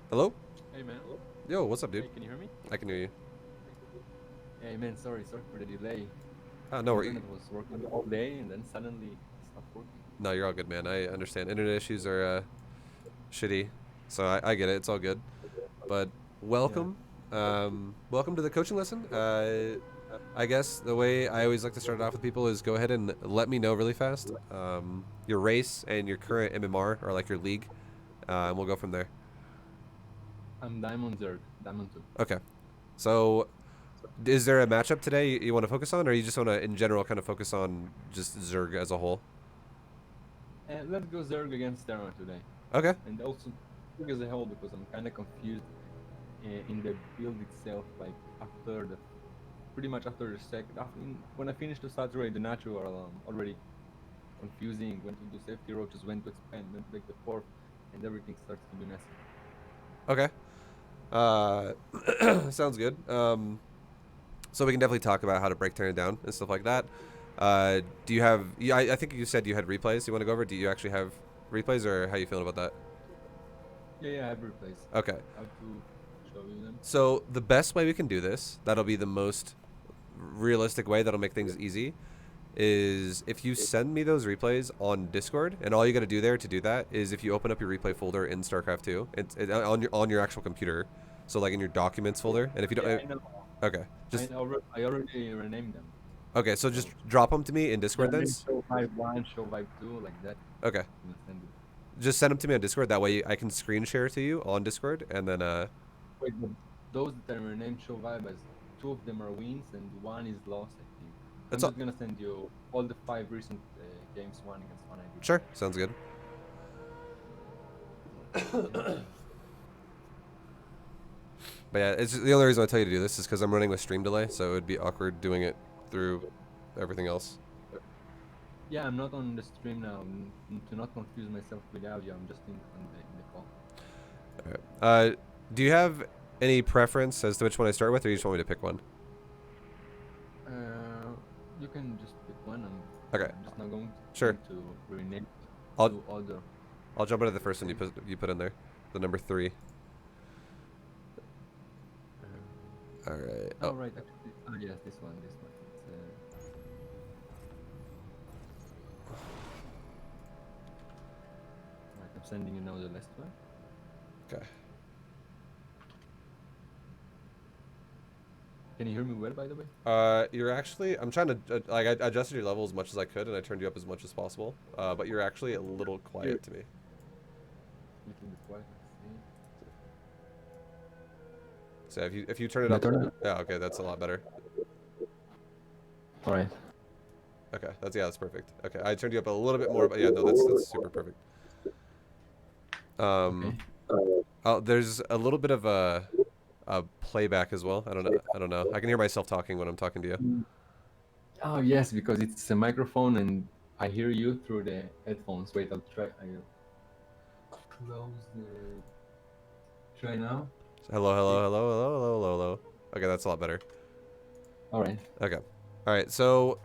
Hello? Hey man. Yo, what's up, dude? Hey, can you hear me? I can hear you. Hey man, sorry for the delay. No, Internet was working all day and then suddenly it stopped working. no, you're all good, man. I understand. Internet issues are shitty, so I get it. It's all good. But Yeah. welcome, welcome to the coaching lesson. I guess the way I always like to start it off with people is go ahead and let me know really fast your race and your current MMR or like your league, and we'll go from there. I'm Diamond Zerg, Diamond 2. Okay. So, is there a matchup today you want to focus on, or you just want to, in general, kind of focus on just Zerg as a whole? Let's go Zerg against Terra today. Okay. And also Zerg as a whole because I'm kind of confused in the build itself. Like pretty much after the second, when I finished the Saturday, the natural are already confusing. When to do safety roaches, when to expand, when to take the fourth, and everything starts to be messy. Okay. Sounds good. So we can definitely talk about how to break Terran down and stuff like that. Do you have? Yeah, I think you said you had replays. You want to go over? Do you actually have replays, or how you feeling about that? Yeah, I have replaced. Okay. How to show you them? So the best way we can do this, that'll be the most realistic way. That'll make things easy. Is if you send me those replays on Discord, and all you got to do there to do that is if you open up your replay folder in StarCraft 2, it's on your actual computer, so like in your documents folder, and if you Yeah, don't, I know. okay, just I already renamed them. okay, so just So drop them to me in yeah, Discord then. name show vibe one, show vibe two, like that. Okay, I'm gonna send it. just send them to me on Discord. That way I can screen share to you on Discord, and then Wait, but those that are renamed show vibe as two of them are wins and one is loss, I think. it's I'm all just gonna send you all the 5 recent games one against one I did. sure sounds good. Yeah. But yeah, it's the only reason I tell you to do this is because I'm running with stream delay, so it would be awkward doing it through everything else. Yeah, I'm not on the stream now. To not confuse myself with audio, I'm just in the call. All right. Do you have any preference as to which one I start with, or you just want me to pick one? You can just pick one. Okay, I'm just not sure. going to rename I'll to other. I'll jump into the first one you put in there, the number 3. All right. Oh Oh, right, actually, yes, this one. It's right. I'm sending you now the last one. okay. Can you hear me well, by the way? You're actually. I'm trying to like I adjusted your level as much as I could, and I turned you up as much as possible. But you're actually a little quiet to me. Little bit quiet. Let's see. So if you turn it up, Better? yeah, okay, that's a lot better. All right. Okay, that's perfect. Okay, I turned you up a little bit more, but yeah, no, that's super perfect. Okay. Oh, there's a little bit of a playback as well. I don't know. I can hear myself talking when I'm talking to you. Oh yes, because it's a microphone and I hear you through the headphones. Wait, I'll try. I'll close the. Try now. Hello, hello, hello, hello, hello, hello, hello. Okay, that's a lot better. All right. Okay. All right, so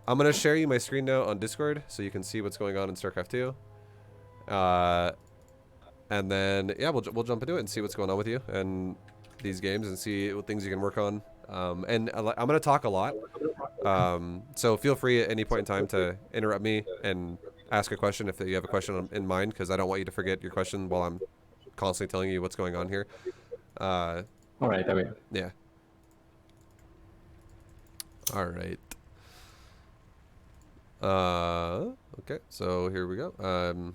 I'm gonna share you my screen now on Discord so you can see what's going on in StarCraft 2. And then yeah, we'll jump into it and see what's going on with you and these games and see what things you can work on. And I'm gonna talk a lot. So feel free at any point in time to interrupt me and ask a question if you have a question in mind, because I don't want you to forget your question while I'm constantly telling you what's going on here. All right. I will. Yeah. All right. Okay. So here we go.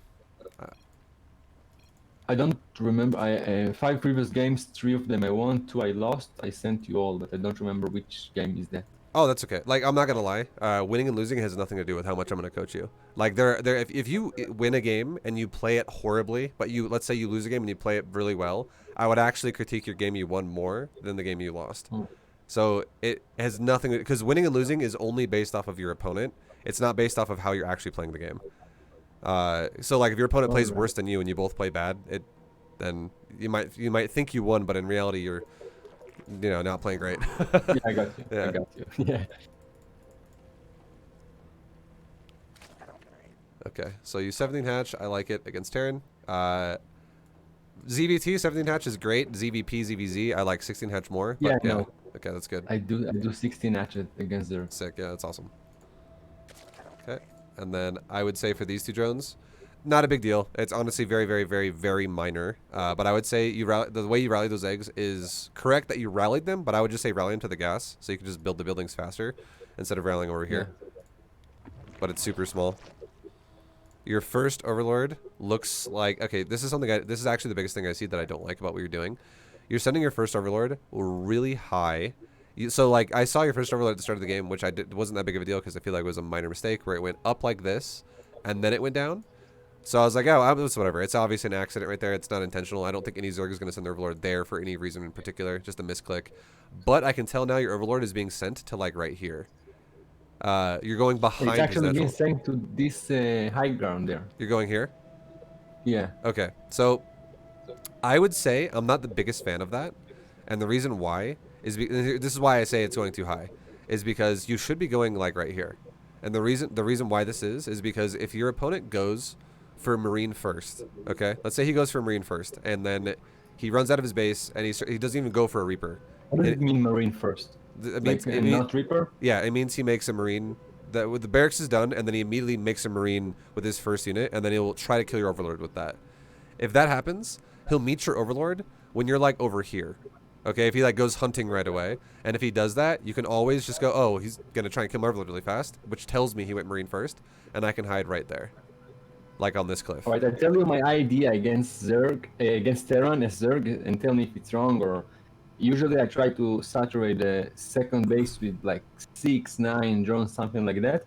I don't remember. I 5 previous games, 3 of them I won, 2 I lost. I sent you all, but I don't remember which game is that. Oh, that's okay. Like, I'm not gonna lie. Winning and losing has nothing to do with how much I'm gonna coach you. Like, if you win a game and you play it horribly, but let's say you lose a game and you play it really well, I would actually critique your game you won more than the game you lost. Oh. So it has nothing, because winning and losing is only based off of your opponent. It's not based off of how you're actually playing the game. So like if your opponent plays worse than you and you both play bad, then you might think you won, but in reality you're not playing great. Yeah, I got you. Yeah. I got you. Yeah. Okay, so you 17 hatch. I like it against Terran. ZvT 17 hatch is great. ZvP, ZvZ, I like 16 hatch more. Yeah, But yeah, no, okay, that's good. I do 16 hatchet against Zerg. Sick, yeah, that's awesome. Okay, and then I would say for these two drones, not a big deal. It's honestly very, very, very, very minor. But I would say the way you rally those eggs is correct that you rallied them, but I would just say rally them to the gas so you can just build the buildings faster instead of rallying over here. But it's super small. Your first overlord looks like, okay, this is something this is actually the biggest thing I see that I don't like about what you're doing. You're sending your first overlord really high. So like I saw your first overlord at the start of the game, which wasn't that big of a deal because I feel like it was a minor mistake where it went up like this and then it went down. So I was like, oh, it's whatever. It's obviously an accident right there. It's not intentional. I don't think any Zerg is going to send their overlord there for any reason in particular, just a misclick. But I can tell now your overlord is being sent to like right here. You're going behind It's actually his being natural. sent to this high ground there. You're going here? Yeah. Okay, so I would say I'm not the biggest fan of that, and the reason why is this is why I say it's going too high, is because you should be going like right here, and the reason why this is because if your opponent goes for Marine first, okay, let's say he goes for Marine first, and then he runs out of his base and he doesn't even go for a Reaper. What does it mean Marine first? It means, Like not Reaper? yeah, it means he makes a Marine. That with the barracks is done, and then he immediately makes a Marine with his first unit, and then he'll try to kill your Overlord with that. If that happens, he'll meet your Overlord when you're like over here. Okay, if he like goes hunting right away, and if he does that, you can always just go, oh, he's gonna try and kill my Overlord really fast, which tells me he went Marine first, and I can hide right there, like on this cliff. Alright, I tell you my idea against Zerg, against Terran as Zerg, and tell me if it's wrong or. Usually I try to saturate the second base with like 6, 9 drones, something like that,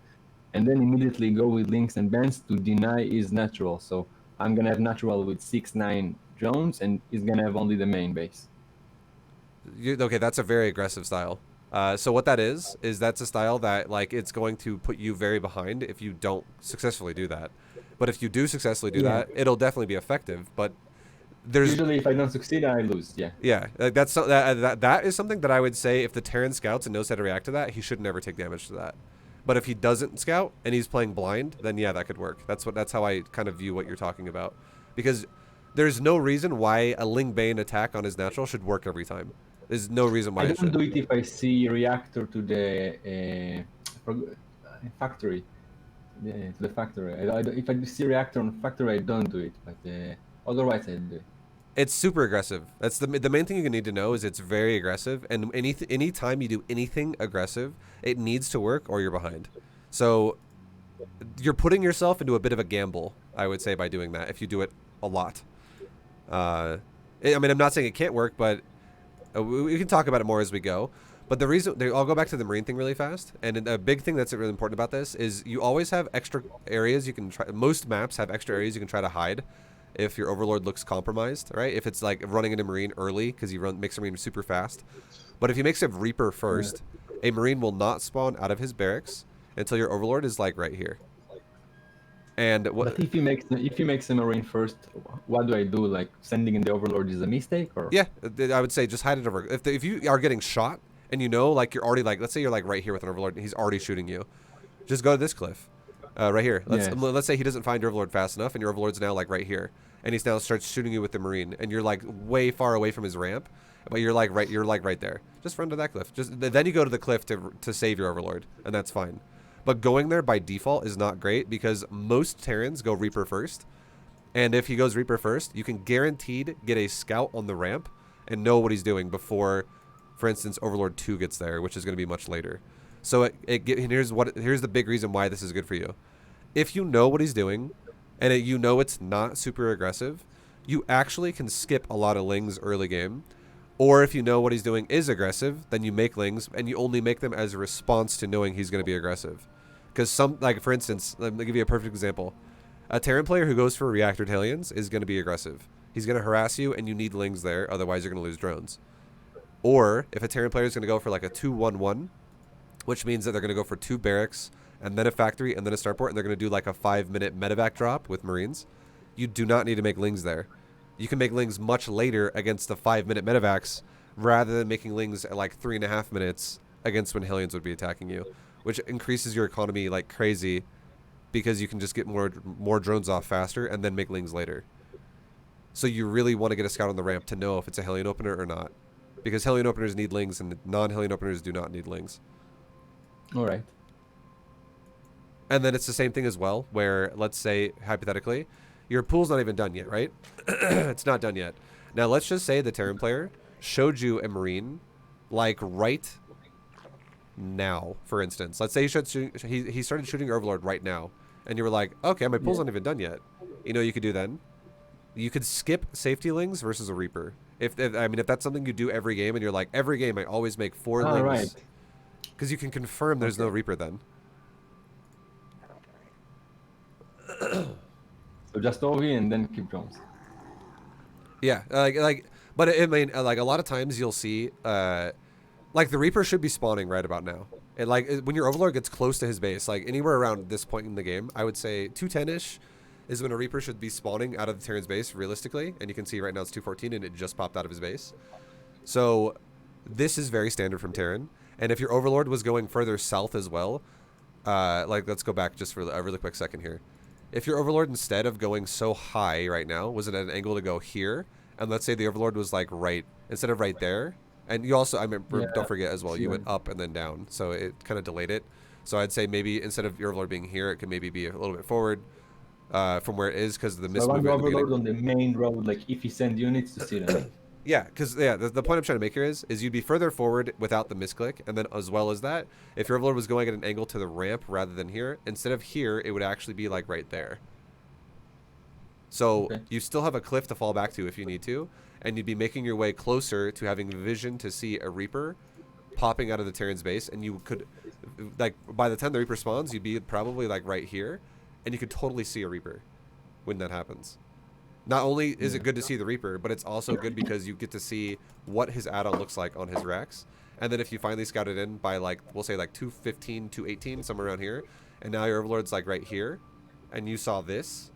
and then immediately go with links and bands to deny his natural. So I'm gonna have natural with 6, 9 drones, and he's gonna have only the main base. Okay, that's a very aggressive style. So what that is that's a style that like it's going to put you very behind if you don't successfully do that. But if you do successfully do that, it'll definitely be effective. But usually if I don't succeed, I lose. Yeah. Yeah, that is something that I would say if the Terran scouts and knows how to react to that, he should never take damage to that. But if he doesn't scout and he's playing blind, then yeah, that could work. That's how I kind of view what you're talking about, because there's no reason why a Ling Bane attack on his natural should work every time. There's no reason why I it don't should. do it if I see reactor to the factory. Yeah, to the factory. If I see reactor on factory, I don't do it. But otherwise, I do it. It's super aggressive. That's the main thing you need to know is it's very aggressive, and any time you do anything aggressive, it needs to work or you're behind. So you're putting yourself into a bit of a gamble, I would say, by doing that if you do it a lot. I mean, I'm not saying it can't work, but we can talk about it more as we go. But the reason, I'll go back to the Marine thing really fast. And a big thing that's really important about this is you always have extra areas you can try. Most maps have extra areas you can try to hide if your Overlord looks compromised, right? If it's like running into Marine early because he makes a Marine super fast. But if he makes a Reaper first, a Marine will not spawn out of his barracks until your Overlord is like right here. And what? But if he makes a Marine first, what do I do? Like sending in the Overlord is a mistake, or? Yeah, I would say just hide it over. If you are getting shot and you know, like you're already like, let's say you're like right here with an Overlord and he's already shooting you, just go to this cliff, right here. Let's say he doesn't find your Overlord fast enough and your Overlord's now like right here, and he's now starts shooting you with the Marine, and you're like way far away from his ramp, but you're like right there. Just run to that cliff. Then you go to the cliff to save your Overlord, and that's fine. But going there by default is not great because most Terrans go Reaper first. And if he goes Reaper first, you can guaranteed get a scout on the ramp and know what he's doing before, for instance, Overlord 2 gets there, which is going to be much later. So here's the big reason why this is good for you. If you know what he's doing and you know it's not super aggressive, you actually can skip a lot of Lings early game. Or if you know what he's doing is aggressive, then you make Lings and you only make them as a response to knowing he's going to be aggressive. Because like for instance, let me give you a perfect example. A Terran player who goes for reactor Talions is going to be aggressive. He's going to harass you and you need Lings there, otherwise you're going to lose drones. Or if a Terran player is going to go for like a 2-1-1, which means that they're going to go for 2 barracks and then a factory and then a starport, and they're going to do like a 5-minute medevac drop with Marines, you do not need to make Lings there. You can make Lings much later against the 5-minute medevacs rather than making Lings at like 3.5 minutes against when Hellions would be attacking you, which increases your economy like crazy because you can just get more drones off faster and then make Lings later. So you really want to get a scout on the ramp to know if it's a Hellion opener or not. Because Hellion openers need Lings and non-Hellion openers do not need Lings. Alright. And then it's the same thing as well, where, let's say, hypothetically, your pool's not even done yet, right? It's not done yet. Now, let's just say the Terran player showed you a Marine, like, right now, for instance. Let's say he started shooting Overlord right now, and you were like, okay, my pool's not even done yet. You know what you could do then? You could skip Safety Lings versus a Reaper. If that's something you do every game, and you're like, every game I always make 4 Lings. Right. Because you can confirm there's no Reaper then. So just OV and then keep Jones. Yeah, but I mean, like a lot of times you'll see, like the Reaper should be spawning right about now. And like when your Overlord gets close to his base, like anywhere around this point in the game, I would say 210-ish is when a Reaper should be spawning out of the Terran's base realistically. And you can see right now it's 214 and it just popped out of his base. So this is very standard from Terran. And if your Overlord was going further south as well, like let's go back just for a really quick second here. If your Overlord, instead of going so high right now, was at an angle to go here, and let's say the Overlord was like right, instead of right there, and you also, don't forget as well, you went up and then down, so it kind of delayed it. So I'd say maybe instead of your Overlord being here, it could maybe be a little bit forward from where it is because of the miss movement. I want the Overlord on the main road, like if he send units to see them. Yeah, because the point I'm trying to make here is you'd be further forward without the misclick, and then as well as that, if your Overlord was going at an angle to the ramp rather than here, instead of here, it would actually be like right there. So you still have a cliff to fall back to if you need to, and you'd be making your way closer to having vision to see a Reaper popping out of the Terran's base, and you could, like, by the time the Reaper spawns, you'd be probably like right here, and you could totally see a Reaper when that happens. Not only is it good to see the Reaper, but it's also good because you get to see what his add-on looks like on his racks. And then if you finally scout it in by, like, we'll say like 215, 218, somewhere around here, and now your Overlord's like right here, and you saw this,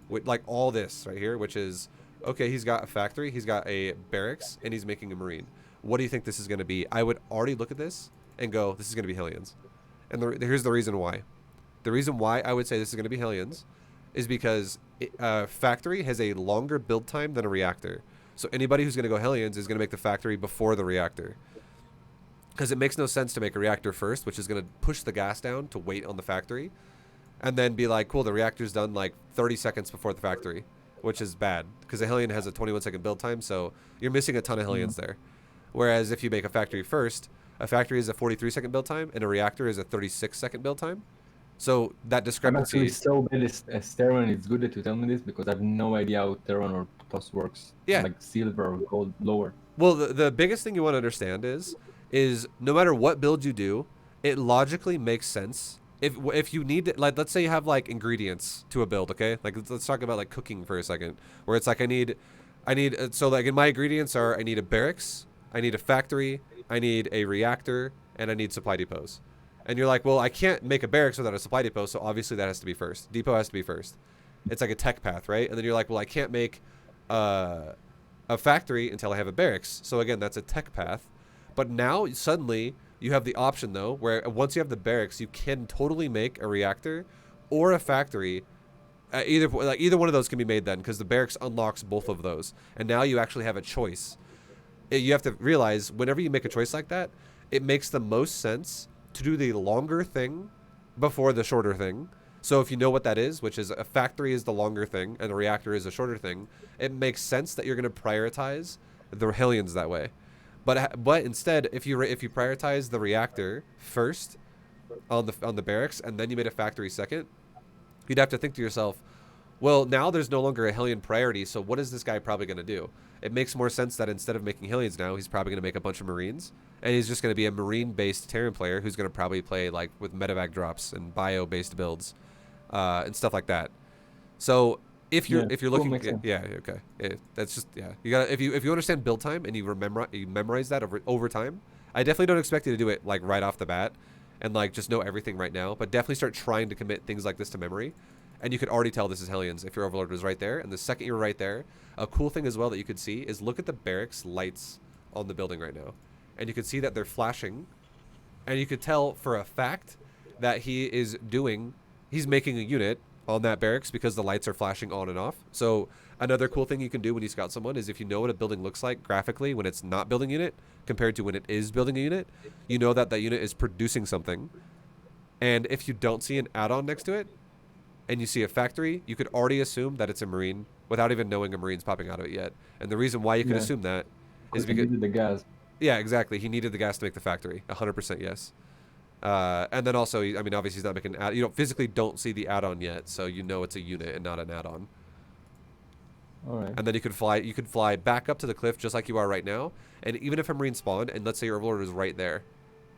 with like all this right here, which is, okay, he's got a factory, he's got a barracks, and he's making a Marine. What do you think this is going to be? I would already look at this and go, this is going to be Hellions. And here's the reason why. The reason why I would say this is going to be Hellions is because factory has a longer build time than a reactor. So anybody who's going to go Hellions is going to make the factory before the reactor. Because it makes no sense to make a reactor first, which is going to push the gas down to wait on the factory. And then be like, cool, the reactor's done like 30 seconds before the factory, which is bad. Because a Hellion has a 21-second build time, so you're missing a ton of Hellions there. Whereas if you make a factory first, a factory is a 43-second build time, and a reactor is a 36-second build time. So that discrepancy. I'm actually so bad as Terran. It's good that you tell me this because I have no idea how Terran or TOS works. Yeah. Like silver or gold lower. Well, the biggest thing you want to understand is no matter what build you do, it logically makes sense. If you need to, like, let's say you have like ingredients to a build, okay? Like let's talk about like cooking for a second, where it's like I need so like in my ingredients are I need a barracks, I need a factory, I need a reactor, and I need supply depots. And you're like, well, I can't make a barracks without a supply depot, so obviously that has to be first. Depot has to be first. It's like a tech path, right? And then you're like, well, I can't make a factory until I have a barracks. So again, that's a tech path. But now suddenly you have the option though, where once you have the barracks, you can totally make a reactor or a factory. Either one of those can be made then, because the barracks unlocks both of those. And now you actually have a choice. You have to realize whenever you make a choice like that, it makes the most sense to do the longer thing before the shorter thing. So if you know what that is, which is a factory is the longer thing and a reactor is a shorter thing, it makes sense that you're going to prioritize the Hellions that way. But instead, if you prioritize the reactor first on the barracks and then you made a factory second, you'd have to think to yourself, well, now there's no longer a Hellion priority, so what is this guy probably going to do? It makes more sense that instead of making Hellions now, he's probably going to make a bunch of Marines, and he's just going to be a Marine-based Terran player who's going to probably play like with medevac drops and bio-based builds and stuff like that. So if you're looking, that's just you got if you understand build time and you memorize that over time. I definitely don't expect you to do it like right off the bat and like just know everything right now, but definitely start trying to commit things like this to memory. And you could already tell this is Hellions if your Overlord was right there. And the second you're right there, a cool thing as well that you could see is look at the barracks lights on the building right now. And you could see that they're flashing. And you could tell for a fact that he's making a unit on that barracks because the lights are flashing on and off. So Another cool thing you can do when you scout someone is if you know what a building looks like graphically when it's not building unit compared to when it is building a unit, you know that that unit is producing something. And if you don't see an add-on next to it and you see a factory, you could already assume that it's a marine without even knowing a marine's popping out of it yet. And the reason why you could assume that is because the gas. yeah, exactly. He needed the gas to make the factory. 100% yes. And then also, I mean, obviously he's not making you physically don't see the add-on yet, so you know it's a unit and not an add-on. All right. And then you could fly back up to the cliff just like you are right now. And even if a marine spawned, and let's say your overlord was right there,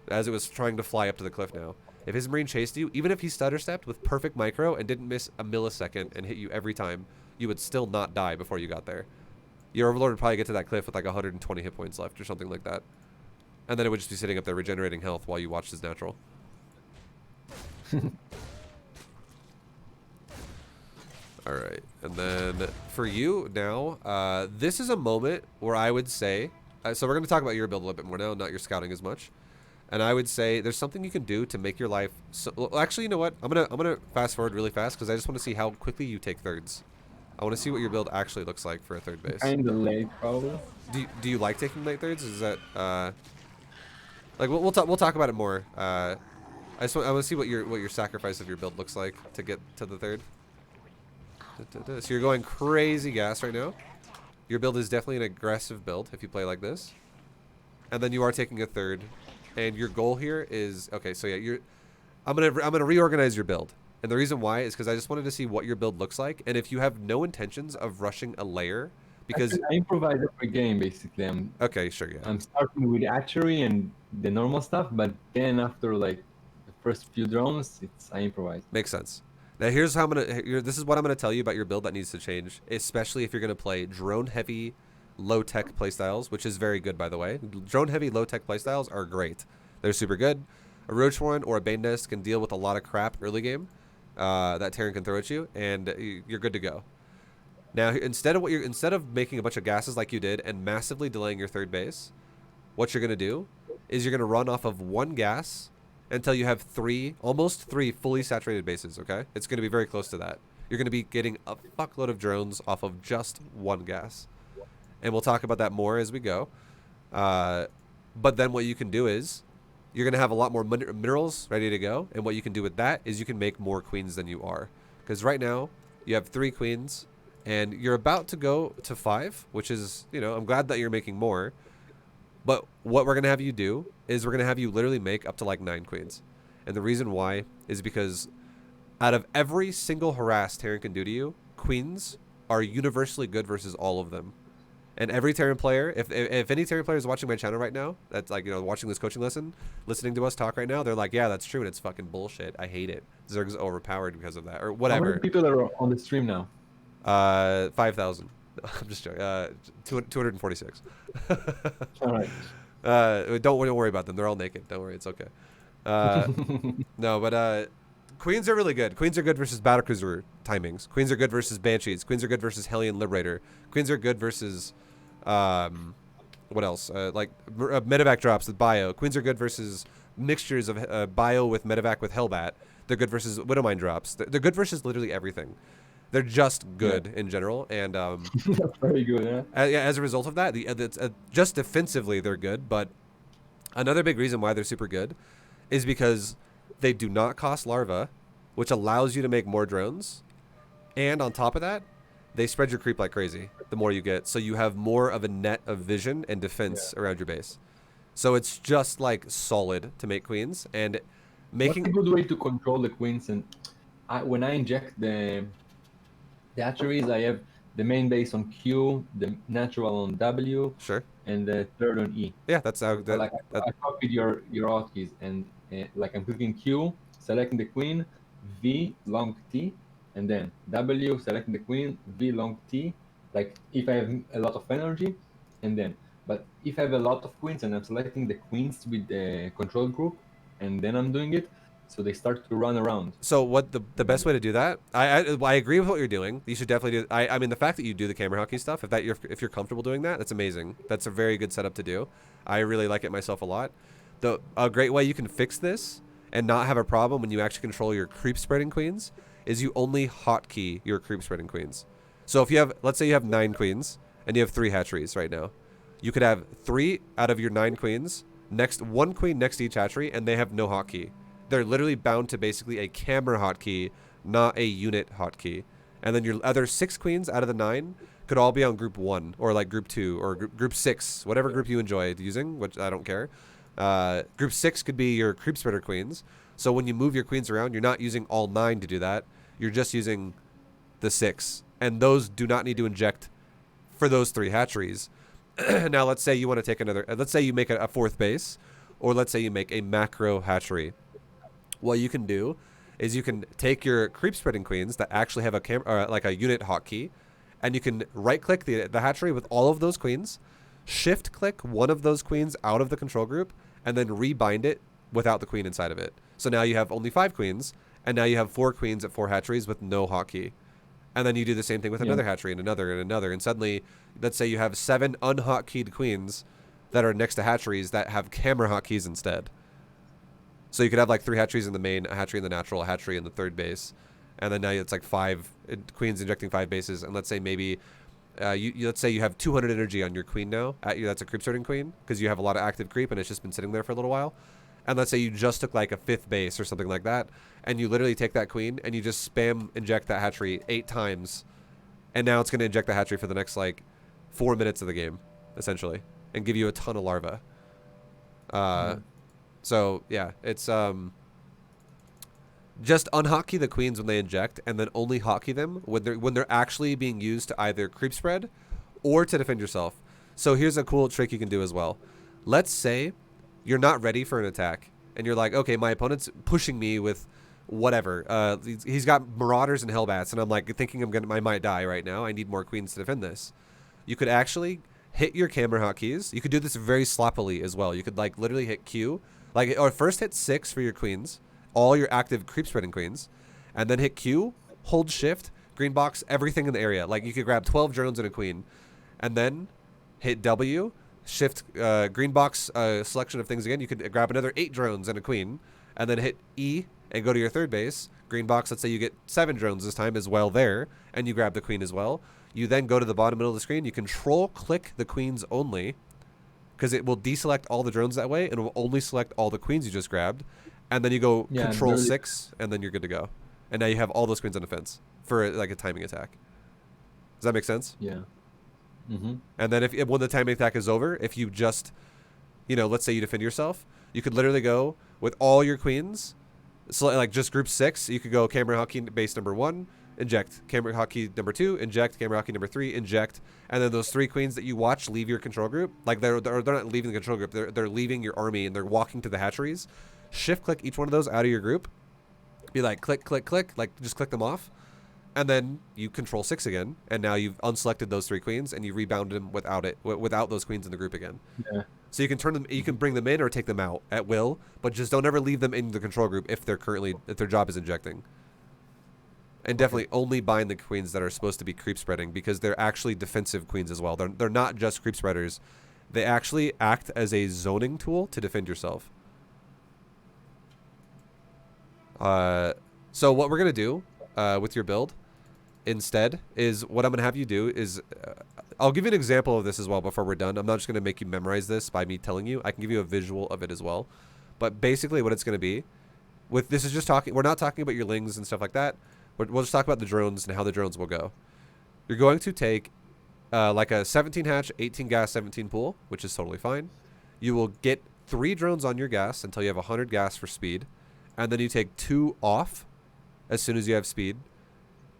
as it was trying to fly up to the cliff now, if his marine chased you, even if he stutter stepped with perfect micro and didn't miss a millisecond and hit you every time, you would still not die before you got there. Your overlord would probably get to that cliff with like 120 hit points left or something like that. And then it would just be sitting up there regenerating health while you watched his natural. All right, and then for you now, this is a moment where I would say, so we're going to talk about your build a little bit more now, not your scouting as much. And I would say there's something you can do to make your life. Well, actually, you know what? I'm gonna fast forward really fast because I just want to see how quickly you take thirds. I want to see what your build actually looks like for a third base. Kind of late, probably. Do you like taking late thirds? Is that like we'll talk about it more. I want to see what your sacrifice of your build looks like to get to the third. So you're going crazy gas right now. Your build is definitely an aggressive build if you play like this. And then you are taking a third. And your goal here is, okay, so yeah, I'm gonna reorganize your build. And the reason why is because I just wanted to see what your build looks like. And if you have no intentions of rushing a layer, because I improvise every game basically. Okay, sure, yeah. I'm starting with archery and the normal stuff, but then after like the first few drones, I improvise. Makes sense. Now here's how this is what I'm gonna tell you about your build that needs to change, especially if you're gonna play drone heavy, low tech playstyles, which is very good by the way. Drone heavy, low tech playstyles are great. They're super good. A Roach Warren or a Bane Nest can deal with a lot of crap early game that Terran can throw at you, and you're good to go. Now instead of making a bunch of gases like you did and massively delaying your third base, what you're gonna do is you're gonna run off of one gas until you have almost three fully saturated bases, okay? It's going to be very close to that. You're going to be getting a fuckload of drones off of just one gas. And we'll talk about that more as we go. But then what you can do is you're going to have a lot more minerals ready to go. And what you can do with that is you can make more queens than you are. Because right now you have 3 queens and you're about to go to 5, which is, I'm glad that you're making more. But what we're going to have you do is we're going to have you literally make up to like 9 queens. And the reason why is because out of every single harass Terran can do to you, queens are universally good versus all of them. And every Terran player, if any Terran player is watching my channel right now, that's like, watching this coaching lesson, listening to us talk right now, they're like, yeah, that's true and it's fucking bullshit. I hate it. Zerg's overpowered because of that or whatever. How many people are on the stream now? 5,000. I'm just joking. 246. All right. Don't worry about them. They're all naked. Don't worry. It's okay. No, but queens are really good. Queens are good versus battlecruiser timings. Queens are good versus banshees. Queens are good versus Hellion Liberator. Queens are good versus what else? Like medevac drops with bio. Queens are good versus mixtures of bio with medevac with Hellbat. They're good versus Widowmine drops. They're good versus literally everything. They're just good in general, and that's very good. Yeah. As a result of that, just defensively they're good. But another big reason why they're super good is because they do not cost larva, which allows you to make more drones, and on top of that, they spread your creep like crazy. The more you get, so you have more of a net of vision and defense around your base. So it's just like solid to make queens and making. What's a good way to control the queens? And when I inject the archeries, I have the main base on Q, the natural on W, sure, and the third on E. Yeah, that's how. I copied your hotkeys, and like I'm clicking Q, selecting the queen, V long T, and then W, selecting the queen, V long T. Like if I have a lot of energy, and then. But if I have a lot of queens and I'm selecting the queens with the control group, and then I'm doing it, so they start to run around. So what the best way to do that? I agree with what you're doing. You should definitely do. I mean the fact that you do the camera hockey stuff, if you're comfortable doing that, that's amazing. That's a very good setup to do. I really like it myself a lot. A great way you can fix this and not have a problem when you actually control your creep spreading queens is you only hotkey your creep spreading queens. So if you have, let's say you have 9 queens and you have 3 hatcheries right now, you could have 3 out of your 9 queens next, 1 queen next to each hatchery, and they have no hotkey. They're literally bound to basically a camera hotkey, not a unit hotkey. And then your other 6 queens out of the 9 could all be on group 1 or like group 2 or group 6, whatever group you enjoy using, which I don't care. Group 6 could be your creep spreader queens. So when you move your queens around, you're not using all 9 to do that. You're just using the 6. And those do not need to inject for those 3 hatcheries. Now, let's say you want to take another, let's say you make a 4th base, or let's say you make a macro hatchery. What you can do is you can take your creep spreading queens that actually have a like a unit hotkey, and you can right click the hatchery with all of those queens, shift click one of those queens out of the control group, and then rebind it without the queen inside of it. So now you have only 5 queens, and now you have 4 queens at 4 hatcheries with no hotkey. And then you do the same thing with another hatchery and another and another. And suddenly, let's say you have 7 unhotkeyed queens that are next to hatcheries that have camera hotkeys instead. So you could have like 3 hatcheries in the main, a hatchery in the natural, a hatchery in the 3rd base. And then now it's like 5 queens injecting 5 bases. And let's say maybe, let's say you have 200 energy on your queen now. That's a creep starting queen because you have a lot of active creep and it's just been sitting there for a little while. And let's say you just took like a 5th base or something like that, and you literally take that queen and you just spam inject that hatchery 8 times, and now it's going to inject the hatchery for the next like 4 minutes of the game, essentially, and give you a ton of larvae. So yeah, it's just unhotkey the queens when they inject, and then only hotkey them when they're actually being used to either creep spread or to defend yourself. So here's a cool trick you can do as well. Let's say you're not ready for an attack, and you're like, okay, my opponent's pushing me with whatever. He's got Marauders and Hellbats, and I'm like thinking I might die right now. I need more queens to defend this. You could actually hit your camera hotkeys. You could do this very sloppily as well. You could like literally hit Q, or first hit 6 for your queens, all your active creep spreading queens, and then hit Q, hold shift, green box everything in the area. Like you could grab 12 drones and a queen, and then hit W, shift green box selection of things again. You could grab another 8 drones and a queen, and then hit E and go to your 3rd base. Green box, let's say you get 7 drones this time as well there, and you grab the queen as well. You then go to the bottom middle of the screen. You control click the queens only, because it will deselect all the drones that way, and it will only select all the queens you just grabbed. And then you go control 6, and then you're good to go. And now you have all those queens on defense for like a timing attack. Does that make sense? Yeah. Mm-hmm. And then when the timing attack is over, if you just, let's say you defend yourself, you could literally go with all your queens, so like just group 6, you could go camera hotkey base number 1, inject, camera hotkey number 2, inject, camera hotkey number 3, inject, and then those 3 queens that you watch leave your control group, like they're not leaving the control group, they're leaving your army and they're walking to the hatcheries. Shift click each one of those out of your group, be like click, click, click, like just click them off. And then you control 6 again, and now you've unselected those 3 queens, and you rebound them without those queens in the group again. Yeah. So you can you can bring them in or take them out at will, but just don't ever leave them in the control group if their job is injecting. And definitely only bind the queens that are supposed to be creep spreading, because they're actually defensive queens as well. They're not just creep spreaders; they actually act as a zoning tool to defend yourself. So what we're gonna do with your build instead is what I'm going to have you do is I'll give you an example of this as well before we're done. I'm not just going to make you memorize this by me telling you. I can give you a visual of it as well. But basically what it's going to be with this is just we're not talking about your lings and stuff like that. We'll just talk about the drones and how the drones will go. You're going to take like a 17 hatch, 18 gas, 17 pool, which is totally fine. You will get 3 drones on your gas until you have 100 gas for speed. And then you take 2 off as soon as you have speed.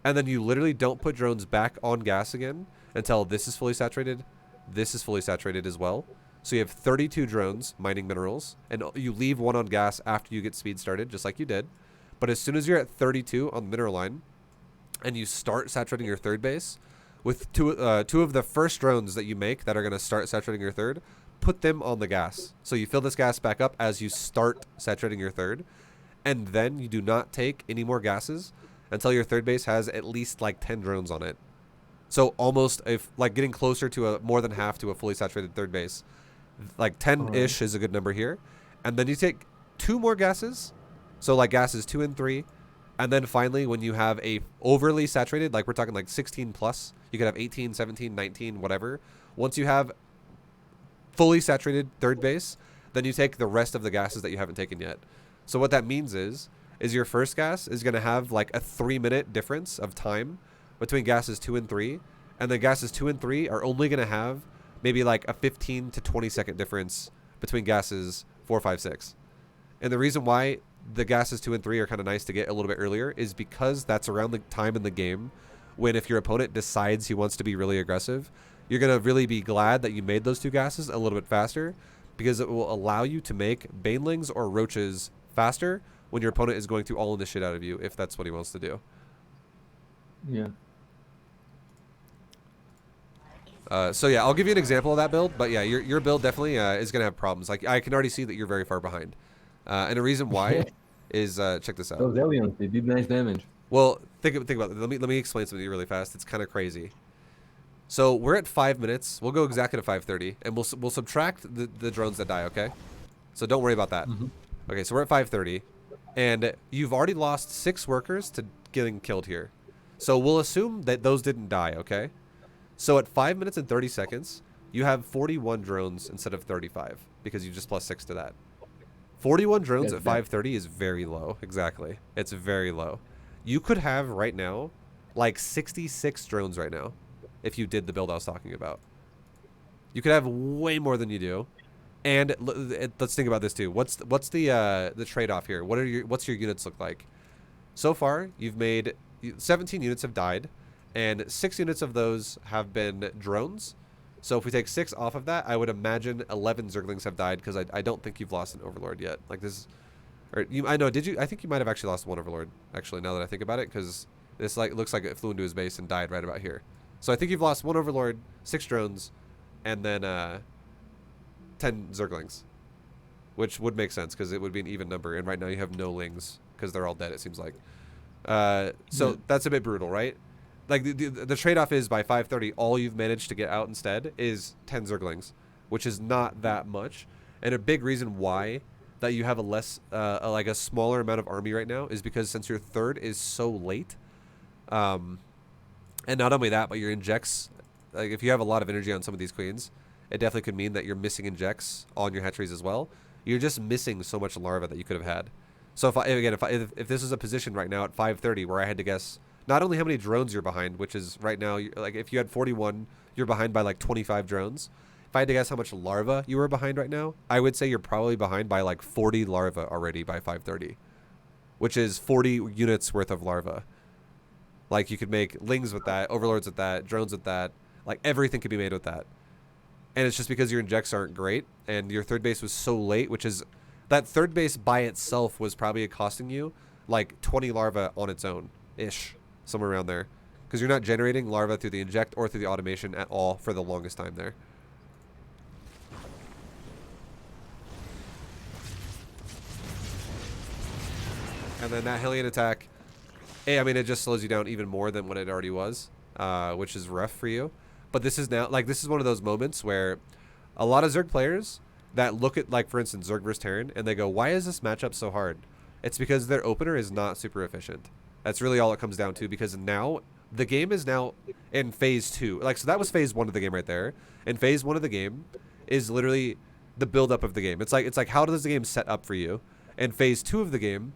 And then you literally don't put drones back on gas again until this is fully saturated. This is fully saturated as well. So you have 32 drones mining minerals, and you leave 1 on gas after you get speed started, just like you did. But as soon as you're at 32 on the mineral line, and you start saturating your 3rd base, with two of the first drones that you make that are going to start saturating your 3rd, put them on the gas. So you fill this gas back up as you start saturating your 3rd, and then you do not take any more gases until your 3rd base has at least like 10 drones on it. So almost like getting closer to more than half to a fully saturated 3rd base. Like 10-ish is a good number here. And then you take 2 more gases. So like gases 2 and 3. And then finally, when you have a overly saturated, like we're talking like 16 plus, you could have 18, 17, 19, whatever. Once you have fully saturated third base, then you take the rest of the gases that you haven't taken yet. So what that means is your first gas is going to have like a 3-minute difference of time between gases 2 and 3, and then gases 2 and 3 are only going to have maybe like a 15 to 20 second difference between gases 4, 5, 6. And the reason why the gases 2 and 3 are kind of nice to get a little bit earlier is because that's around the time in the game when, if your opponent decides he wants to be really aggressive, you're going to really be glad that you made those 2 gases a little bit faster, because it will allow you to make banelings or roaches faster when your opponent is going to all in the shit out of you, if that's what he wants to do. Yeah. So yeah, I'll give you an example of that build, but yeah, your build definitely is going to have problems. Like, I can already see that you're very far behind. And the reason why is, check this out. Those aliens, they did nice damage. Well, think about it. Let me explain something to you really fast. It's kind of crazy. So we're at 5 minutes. We'll go exactly to 5:30, and we'll subtract the drones that die, okay? So don't worry about that. Okay, so we're at 5:30, and you've already lost 6 workers to getting killed here. So we'll assume that those didn't die, okay? So at 5 minutes and 30 seconds, you have 41 drones instead of 35, because you just plus 6 to that. 41 drones at 5:30 is very low. Exactly. It's very low. You could have right now like 66 drones right now if you did the build I was talking about. You could have way more than you do. And let's think about this too. What's the trade-off here? What's your units look like? So far, you've made 17 units have died, and 6 units of those have been drones. So if we take 6 off of that, I would imagine 11 Zerglings have died, because I don't think you've lost an Overlord yet. Like this, or I know, did you? I think you might have actually lost 1 Overlord, actually, now that I think about it, because this looks like it flew into his base and died right about here. So I think you've lost 1 Overlord, 6 drones, and then 10 Zerglings, which would make sense because it would be an even number. And right now you have no Lings because they're all dead, it seems like. So that's a bit brutal, right? Like the trade-off is by 5:30, all you've managed to get out instead is 10 Zerglings, which is not that much. And a big reason why that you have a less, like a smaller amount of army right now is because since your third is so late, and not only that, but your injects, like if you have a lot of energy on some of these queens, it definitely could mean that you're missing injects on your hatcheries as well. You're just missing so much larva that you could have had. So if this is a position right now at 5:30 where I had to guess not only how many drones you're behind, which is right now, like if you had 41, you're behind by like 25 drones. If I had to guess how much larva you were behind right now, I would say you're probably behind by like 40 larva already by 5:30, which is 40 units worth of larva. Like you could make Lings with that, Overlords with that, drones with that, like everything could be made with that. And it's just because your injects aren't great and your third base was so late, which is that third base by itself was probably costing you like 20 larva on its own ish, somewhere around there, because you're not generating larva through the inject or through the automation at all for the longest time there. And then that Hellion attack, I mean, it just slows you down even more than what it already was, which is rough for you. But this is now, like, this is one of those moments where a lot of Zerg players that look at, like, for instance, Zerg versus Terran, and they go, why is this matchup so hard? It's because their opener is not super efficient. That's really all it comes down to, because now the game is now in phase 2. Like, so that was phase 1 of the game right there. And phase 1 of the game is literally the build-up of the game. It's like how does the game set up for you? And phase 2 of the game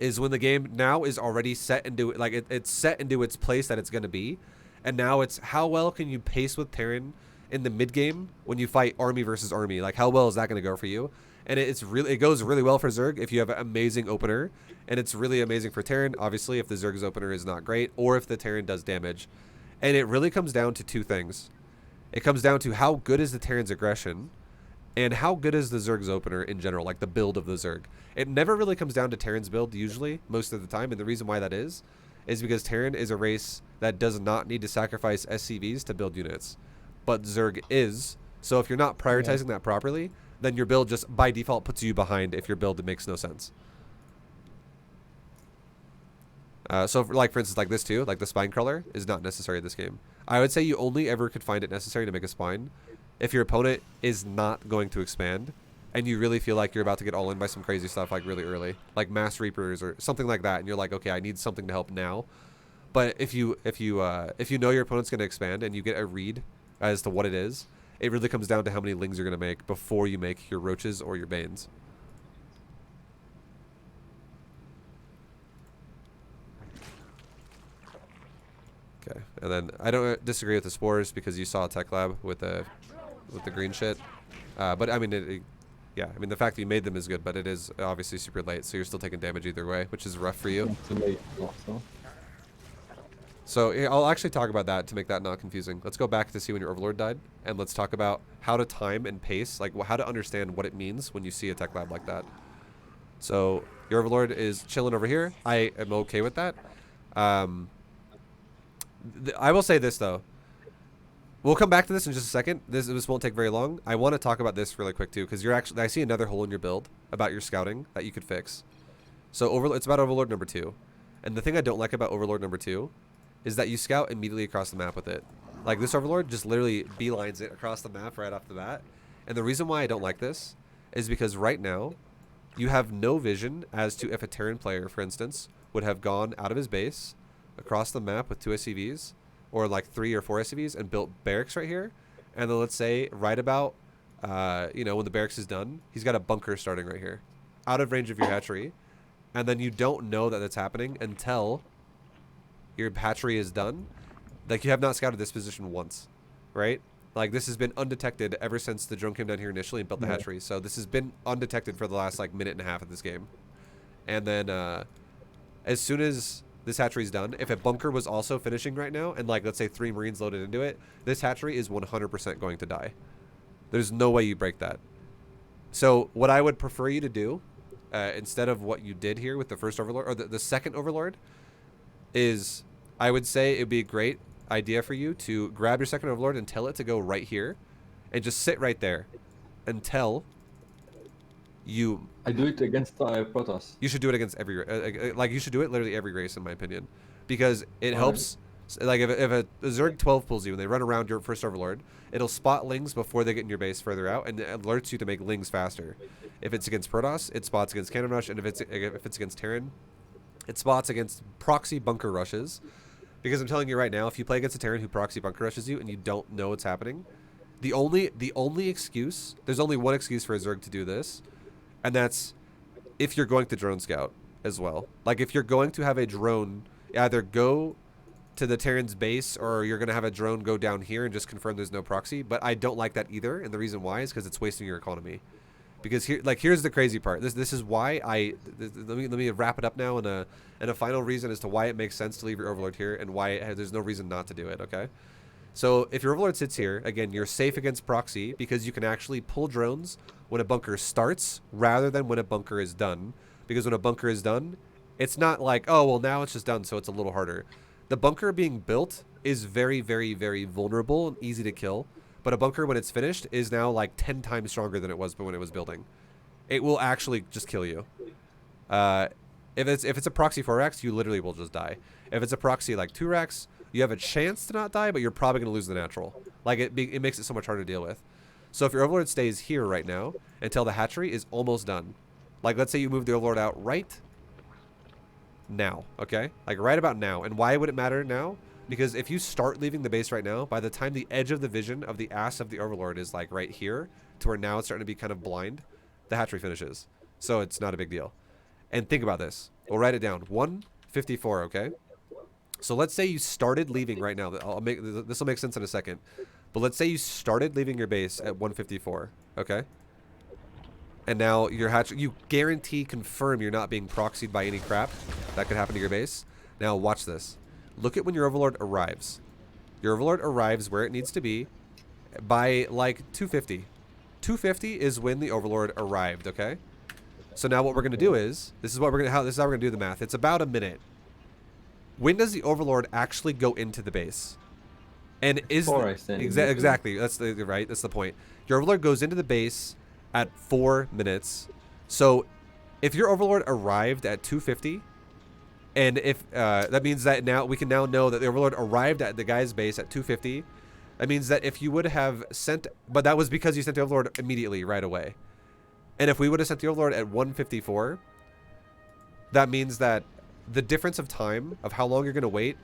is when the game now is already set into, like, it's set into its place that it's going to be. And now it's how well can you pace with Terran in the mid game when you fight army versus army? Like, how well is that going to go for you? And it goes really well for Zerg if you have an amazing opener, and it's really amazing for Terran, obviously, if the Zerg's opener is not great, or if the Terran does damage. And it really comes down to 2 things. It comes down to how good is the Terran's aggression, and how good is the Zerg's opener in general, like the build of the Zerg. It never really comes down to Terran's build, usually, most of the time, and the reason why that is because Terran is a race that does not need to sacrifice SCVs to build units. But Zerg is, so if you're not prioritizing that properly, then your build just by default puts you behind if your build makes no sense. So for instance, like this too, like the spine crawler is not necessary in this game. I would say you only ever could find it necessary to make a spine if your opponent is not going to expand and you really feel like you're about to get all in by some crazy stuff like really early, like Mass Reapers or something like that, and you're like, okay, I need something to help now. But if you know your opponent's going to expand and you get a read as to what it is, it really comes down to how many Lings you're going to make before you make your Roaches or your Banes. Okay, and then I don't disagree with the Spores because you saw a Tech Lab with the green shit. But I mean, yeah, I mean the fact that you made them is good, but it is obviously super late, so you're still taking damage either way, which is rough for you. Too late also. So yeah, I'll actually talk about that to make that not confusing. Let's go back to see when your Overlord died, and let's talk about how to time and pace, like how to understand what it means when you see a Tech Lab like that. So your Overlord is chilling over here. I am okay with that. I will say this though. We'll come back to this in just a second. This won't take very long. I want to talk about this really quick too, because I see another hole in your build about your scouting that you could fix. So it's about Overlord number 2, and the thing I don't like about Overlord number 2 is that you scout immediately across the map with it. Like this Overlord just literally beelines it across the map right off the bat. And the reason why I don't like this is because right now you have no vision as to if a Terran player, for instance, would have gone out of his base across the map with 2 SCVs or like 3 or 4 SCVs and built barracks right here. And then let's say right about, when the barracks is done, he's got a bunker starting right here out of range of your hatchery. And then you don't know that that's happening until your hatchery is done. Like you have not scouted this position once, right? Like this has been undetected ever since the drone came down here initially and built the hatchery. So this has been undetected for the last like minute and a half of this game. And then as soon as this hatchery is done, if a bunker was also finishing right now and like let's say 3 Marines loaded into it, this hatchery is 100% going to die. There's no way you break that. So what I would prefer you to do instead of what you did here with the first Overlord or the second Overlord is I would say it'd be a great idea for you to grab your second Overlord and tell it to go right here and just sit right there until you... I do it against Protoss. You should do it against every... like, you should do it literally every race, in my opinion. Because it helps... Like, if a Zerg 12 pulls you and they run around your first Overlord, it'll spot Lings before they get in your base further out, and it alerts you to make Lings faster. If it's against Protoss, it spots against Cannon Rush, and if it's against Terran, it spots against proxy bunker rushes. Because I'm telling you right now, if you play against a Terran who proxy bunker rushes you and you don't know what's happening, the only excuse, there's only one excuse for a Zerg to do this, and that's if you're going to drone scout as well. Like if you're going to have a drone either go to the Terran's base or you're going to have a drone go down here and just confirm there's no proxy. But I don't like that either, and the reason why is because it's wasting your economy. Because here's the crazy part. This is why let me wrap it up now and a final reason as to why it makes sense to leave your Overlord here and why there's no reason not to do it. Okay, so if your Overlord sits here again, you're safe against proxy because you can actually pull drones when a bunker starts rather than when a bunker is done. Because when a bunker is done, it's not like, oh well, now it's just done, so it's a little harder. The bunker being built is very, very, very vulnerable and easy to kill. But a bunker, when it's finished, is now like 10 times stronger than it was when it was building. It will actually just kill you. If it's a proxy 4x, you literally will just die. If it's a proxy like 2x, you have a chance to not die, but you're probably going to lose the natural. Like it makes it so much harder to deal with. So if your Overlord stays here right now until the hatchery is almost done, like let's say you move the Overlord out right now, okay? Like right about now. And why would it matter now? Because if you start leaving the base right now, by the time the edge of the vision of the ass of the Overlord is like right here, to where now it's starting to be kind of blind, the hatchery finishes. So it's not a big deal. And think about this. We'll write it down. 154, okay? So let's say you started leaving right now. This will make sense in a second. But let's say you started leaving your base at 154, okay? And now your hatchery, you guarantee, confirm you're not being proxied by any crap that could happen to your base. Now watch this. Look at when your Overlord arrives. Your Overlord arrives where it needs to be by like 250. 250 is when the Overlord arrived, okay? So now what we're going to do is, this is how we're going to do the math. It's about a minute. When does the Overlord actually go into the base? And is exactly, that's the point. Your Overlord goes into the base at 4 minutes. So if your Overlord arrived at 250, and if that means that now we can now know that the Overlord arrived at the guy's base at 250. That means that if you would have sent, but that was because you sent the Overlord immediately right away. And if we would have sent the Overlord at 154, that means that the difference of time of how long you're going to wait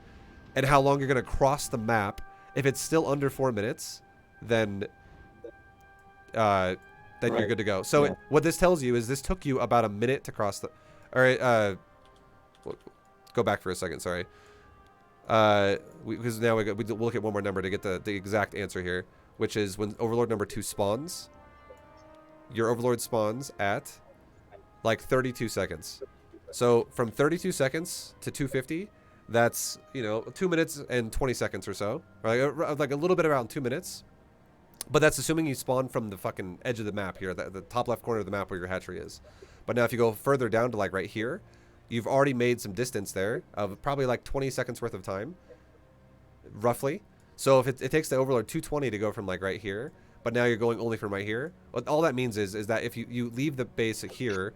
and how long you're going to cross the map, if it's still under 4 minutes, then you're good to go. So what this tells you is this took you about a minute to cross the... All right, go back for a second, sorry. Because now we'll look at one more number to get the exact answer here, which is when Overlord number 2 spawns. Your Overlord spawns at like 32 seconds. So from 32 seconds to 250, that's, you know, 2 minutes and 20 seconds or so. Right? Like a little bit around 2 minutes. But that's assuming you spawn from the fucking edge of the map here, the top left corner of the map where your hatchery is. But now if you go further down to like right here, you've already made some distance there of probably like 20 seconds worth of time, roughly. So if it takes the Overlord 220 to go from like right here, but now you're going only from right here, all that means is that if you leave the base here,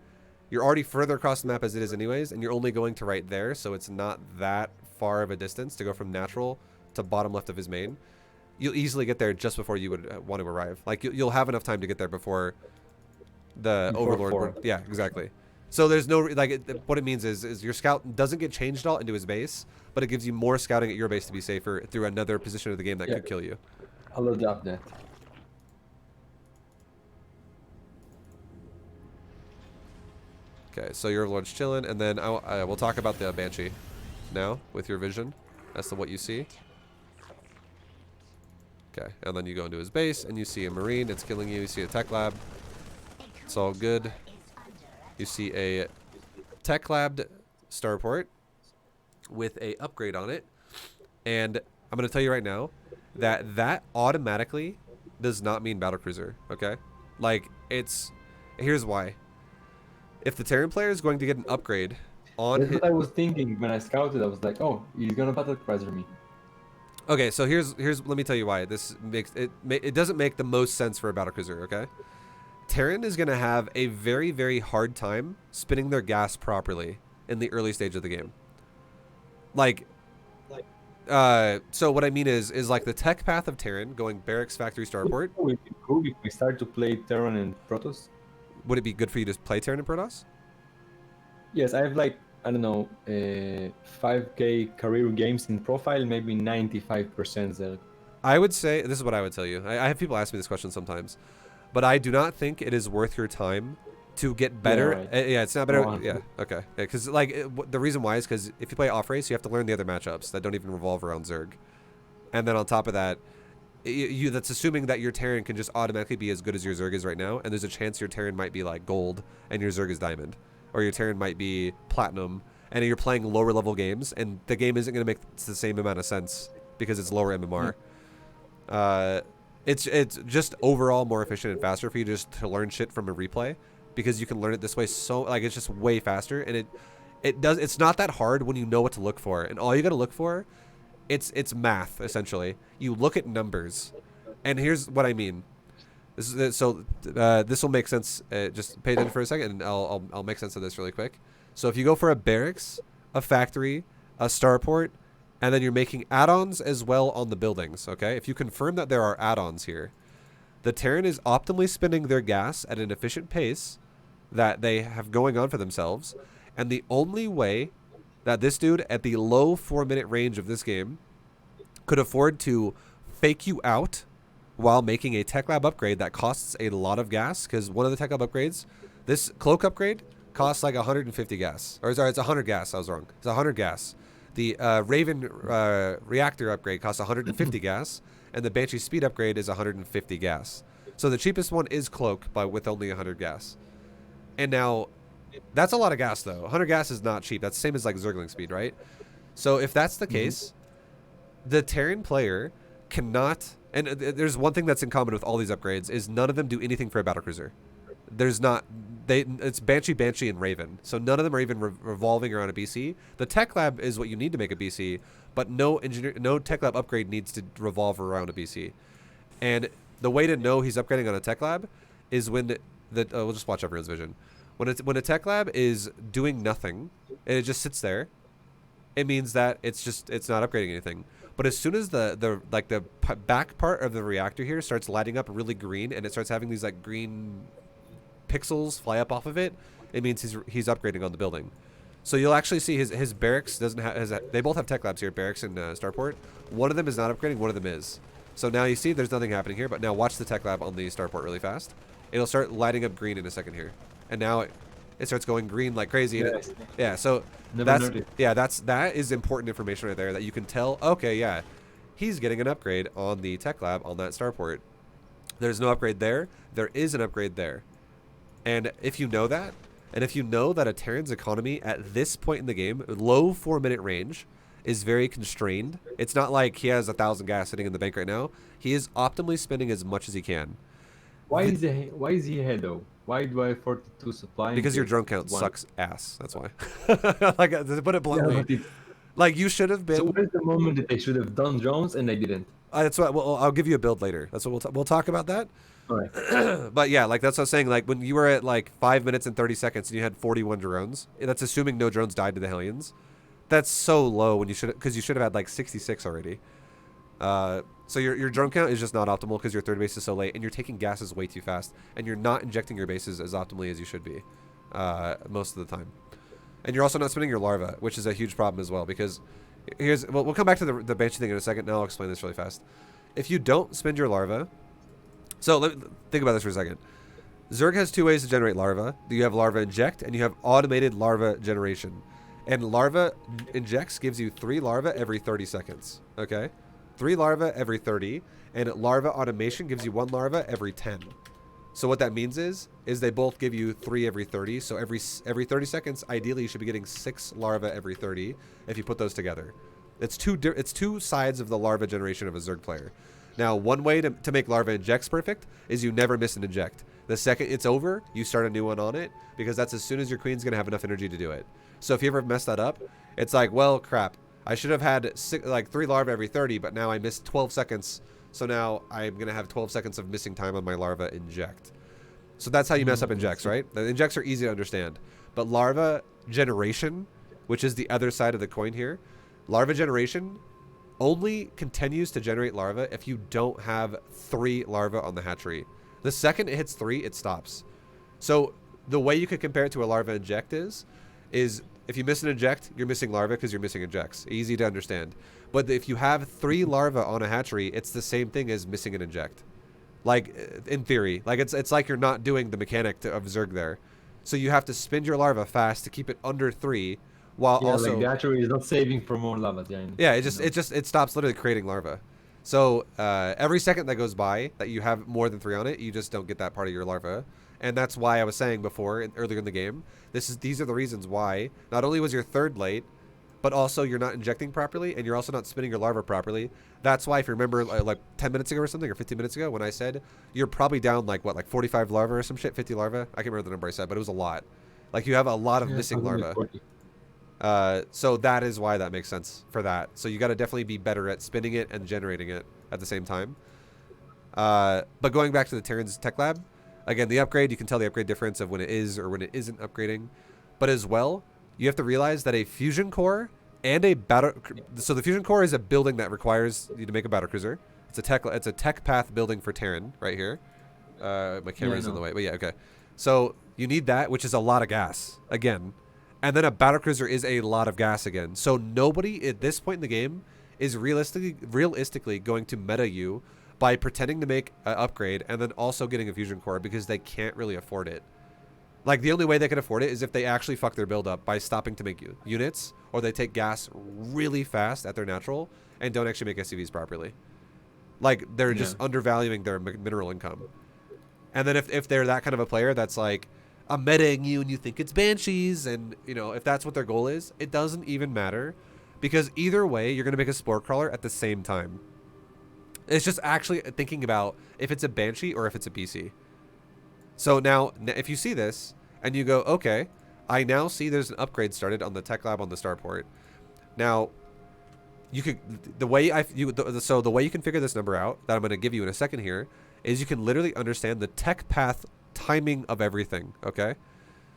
you're already further across the map as it is anyways, and you're only going to right there, so it's not that far of a distance to go from natural to bottom left of his main. You'll easily get there just before you would want to arrive. Like, you'll have enough time to get there before the Overlord... Yeah, exactly. So there's no... Like, what it means is your scout doesn't get changed all into his base, but it gives you more scouting at your base to be safer through another position of the game that could kill you. I'll adopt that. Okay, so your Overlord's chilling, and then we'll talk about the Banshee now with your vision as to what you see. Okay, and then you go into his base, and you see a Marine. It's killing you. You see a Tech Lab. It's all good. You see a Tech Lab starport with a upgrade on it. And I'm going to tell you right now that that automatically does not mean battlecruiser, okay? Like, it's... Here's why. If the Terran player is going to get an upgrade on That's what I was thinking when I scouted. I was like, oh, he's going to battlecruiser me. Okay, so here's let me tell you why this makes it doesn't make the most sense for a battlecruiser, okay? Terran is going to have a very, very hard time spinning their gas properly in the early stage of the game. So what I mean is like the tech path of Terran going barracks, factory, starport. Would it be cool if we start to play Terran and Protoss? Would it be good for you to play Terran and Protoss? Yes, I have like, I don't know, 5k career games in profile, maybe 95% Zerg. I would say, this is what I would tell you. I have people ask me this question sometimes, but I do not think it is worth your time to get better. Yeah, right. Yeah, it's not better. Yeah, okay. Because the reason why is because if you play off race, you have to learn the other matchups that don't even revolve around Zerg. And then on top of that, that's assuming that your Terran can just automatically be as good as your Zerg is right now, and there's a chance your Terran might be like gold and your Zerg is diamond, or your Terran might be platinum, and you're playing lower level games, and the game isn't going to make the same amount of sense because it's lower MMR. It's just overall more efficient and faster for you just to learn shit from a replay, because you can learn it this way. So like, it's just way faster, and it's not that hard when you know what to look for, and all you got to look for, it's math essentially. You look at numbers, and here's what I mean. This will make sense. Just pay attention for a second, and I'll make sense of this really quick. So if you go for a barracks, a factory, a starport, and then you're making add-ons as well on the buildings, okay? If you confirm that there are add-ons here, the Terran is optimally spending their gas at an efficient pace that they have going on for themselves, and the only way that this dude at the low 4-minute range of this game could afford to fake you out while making a Tech Lab upgrade that costs a lot of gas, because one of the Tech Lab upgrades, this cloak upgrade, costs like 150 gas. Or sorry, it's 100 gas. I was wrong. It's 100 gas. The Raven reactor upgrade costs 150 gas, and the Banshee speed upgrade is 150 gas. So the cheapest one is cloak, but with only 100 gas. And now, that's a lot of gas though. 100 gas is not cheap. That's the same as like Zergling speed, right? So if that's the case, the Terran player cannot. And there's one thing that's in common with all these upgrades is none of them do anything for a battlecruiser. There's not. It's Banshee, and Raven. So none of them are even revolving around a BC. The Tech Lab is what you need to make a BC, but no Tech Lab upgrade needs to revolve around a BC. And the way to know he's upgrading on a Tech Lab is when we'll just watch everyone's vision. When a Tech Lab is doing nothing and it just sits there, it means that it's not upgrading anything. But as soon as the back part of the reactor here starts lighting up really green, and it starts having these like green pixels fly up off of it, it means he's upgrading on the building. So you'll actually see his barracks doesn't have, they both have tech labs here, barracks and starport. One of them is not upgrading, one of them is. So now you see there's nothing happening here, but now watch the tech lab on the starport really fast. It'll start lighting up green in a second here. And now it starts going green like crazy. Yeah, so that is important information right there that you can tell, okay, yeah, he's getting an upgrade on the tech lab on that starport. There's no upgrade there. There is an upgrade there. And if you know that, and if you know that a Terran's economy at this point in the game, low 4-minute range, is very constrained. It's not like he has 1,000 gas sitting in the bank right now. He is optimally spending as much as he can. Why is he ahead though? Why do I have 42 supply? Because your drone count sucks ass. That's why. Like, to put it bluntly, Yeah, like you should have been. so what is the moment that they should have done drones and they didn't? That's what. Well, I'll give you a build later. That's what we'll talk about that. All right. But yeah, like that's what I was saying. Like when you were at like 5 minutes and 30 seconds and you had 41 drones. That's assuming no drones died to the Hellions. That's so low when you should, because you should have had like 66 already. So your drone count is just not optimal because your third base is so late and you're taking gases way too fast and you're not injecting your bases as optimally as you should be most of the time. And you're also not spinning your larva, which is a huge problem as well, because we'll come back to the Banshee thing in a second. Now I'll explain this really fast. If you don't spend your larva, so think about this for a second. Zerg has two ways to generate larva. You have larva inject and you have automated larva generation. And larva injects gives you 3 larva every 30 seconds. Okay? 3 larva every 30. And larva automation gives you 1 larva every 10. So what that means is they both give you 3 every 30. So every 30 seconds, ideally you should be getting 6 larva every 30 if you put those together. It's two sides of the larva generation of a Zerg player. Now, one way to make larva injects perfect is you never miss an inject. The second it's over, you start a new one on it, because that's as soon as your queen's going to have enough energy to do it. So if you ever mess that up, it's like, well, crap. I should have had 3 larvae every 30, but now I missed 12 seconds. So now I'm going to have 12 seconds of missing time on my larva inject. So that's how you mess up injects, right? The injects are easy to understand. But larva generation, which is the other side of the coin here, larva generation only continues to generate larva if you don't have 3 larvae on the hatchery. The second it hits 3, it stops. So the way you could compare it to a larva inject is if you miss an inject, you're missing larva because you're missing injects. Easy to understand. But if you have 3 larvae on a hatchery, it's the same thing as missing an inject. Like, in theory. Like, it's like you're not doing the mechanic of Zerg there. So you have to spin your larva fast to keep it under 3, while also... like the hatchery is not saving for more larvae. Yeah, it stops literally creating larvae. So every second that goes by that you have more than 3 on it, you just don't get that part of your larva. And that's why I was saying before, earlier in the game, these are the reasons why not only was your third late, but also you're not injecting properly, and you're also not spinning your larva properly. That's why, if you remember, like 10 minutes ago or something, or 15 minutes ago, when I said you're probably down like 45 larvae or some shit, 50 larvae. I can't remember the number I said, but it was a lot. Like you have a lot of missing larvae. So that is why that makes sense for that. So you got to definitely be better at spinning it and generating it at the same time. But going back to the Terran's Tech Lab, again, the upgrade, you can tell the upgrade difference of when it is or when it isn't upgrading. But as well, you have to realize that a fusion core and a battle... So the fusion core is a building that requires you to make a battle cruiser. It's a tech path building for Terran right here. My camera's in the way, but yeah, okay. So you need that, which is a lot of gas, again. And then a battle cruiser is a lot of gas again. So nobody at this point in the game is realistically going to meta you by pretending to make an upgrade and then also getting a fusion core, because they can't really afford it. Like, the only way they can afford it is if they actually fuck their build up by stopping to make units, or they take gas really fast at their natural and don't actually make SCVs properly. Like, they're just undervaluing their mineral income. And then if they're that kind of a player that's like, I'm metaing you and you think it's Banshees, and, you know, if that's what their goal is, it doesn't even matter, because either way, you're going to make a Spore Crawler at the same time. It's just actually thinking about if it's a Banshee or if it's a PC. So now, if you see this and you go, okay, I now see there's an upgrade started on the Tech Lab on the Starport. Now, you could the way you can figure this number out that I'm going to give you in a second here is you can literally understand the tech path timing of everything. Okay,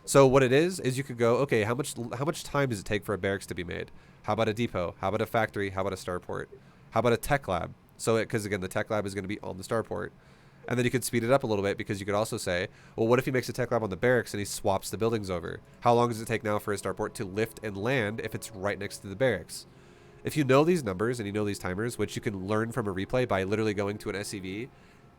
so what it is you could go, okay, how much time does it take for a barracks to be made? How about a depot? How about a factory? How about a starport? How about a tech lab? So because again, the tech lab is going to be on the starport. And then you could speed it up a little bit because you could also say, well, what if he makes a tech lab on the barracks and he swaps the buildings over? How long does it take now for a starport to lift and land if it's right next to the barracks? If you know these numbers and you know these timers, which you can learn from a replay by literally going to an SCV,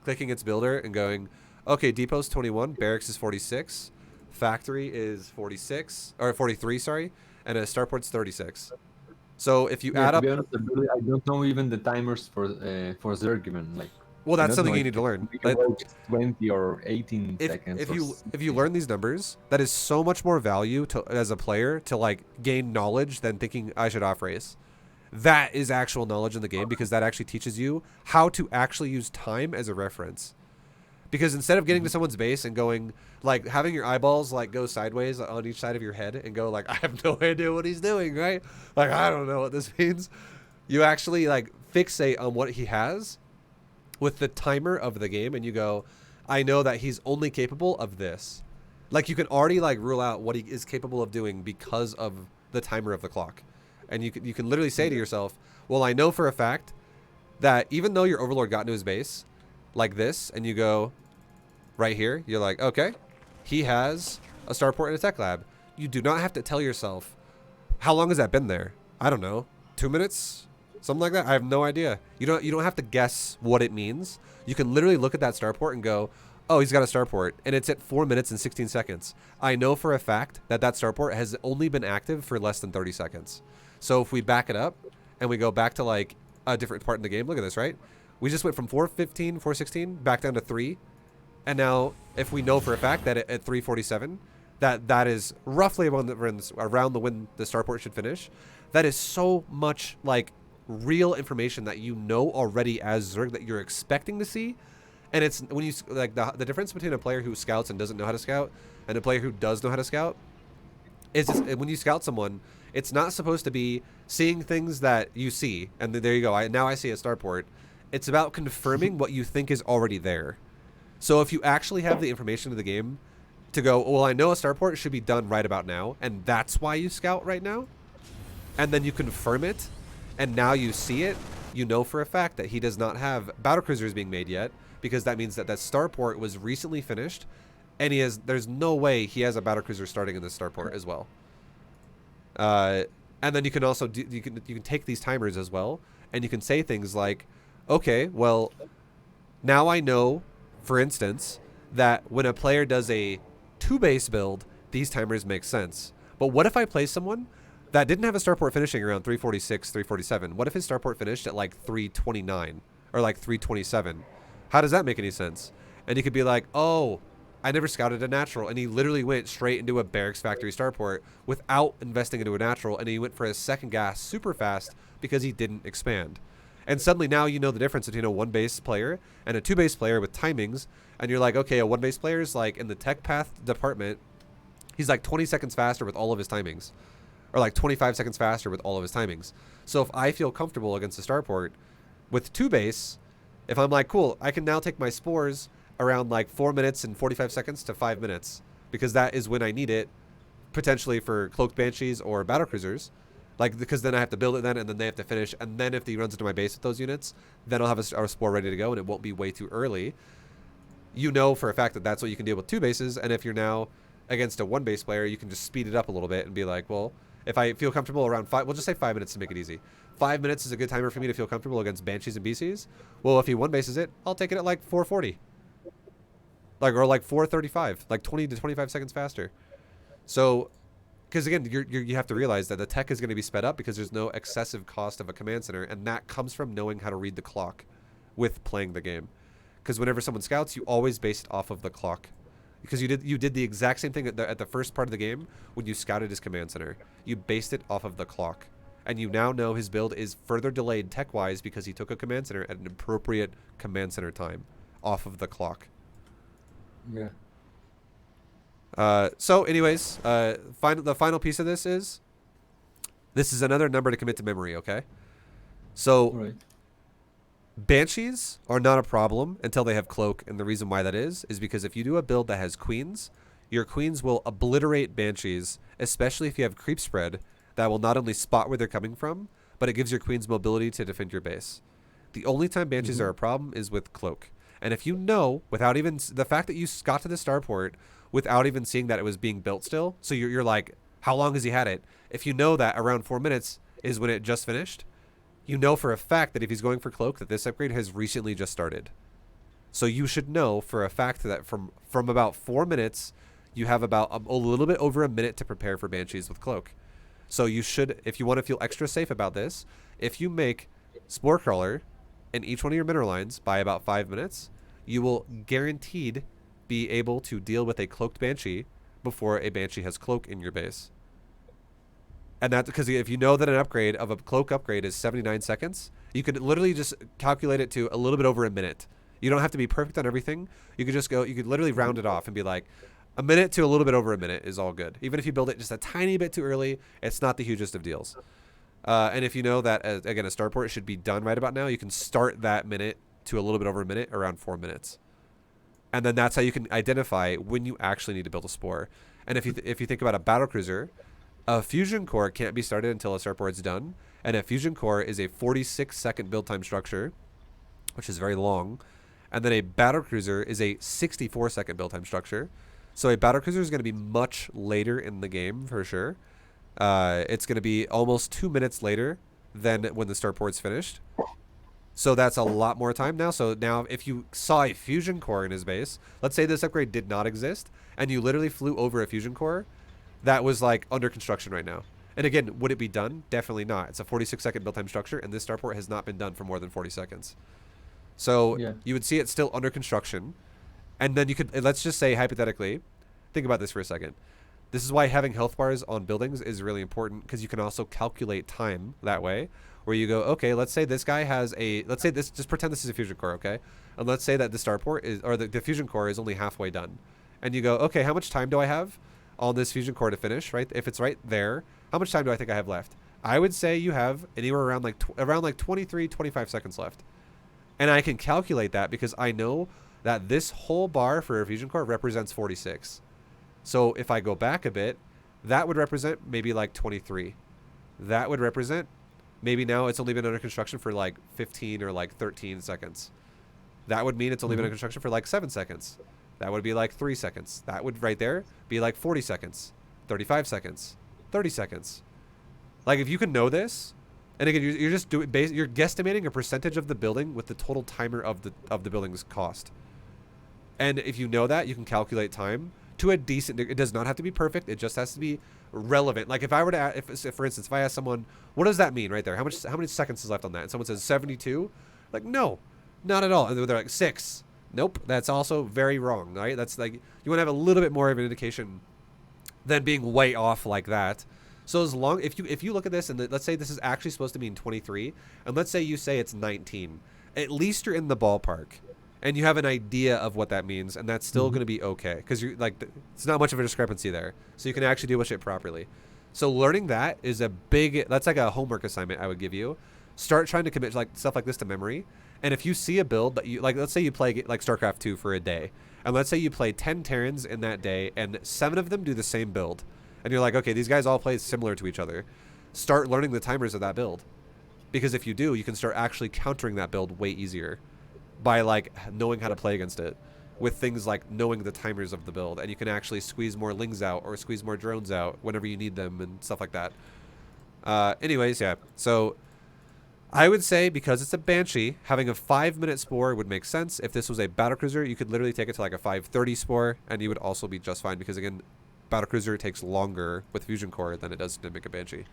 clicking its builder and going, okay, depot's 21, barracks is 46, factory is 46, or 43, sorry, and a starport's 36. So if you add to up... be honest, I don't know even the timers for Zergiven. Like, Well, that's I don't something know you need to learn. if it's 20 or 18 seconds. If you learn these numbers, that is so much more value to as a player to like gain knowledge than thinking I should off race. That is actual knowledge in the game because that actually teaches you how to actually use time as a reference. Because instead of getting to someone's base and going, like, having your eyeballs, like, go sideways on each side of your head and go, like, I have no idea what he's doing, right? Like, I don't know what this means. You actually, like, fixate on what he has with the timer of the game and you go, I know that he's only capable of this. Like, you can already, like, rule out what he is capable of doing because of the timer of the clock. And you can literally say to yourself, well, I know for a fact that even though your overlord got into his base like this, and you go right here, you're like, okay, he has a starport and a tech lab. You do not have to tell yourself, how long has that been there? I don't know, 2 minutes? Something like that? I have no idea. You don't have to guess what it means. You can literally look at that starport and go, oh, he's got a starport, and it's at 4 minutes and 16 seconds. I know for a fact that that starport has only been active for less than 30 seconds. So if we back it up and we go back to like a different part in the game, look at this, right? We just went from 415, 416 back down to 3. And now if we know for a fact that at 347, that is roughly around the when the starport should finish, that is so much like real information that you know already as Zerg that you're expecting to see. And it's when you like the difference between a player who scouts and doesn't know how to scout and a player who does know how to scout is just, when you scout someone, it's not supposed to be seeing things that you see and there you go. Now I see a starport. It's about confirming what you think is already there. So if you actually have the information of the game to go, well, I know a starport should be done right about now, and that's why you scout right now, and then you confirm it, and now you see it, you know for a fact that he does not have battlecruisers being made yet, because that means that that starport was recently finished, and there's no way he has a battlecruiser starting in this starport as well. And then you can also you can take these timers as well, and you can say things like, okay, well, now I know, for instance, that when a player does a 2-base build, these timers make sense. But what if I play someone that didn't have a starport finishing around 346, 347? What if his starport finished at like 329 or like 327? How does that make any sense? And he could be like, oh, I never scouted a natural, and he literally went straight into a barracks factory starport without investing into a natural, and he went for his second gas super fast because he didn't expand. And suddenly now you know the difference between a 1-base player and a 2-base player with timings, and you're like, okay, a 1-base player is like in the tech path department, he's like 20 seconds faster with all of his timings, or like 25 seconds faster with all of his timings. So if I feel comfortable against a starport with 2-base, if I'm like, cool, I can now take my spores around like 4 minutes and 45 seconds to 5 minutes, because that is when I need it, potentially for cloaked banshees or battlecruisers. Like, because then I have to build it then, and then they have to finish, and then if he runs into my base with those units, then I'll have a spore ready to go, and it won't be way too early. You know for a fact that that's what you can deal with 2 bases, and if you're now against a 1-base player, you can just speed it up a little bit and be like, well, if I feel comfortable around 5, we'll just say 5 minutes to make it easy. 5 minutes is a good timer for me to feel comfortable against banshees and BCs. Well, if he 1-bases it, I'll take it at like 440. Like, or like 435, like 20 to 25 seconds faster. So, because again, you have to realize that the tech is going to be sped up because there's no excessive cost of a command center, and that comes from knowing how to read the clock with playing the game. Because whenever someone scouts, you always base it off of the clock. Because you did the exact same thing at the first part of the game when you scouted his command center. You based it off of the clock. And you now know his build is further delayed tech-wise because he took a command center at an appropriate command center time off of the clock. Yeah. So anyways, the final piece of this is another number to commit to memory, okay? So Right. Banshees are not a problem until they have cloak, and the reason why that is because if you do a build that has queens, your queens will obliterate banshees, especially if you have creep spread that will not only spot where they're coming from, but it gives your queens mobility to defend your base. The only time banshees are a problem is with cloak. And if you know, without even the fact that you got to the starport without even seeing that it was being built still, so you're like, how long has he had it? If you know that around 4 minutes is when it just finished, you know for a fact that if he's going for cloak, that this upgrade has recently just started. So you should know for a fact that from about 4 minutes, you have about a little bit over a minute to prepare for banshees with cloak. So you should, if you want to feel extra safe about this, if you make spore crawler in each one of your mineral lines by about 5 minutes, you will guaranteed be able to deal with a cloaked banshee before a banshee has cloak in your base. And that's because if you know that an upgrade of a cloak upgrade is 79 seconds, you could literally just calculate it to a little bit over a minute. You don't have to be perfect on everything. You could just go, you could literally round it off and be like, a minute to a little bit over a minute is all good. Even if you build it just a tiny bit too early, it's not the hugest of deals. And if you know that, again, a starport should be done right about now, you can start that minute to a little bit over a minute, around 4 minutes. And then that's how you can identify when you actually need to build a spore. And if you think about a battlecruiser, a fusion core can't be started until a starport's done. And a fusion core is a 46-second build time structure, which is very long. And then a battlecruiser is a 64-second build time structure. So a battlecruiser is going to be much later in the game for sure. It's going to be almost 2 minutes later than when the starport's finished. So that's a lot more time now. So now if you saw a fusion core in his base, let's say this upgrade did not exist, and you literally flew over a fusion core that was like under construction right now. And again, would it be done? Definitely not. It's a 46-second build time structure, and this starport has not been done for more than 40 seconds. So you would see it still under construction. And then you could, let's just say hypothetically, think about this for a second. This is why having health bars on buildings is really important, because you can also calculate time that way, where you go, okay, let's say this guy has a, let's say this, just pretend this is a fusion core, okay? And let's say that the starport is, or the fusion core is only halfway done. And you go, okay, how much time do I have on this fusion core to finish, right? If it's right there, how much time do I think I have left? I would say you have anywhere around like 23, 25 seconds left. And I can calculate that because I know that this whole bar for a fusion core represents 46. So if I go back a bit, that would represent maybe like 23. That would represent maybe now it's only been under construction for like 15 or like 13 seconds. That would mean it's only been under construction for like 7 seconds. That would be like 3 seconds. That would right there be like 40 seconds, 35 seconds, 30 seconds. Like if you can know this, and again, you're just doing you're guesstimating a percentage of the building with the total timer of the building's cost. And if you know that, you can calculate time to a decent. It does not have to be perfect. It just has to be relevant. Like if I were to, if for instance, if I ask someone, what does that mean right there? How many seconds is left on that? And someone says 72, like no, not at all. And they're like 6. Nope, that's also very wrong, right? That's like, you want to have a little bit more of an indication than being way off like that. So as long, if you look at this and let's say this is actually supposed to mean 23, and let's say you say it's 19, at least you're in the ballpark, and you have an idea of what that means, and that's still going to be okay, because you're like, it's not much of a discrepancy there, so you can actually deal with it properly. So learning that is a big, that's like a homework assignment I would give you. Start trying to commit like stuff like this to memory. And if you see a build that you like, let's say you play like StarCraft 2 for a day, and let's say you play 10 Terrans in that day, and 7 of them do the same build, and you're like, okay, these guys all play similar to each other. Start learning the timers of that build, because if you do, you can start actually countering that build way easier by like knowing how to play against it with things like knowing the timers of the build, and you can actually squeeze more lings out or squeeze more drones out whenever you need them and stuff like that. Anyways, yeah. So I would say, because it's a Banshee, having a 5-minute spore would make sense. If this was a battlecruiser, you could literally take it to like a 5:30 spore, and you would also be just fine, because again, battlecruiser takes longer with fusion core than it does to make a Banshee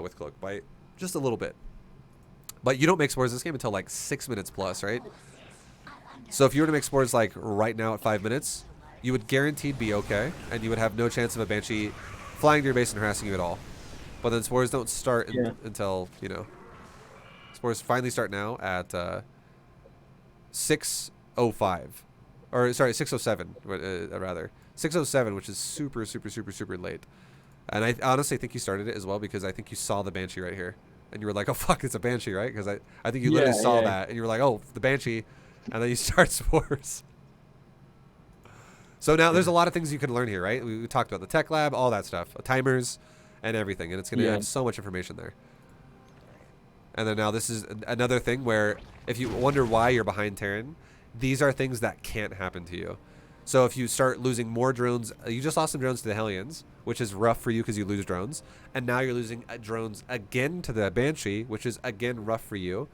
with cloak by just a little bit. But you don't make spores this game until like 6 minutes plus, right? So if you were to make spores like right now at 5 minutes, you would guaranteed be okay, and you would have no chance of a Banshee flying to your base and harassing you at all. But then spores don't start until, you know, spores finally start now at 6:05, or sorry, 6:07 rather. 6:07, which is super late. And I honestly think you started it as well because I think you saw the Banshee right here, and you were like, oh fuck, it's a Banshee, right? Because I think you literally saw that, and you were like, oh, the Banshee, and then you start spores. So now there's a lot of things you can learn here, right? We talked about the tech lab, all that stuff, timers, and everything, and it's going to have so much information there. And then now this is another thing where if you wonder why you're behind Terran, these are things that can't happen to you. So if you start losing more drones, you just lost some drones to the Hellions, which is rough for you because you lose drones. And now you're losing drones again to the Banshee, which is again rough for you.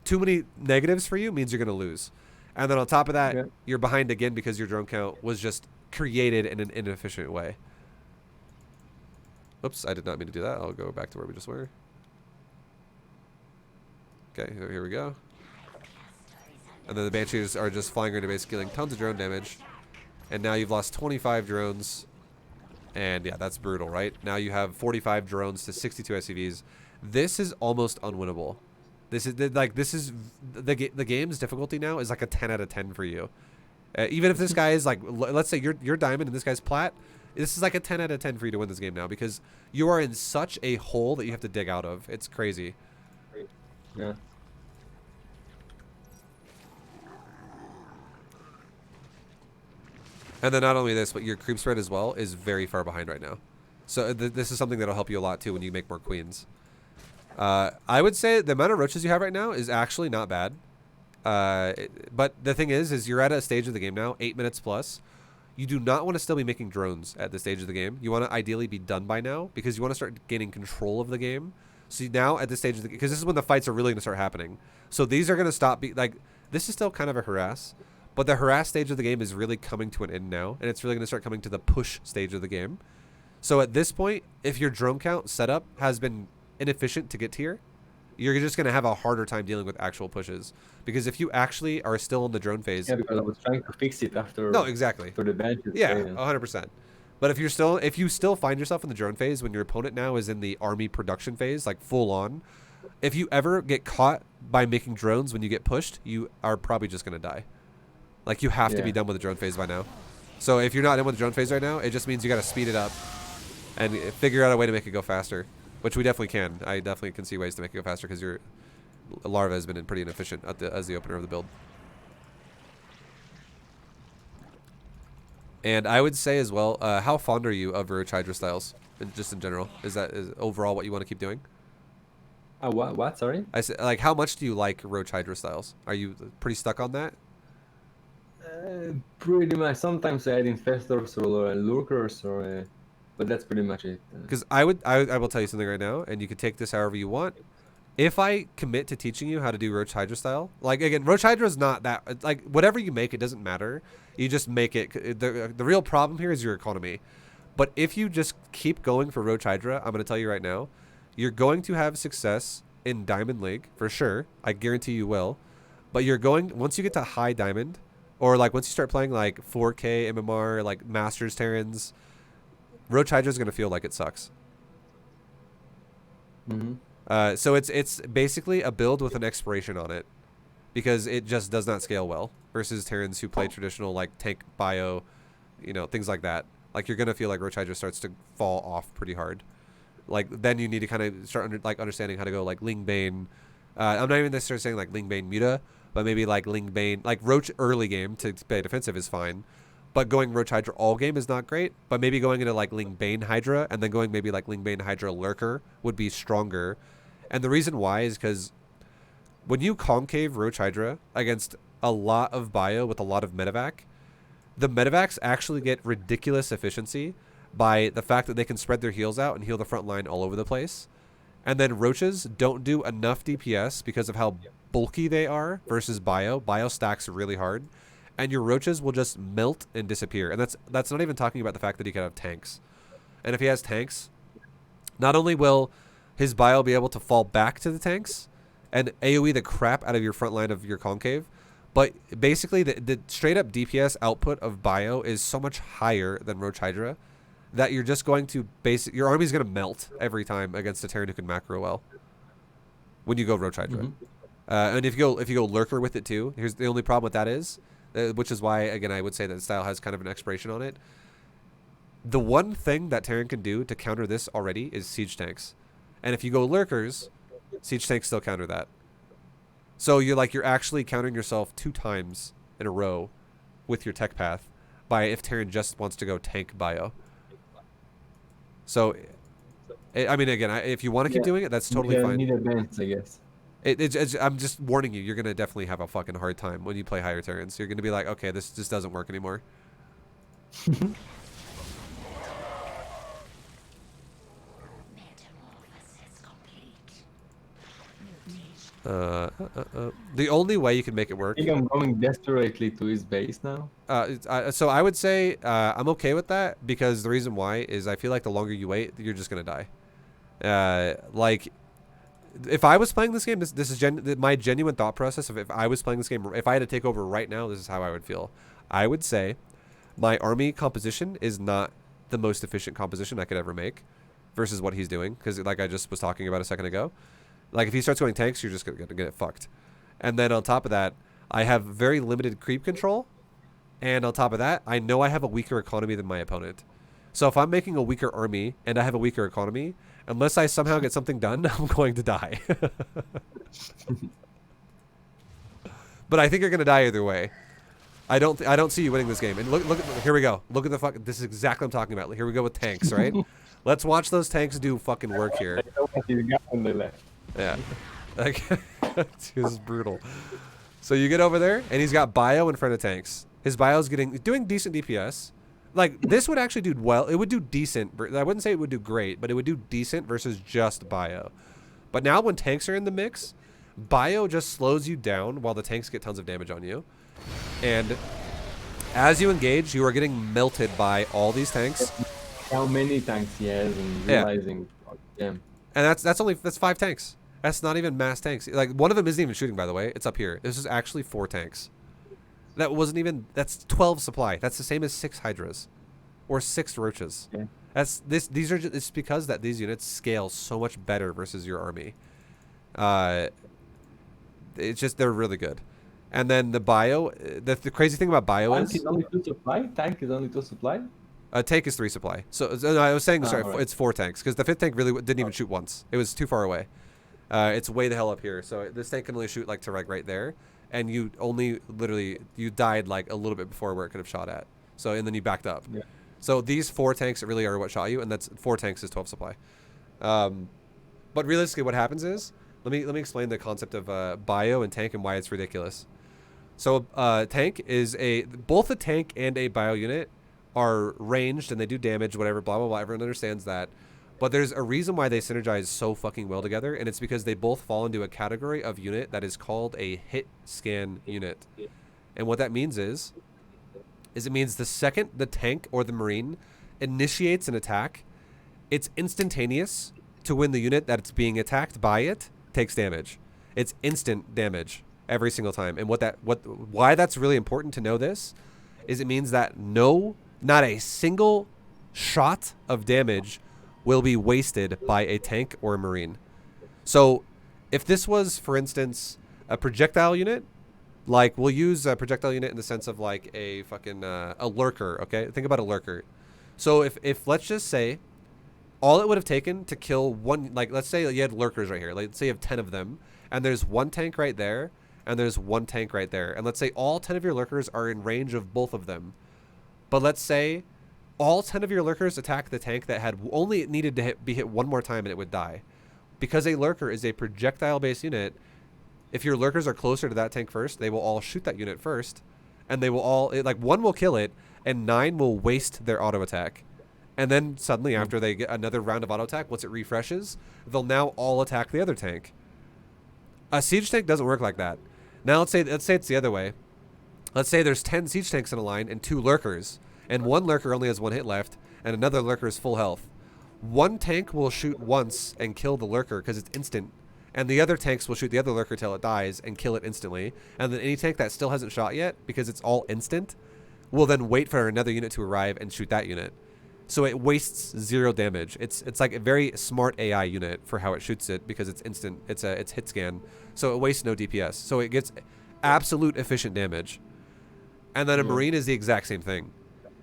Too many negatives for you means you're going to lose. And then on top of that, you're behind again because your drone count was just created in an inefficient way. Oops, I did not mean to do that. I'll go back to where we just were. Okay, here we go. And then the Banshees are just flying around, basically dealing tons of drone damage. And now you've lost 25 drones. And yeah, that's brutal, right? Now you have 45 drones to 62 SCVs. This is almost unwinnable. This is the game's difficulty now is like a 10 out of 10 for you. Even if this guy is like, let's say you're diamond and this guy's plat, this is like a 10 out of 10 for you to win this game now because you are in such a hole that you have to dig out of. It's crazy. Yeah. And then not only this, but your creep spread as well is very far behind right now. So this is something that'll help you a lot too when you make more queens. I would say the amount of roaches you have right now is actually not bad. But the thing is you're at a stage of the game now, 8 minutes plus. You do not want to still be making drones at this stage of the game. You want to ideally be done by now because you want to start gaining control of the game. So now at this stage of the game, because this is when the fights are really going to start happening. So these are going to stop. This is still kind of a harass. But the harass stage of the game is really coming to an end now, and it's really going to start coming to the push stage of the game. So at this point, if your drone count setup has been inefficient to get here, you're just going to have a harder time dealing with actual pushes. Because if you actually are still in the drone phase... Yeah, because I was trying to fix it after... No, exactly. For the benches. Yeah, 100%. But if you still find yourself in the drone phase when your opponent now is in the army production phase, like full on, if you ever get caught by making drones when you get pushed, you are probably just going to die. Like, you have to be done with the drone phase by now. So if you're not in with the drone phase right now, it just means you got to speed it up and figure out a way to make it go faster, which we definitely can. I definitely can see ways to make it go faster because your larva has been pretty inefficient as the opener of the build. And I would say as well, how fond are you of Roach Hydra styles, just in general? Is overall what you want to keep doing? What? Sorry? I said, like, how much do you like Roach Hydra styles? Are you pretty stuck on that? Pretty much. Sometimes I add infestors or lurkers, but that's pretty much it. Because I will tell you something right now, and you can take this however you want. If I commit to teaching you how to do Roach Hydra style, like, again, Roach Hydra is not that, like, whatever you make, it doesn't matter. You just make it. The real problem here is your economy. But if you just keep going for Roach Hydra, I'm going to tell you right now, you're going to have success in Diamond League, for sure. I guarantee you will. But once you get to high Diamond, or like once you start playing like 4K MMR, like Masters Terrans, Roach Hydra is going to feel like it sucks. Mm-hmm. So it's basically a build with an expiration on it, because it just does not scale well versus Terrans who play traditional like tank bio, things like that. Like, you're gonna feel like Roach Hydra starts to fall off pretty hard. Like, then you need to kind of start understanding how to go like Ling Bane. I'm not even necessarily saying like Ling Bane Muta, but maybe like Ling Bane, like Roach early game to play defensive is fine. But going Roach Hydra all game is not great. But maybe going into like Ling Bane Hydra and then going maybe like Ling Bane Hydra Lurker would be stronger. And the reason why is because when you concave Roach Hydra against a lot of bio with a lot of medevac, the medevacs actually get ridiculous efficiency by the fact that they can spread their heals out and heal the front line all over the place. And then Roaches don't do enough DPS because of how bulky they are versus bio. Bio stacks really hard. And your Roaches will just melt and disappear. And that's not even talking about the fact that he can have tanks. And if he has tanks, not only will his bio be able to fall back to the tanks and AoE the crap out of your front line of your concave, but basically the straight up DPS output of bio is so much higher than Roach Hydra that you're just going to your army's going to melt every time against a Terran who can macro well when you go Roach Hydra. Mm-hmm. And if you go Lurker with it too, here's the only problem with that is, which is why, again, I would say that the style has kind of an expiration on it. The one thing that Terran can do to counter this already is siege tanks. And if you go Lurkers, siege tanks still counter that. So you're actually countering yourself 2 times in a row with your tech path by if Terran just wants to go tank bio. So, I mean, again, if you want to keep doing it, that's totally fine. Need events, I guess. I'm just warning you. You're gonna definitely have a fucking hard time when you play higher turns. You're gonna be like, okay, this just doesn't work anymore. The only way you can make it work. I think I'm going desperately to his base now. So I would say I'm okay with that because the reason why is I feel like the longer you wait, you're just gonna die. Like, if I was playing this game, this is my genuine thought process of if I was playing this game, if I had to take over right now, this is how I would feel. I would say my army composition is not the most efficient composition I could ever make versus what he's doing because, like I just was talking about a second ago. Like, if he starts going tanks, you're just going to get fucked. And then on top of that, I have very limited creep control. And on top of that, I know I have a weaker economy than my opponent. So if I'm making a weaker army and I have a weaker economy, unless I somehow get something done, I'm going to die. But I think you're going to die either way. I don't see you winning this game. And look here we go. Look at the fuck. This is exactly what I'm talking about. Here we go with tanks, right? Let's watch those tanks do fucking work here. Yeah, like this is brutal. So you get over there, and he's got bio in front of tanks. His bio's doing decent DPS. Like, this would actually do well. It would do decent. I wouldn't say it would do great, but it would do decent versus just bio. But now when tanks are in the mix, bio just slows you down while the tanks get tons of damage on you. And as you engage, you are getting melted by all these tanks. How many tanks he has and realizing, yeah. And that's 5 tanks. That's not even mass tanks. Like, one of them isn't even shooting, by the way. It's up here. This is actually 4 tanks. That wasn't even... That's 12 supply. That's the same as 6 Hydras. Or 6 Roaches. Yeah. These are just... It's because that these units scale so much better versus your army. It's just... They're really good. And then the bio... The crazy thing about bio Tank is only 2 supply? Tank is only 2 supply? Tank is 3 supply. So no, I was saying... sorry, right. It's 4 tanks. Because the 5th tank really didn't even shoot once. It was too far away. It's way the hell up here. So this tank can only shoot like to right there. And you only literally, you died like a little bit before where it could have shot at. So, and then you backed up. Yeah. So these 4 tanks really are what shot you. And that's 4 tanks is 12 supply. But realistically what happens is, let me explain the concept of bio and tank and why it's ridiculous. So tank is both a tank and a bio unit are ranged and they do damage, whatever, blah, blah, blah. Everyone understands that. But there's a reason why they synergize so fucking well together, and it's because they both fall into a category of unit that is called a hit scan unit. And what that means is it means the second the tank or the marine initiates an attack, it's instantaneous to when the unit that's being attacked by it takes damage. It's instant damage every single time. And why that's really important to know this is it means that not a single shot of damage will be wasted by a tank or a marine. So if this was, for instance, a projectile unit, like we'll use a projectile unit in the sense of like a fucking a lurker, okay? Think about a lurker. So if let's just say all it would have taken to kill one, like let's say you had lurkers right here, like let's say you have 10 of them, and there's 1 tank right there, and there's 1 tank right there, and let's say all 10 of your lurkers are in range of both of them. But let's say all 10 of your lurkers attack the tank that had only needed to be hit 1 more time and it would die. Because a lurker is a projectile-based unit, if your lurkers are closer to that tank first, they will all shoot that unit first. And they will all... like, 1 will kill it, and 9 will waste their auto attack. And then suddenly, after they get another round of auto attack, once it refreshes, they'll now all attack the other tank. A siege tank doesn't work like that. Now, let's say it's the other way. Let's say there's 10 siege tanks in a line and 2 lurkers. And 1 lurker only has 1 hit left, and another lurker is full health. 1 tank will shoot once and kill the lurker because it's instant, and the other tanks will shoot the other lurker till it dies and kill it instantly. And then any tank that still hasn't shot yet, because it's all instant, will then wait for another unit to arrive and shoot that unit. So it wastes 0 damage. It's like a very smart AI unit for how it shoots it because it's instant. It's hit scan, so it wastes no DPS. So it gets absolute efficient damage. And then a marine is the exact same thing.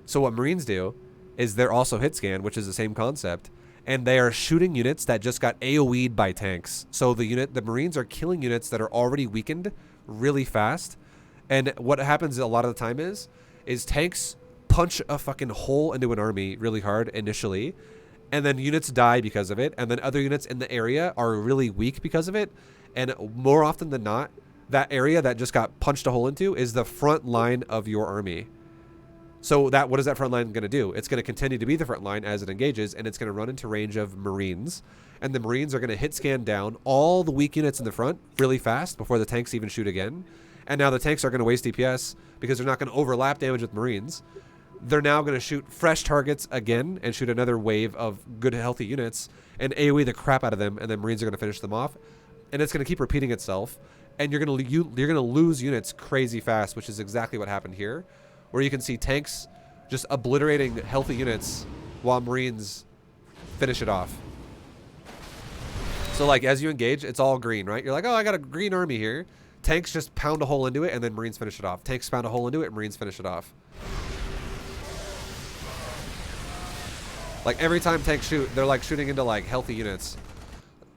So what Marines do is they're also hit scan, which is the same concept, and they are shooting units that just got AoE'd by tanks. So the Marines are killing units that are already weakened really fast. And what happens a lot of the time is tanks punch a fucking hole into an army really hard initially, and then units die because of it, and then other units in the area are really weak because of it, And more often than not, that area that just got punched a hole into is the front line of your army. So what is that front line going to do? It's going to continue to be the front line as it engages, and it's going to run into range of Marines. And the Marines are going to hit scan down all the weak units in the front really fast before the tanks even shoot again. And now the tanks are going to waste DPS because they're not going to overlap damage with Marines. They're now going to shoot fresh targets again and shoot another wave of good, healthy units and AoE the crap out of them, and then Marines are going to finish them off. And it's going to keep repeating itself. And you're going to lose units crazy fast, which is exactly what happened here, where you can see tanks just obliterating healthy units while Marines finish it off. So like as you engage, it's all green, right? You're like, oh, I got a green army here. Tanks just pound a hole into it, and then Marines finish it off. Tanks pound a hole into it, and Marines finish it off. Like every time tanks shoot, they're like shooting into like healthy units.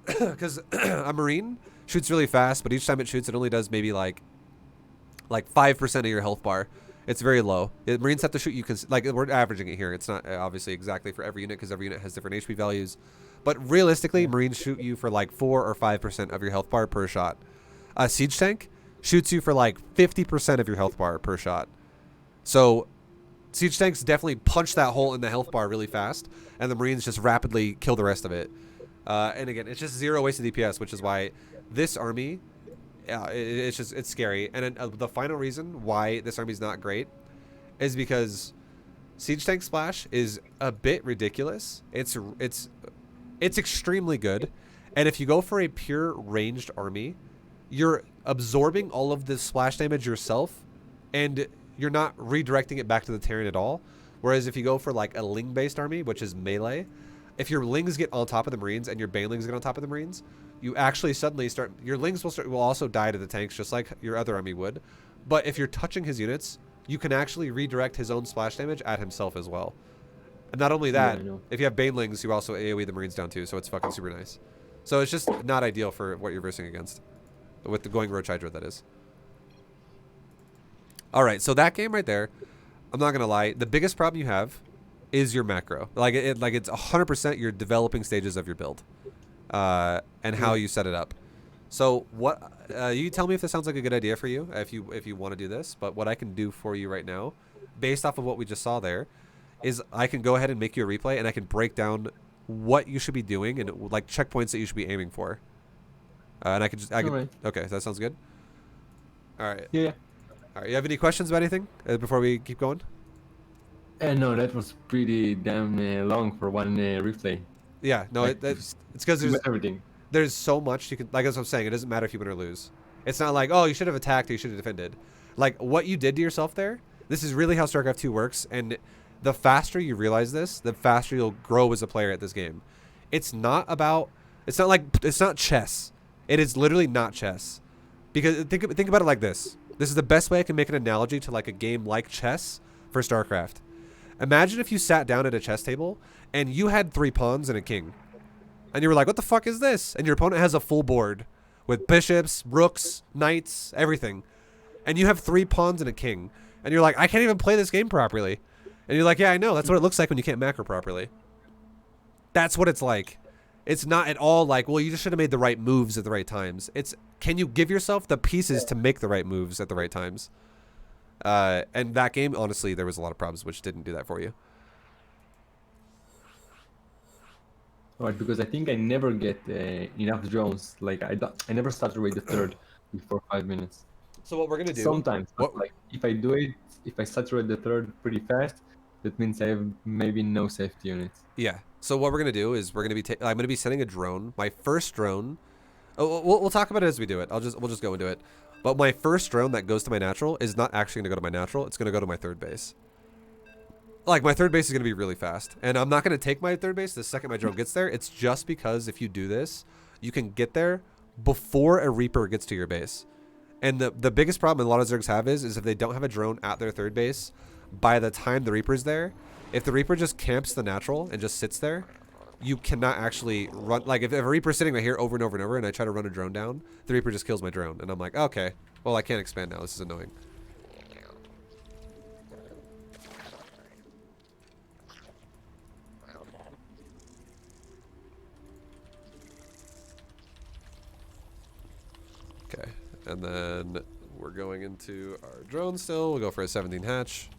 Because a Marine shoots really fast, but each time it shoots, it only does maybe like 5% of your health bar. It's very low. Marines have to shoot you, like we're averaging it here. It's not obviously exactly for every unit because every unit has different HP values. But realistically, Marines shoot you for like 4 or 5% of your health bar per shot. A siege tank shoots you for like 50% of your health bar per shot. So siege tanks definitely punch that hole in the health bar really fast, and the Marines just rapidly kill the rest of it. And again, it's just zero wasted DPS, which is why this army, it's scary. And the final reason why this army is not great is because siege tank splash is a bit ridiculous. It's extremely good, and if you go for a pure ranged army, you're absorbing all of this splash damage yourself, and you're not redirecting it back to the Terran at all. Whereas if you go for like a Ling based army, which is melee, if your Lings get on top of the Marines and your Banelings get on top of the Marines, you actually suddenly start, your Lings will also die to the tanks just like your other army would. But if you're touching his units, you can actually redirect his own splash damage at himself as well. And not only that, if you have Banelings, you also AoE the Marines down too, so it's fucking super nice. So it's just not ideal for what you're versing against. With the going Roach Hydra, that is. Alright, so that game right there, I'm not gonna lie, the biggest problem you have is your macro. Like it's 100% your developing stages of your build. And how you set it up. So what you tell me if this sounds like a good idea for you, if you want to do this, but what I can do for you right now, based off of what we just saw there, is I can go ahead and make you a replay, and I can break down what you should be doing and like checkpoints that you should be aiming for. And okay, that sounds good. All right. Yeah. All right. You have any questions about anything before we keep going? No, that was pretty damn long for one replay. Yeah. No, like, it's because there's everything. There's so much you can, like as I'm saying, it doesn't matter if you win or lose. It's not like, oh, you should have attacked or you should have defended. Like what you did to yourself there. This is really how StarCraft 2 works, and the faster you realize this, the faster you'll grow as a player at this game. It's not chess. It is literally not chess. Because think about it like this. This is the best way I can make an analogy to like a game like chess for StarCraft. Imagine if you sat down at a chess table and you had 3 pawns and a king. And you were like, what the fuck is this? And your opponent has a full board with bishops, rooks, knights, everything. And you have 3 pawns and a king. And you're like, I can't even play this game properly. And you're like, yeah, I know. That's what it looks like when you can't macro properly. That's what it's like. It's not at all like, well, you just should have made the right moves at the right times. It's, can you give yourself the pieces to make the right moves at the right times? And that game, honestly, there was a lot of problems which didn't do that for you. Right, because I think I never get enough drones. Like I never saturate the third before 5 minutes. So what we're gonna do? Sometimes, but like if I saturate the third pretty fast, that means I have maybe no safety units. Yeah. So what we're gonna do is I'm gonna be sending a drone. My first drone. Oh, we'll talk about it as we do it. We'll just go into it. But my first drone that goes to my natural is not actually gonna go to my natural. It's gonna go to my third base. Like, my third base is going to be really fast. And I'm not going to take my third base the second my drone gets there. It's just because if you do this, you can get there before a Reaper gets to your base. And the biggest problem a lot of Zergs have is if they don't have a drone at their third base, by the time the Reaper's there, if the Reaper just camps the natural and just sits there, you cannot actually run. Like, if a Reaper's sitting right here over and over and over and I try to run a drone down, the Reaper just kills my drone. And I'm like, okay, well, I can't expand now. This is annoying. And then we're going into our drone still. We'll go for a 17 hatch.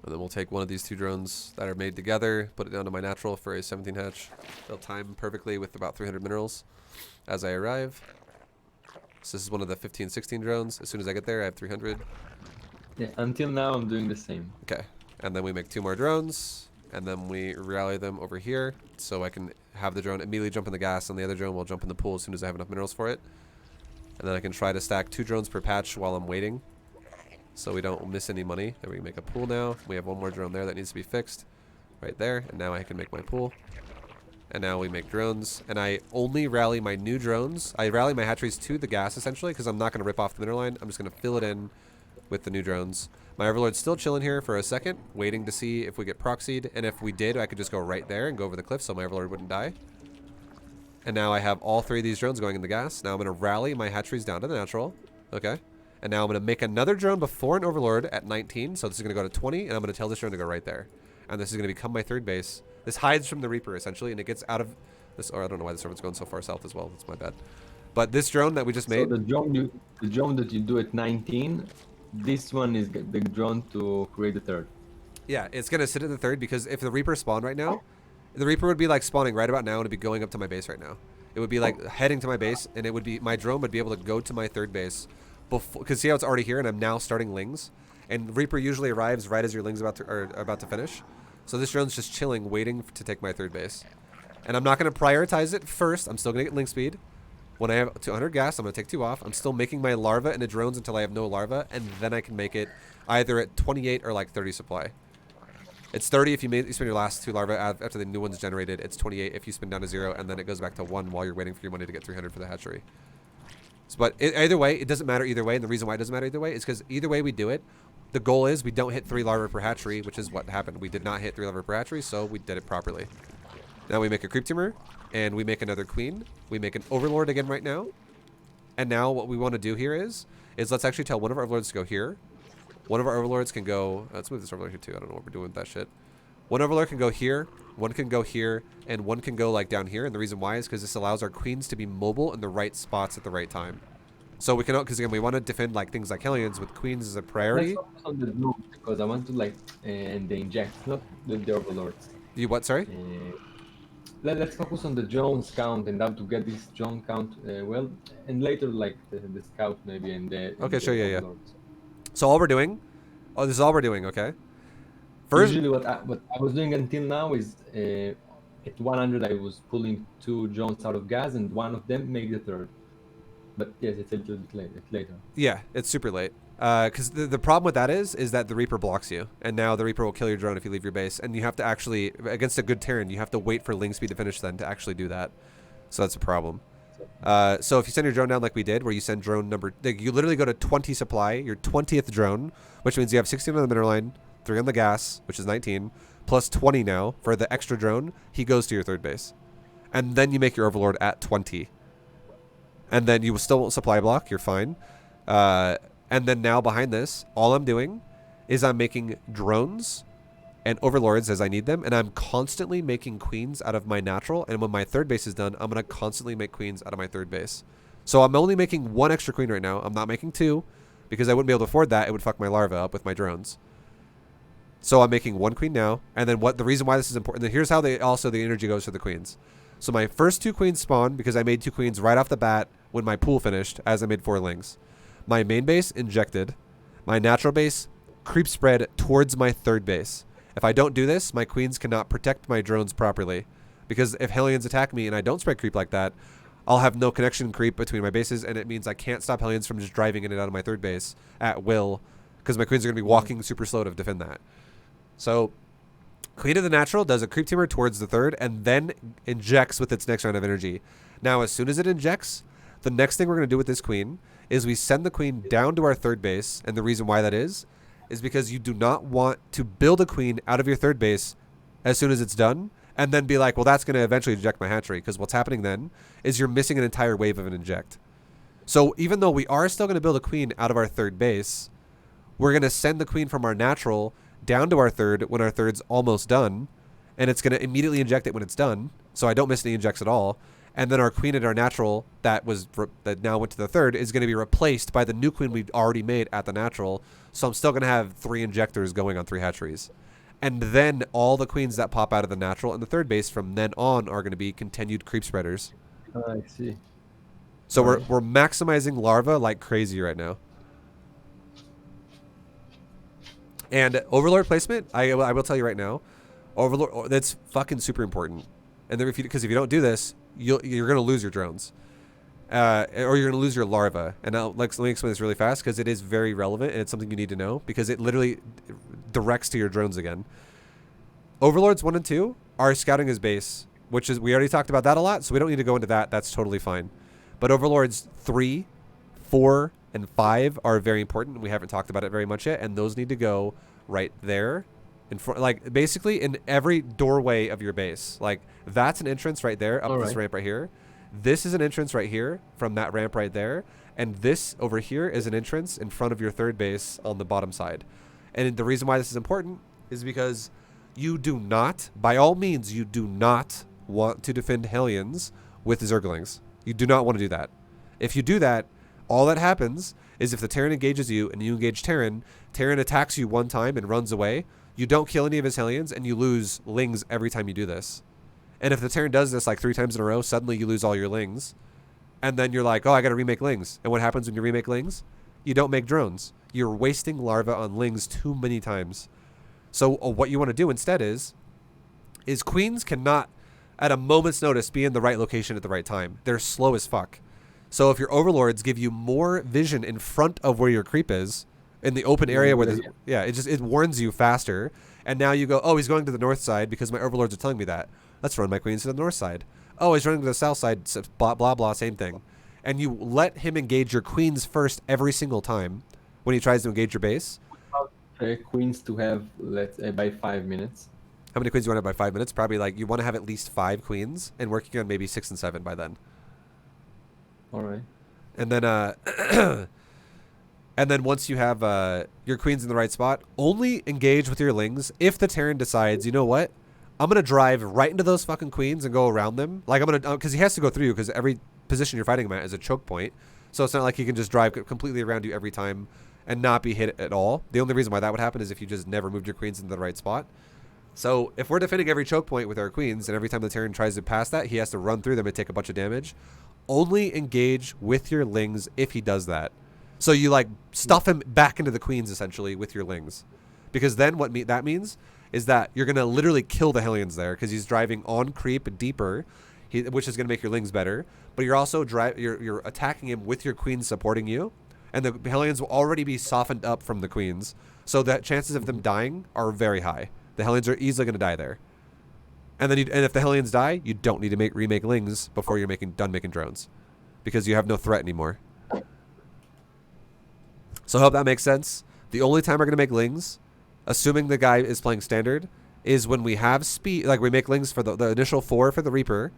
And then we'll take one of these two drones that are made together, put it down to my natural for a 17 hatch. They'll time perfectly with about 300 minerals as I arrive. So this is one of the 15, 16 drones. As soon as I get there, I have 300. Yeah, until now I'm doing the same. Okay. And then we make two more drones, and then we rally them over here so I can have the drone immediately jump in the gas, and the other drone will jump in the pool as soon as I have enough minerals for it. And then I can try to stack 2 drones per patch while I'm waiting, so we don't miss any money. Then we make a pool now. We have one more drone there that needs to be fixed right there, and now I can make my pool. And now we make drones, and I only rally my new drones. I rally my hatcheries to the gas essentially because I'm not going to rip off the mineral line. I'm just going to fill it in with the new drones. My overlord's still chilling here for a second, waiting to see if we get proxied, and if we did, I could just go right there and go over the cliff so my overlord wouldn't die. And now I have all 3 of these drones going in the gas. Now I'm going to rally my hatcheries down to the natural. Okay. And now I'm going to make another drone before an overlord at 19. So this is going to go to 20, and I'm going to tell this drone to go right there. And this is going to become my third base. This hides from the Reaper, essentially, and it gets out of this. Or I don't know why the server's going so far south as well. That's my bad. But this drone that we just made. So the drone that you do at 19, this one is the drone to create the third. Yeah, it's going to sit at the third because if the Reaper spawned right now, the Reaper would be like spawning right about now and it'd be going up to my base right now. It would be like heading to my base, and it would be, my drone would be able to go to my third base before, because see how it's already here and I'm now starting Lings, and Reaper usually arrives right as your Lings are about to finish. So this drone's just chilling, waiting to take my third base. And I'm not going to prioritize it first. I'm still going to get Ling speed. When I have 200 gas, I'm going to take 2 off. I'm still making my larva into drones until I have no larva, and then I can make it either at 28 or like 30 supply. It's 30 if you spend your last 2 larvae after the new one's generated. It's 28 if you spin down to 0, and then it goes back to 1 while you're waiting for your money to get 300 for the hatchery. So, but either way, it doesn't matter either way, and the reason why it doesn't matter either way is because either way we do it, the goal is we don't hit 3 larvae per hatchery, which is what happened. We did not hit 3 larvae per hatchery, so we did it properly. Now we make a creep tumor, and we make another queen. We make an overlord again right now. And now what we want to do here is let's actually tell one of our overlords to go here. One of our overlords can go, let's move this overlord here too. I don't know what we're doing with that shit. One overlord can go here, one can go here, and one can go like down here. And the reason why is because this allows our queens to be mobile in the right spots at the right time. So we can, because again, we want to defend like things like Hellions with queens as a priority. Let's focus on the blue because I want to like, and the inject, not the overlords. You what, sorry? Let's focus on the drones count and how to get this drone count well, and later like the scout maybe and the. Okay, sure, yeah. So all we're doing, this is all we're doing, okay? First, usually what I was doing until now is at 100 I was pulling 2 drones out of gas and one of them made the third. But yes, it's a little bit later. Yeah, it's super late. Because the problem with that is that the Reaper blocks you, and now the Reaper will kill your drone if you leave your base, and you have to actually, against a good Terran, you have to wait for Ling speed to finish then to actually do that. So that's a problem. So if you send your drone down like we did, where you send drone number, like you literally go to 20 supply, your 20th drone, which means you have 16 on the mineral line, 3 on the gas, which is 19, plus 20 now for the extra drone, he goes to your third base. And then you make your overlord at 20. And then you still won't supply block, you're fine. And then now behind this, all I'm doing is I'm making drones and overlords as I need them, and I'm constantly making queens out of my natural, and when my third base is done, I'm going to constantly make queens out of my third base. So I'm only making 1 extra queen right now. I'm not making 2, because I wouldn't be able to afford that. It would fuck my larva up with my drones. So I'm making 1 queen now, and then the reason why this is important, here's how the energy goes for the queens. So my first 2 queens spawn, because I made 2 queens right off the bat when my pool finished, as I made 4 lings. My main base injected. My natural base creep spread towards my third base. If I don't do this, my queens cannot protect my drones properly. Because if Hellions attack me and I don't spread creep like that, I'll have no connection creep between my bases, and it means I can't stop Hellions from just driving in and out of my third base at will, because my queens are going to be walking super slow to defend that. So Queen of the Natural does a creep teamer towards the third and then injects with its next round of energy. Now, as soon as it injects, the next thing we're going to do with this queen is we send the queen down to our third base, and the reason why that is because you do not want to build a queen out of your third base as soon as it's done and then be like, well, that's going to eventually inject my hatchery, because what's happening then is you're missing an entire wave of an inject. So even though we are still going to build a queen out of our third base, we're going to send the queen from our natural down to our third when our third's almost done, and it's going to immediately inject it when it's done, so I don't miss any injects at all. And then our queen at our natural that now went to the third is going to be replaced by the new queen we've already made at the natural. So I'm still going to have 3 injectors going on 3 hatcheries. And then all the queens that pop out of the natural and the third base from then on are going to be continued creep spreaders. I see. So we're maximizing larva like crazy right now. And Overlord placement, I will tell you right now, Overlord, that's fucking super important. And then because if you don't do this, you're going to lose your drones. Or you're going to lose your larva. And now let me explain this really fast because it is very relevant and it's something you need to know because it literally directs to your drones again. Overlords 1 and 2 are scouting his base, which is, we already talked about that a lot, so we don't need to go into that. That's totally fine. But Overlords 3, 4, and 5 are very important. We haven't talked about it very much yet, and those need to go right there. In front, like basically in every doorway of your base. Like that's an entrance right there up this ramp right here. This is an entrance right here from that ramp right there. And this over here is an entrance in front of your third base on the bottom side. And the reason why this is important is because you do not, by all means, you do not want to defend Hellions with Zerglings. You do not want to do that. If you do that, all that happens is if the Terran engages you and you engage Terran, Terran attacks you one time and runs away. You don't kill any of his Hellions, and you lose Lings every time you do this. And if the Terran does this like 3 times in a row, suddenly you lose all your Lings. And then you're like, oh, I got to remake Lings. And what happens when you remake Lings? You don't make drones. You're wasting larva on Lings too many times. So what you want to do instead is queens cannot, at a moment's notice, be in the right location at the right time. They're slow as fuck. So if your overlords give you more vision in front of where your creep is, in the open area where it warns you faster, and now you go, oh, he's going to the north side because my overlords are telling me that. Let's run my queens to the north side. Oh, he's running to the south side, blah, blah, blah, same thing. And you let him engage your queens first every single time when he tries to engage your base. Queens to have, let's say, by 5 minutes. How many queens do you want to have by 5 minutes? Probably like you want to have at least 5 queens and working on maybe 6 and 7 by then. All right. And then and then once you have your queens in the right spot, only engage with your Lings if the Terran decides, you know what? I'm going to drive right into those fucking queens and go around them. Like I'm going to, because he has to go through you because every position you're fighting him at is a choke point. So it's not like he can just drive completely around you every time and not be hit at all. The only reason why that would happen is if you just never moved your queens into the right spot. So if we're defending every choke point with our queens and every time the Terran tries to pass that, he has to run through them and take a bunch of damage, only engage with your Lings if he does that. So you like stuff him back into the queens essentially with your Lings, because then what that means is that you're gonna literally kill the Hellions there because he's driving on creep deeper, which is gonna make your Lings better. But you're also you're attacking him with your queens supporting you, and the Hellions will already be softened up from the queens, so that chances of them dying are very high. The Hellions are easily gonna die there, and then if the Hellions die, you don't need to remake Lings before you're done making drones, because you have no threat anymore. So I hope that makes sense. The only time we're going to make Lings, assuming the guy is playing standard, is when we have speed. Like we make Lings for the initial 4 for the Reaper,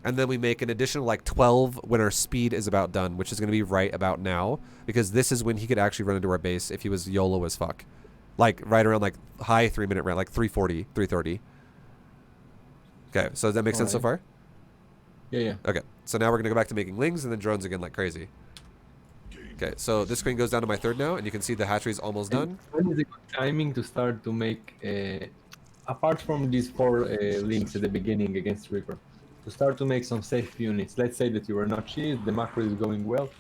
and then we make an additional like 12 when our speed is about done, which is going to be right about now, because this is when he could actually run into our base if he was YOLO as fuck. Like right around like high 3-minute round, like 340, 330. Okay, so does that make sense so far? Yeah. Okay, so now we're going to go back to making Lings and then drones again like crazy. Okay, so this screen goes down to my third now, and you can see the hatchery is almost done. When is a good timing to start to make, apart from these 4 links at the beginning against Reaper, to start to make some safe units? Let's say that you are not cheated, the macro is going well.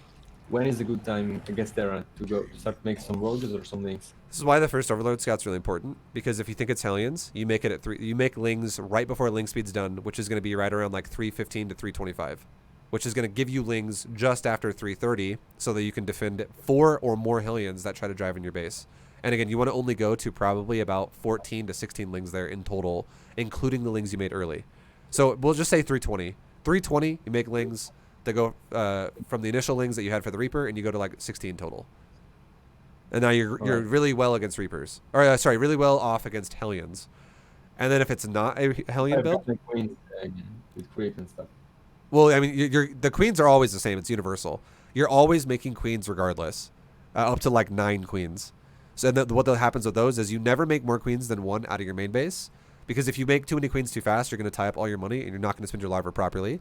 When is a good time against Terran to start to make some roaches or some links? This is why the first Overlord Scout's really important, because if you think it's Hellions, you make it at 3. You make Lings right before Ling speed's done, which is going to be right around like 315 to 325. Which is going to give you Lings just after 330 so that you can defend 4 or more Hellions that try to drive in your base. And again, you want to only go to probably about 14 to 16 Lings there in total, including the Lings you made early. So we'll just say 320. 320, you make Lings that go from the initial Lings that you had for the Reaper, and you go to like 16 total. And now you're really well against Reapers. Or sorry, really well off against Hellions. And then if it's not a Hellion build... With creep and stuff. Well, I mean, the queens are always the same. It's universal. You're always making queens regardless, up to like 9 queens. So what happens with those is you never make more queens than one out of your main base, because if you make too many queens too fast, you're going to tie up all your money and you're not going to spend your larva properly.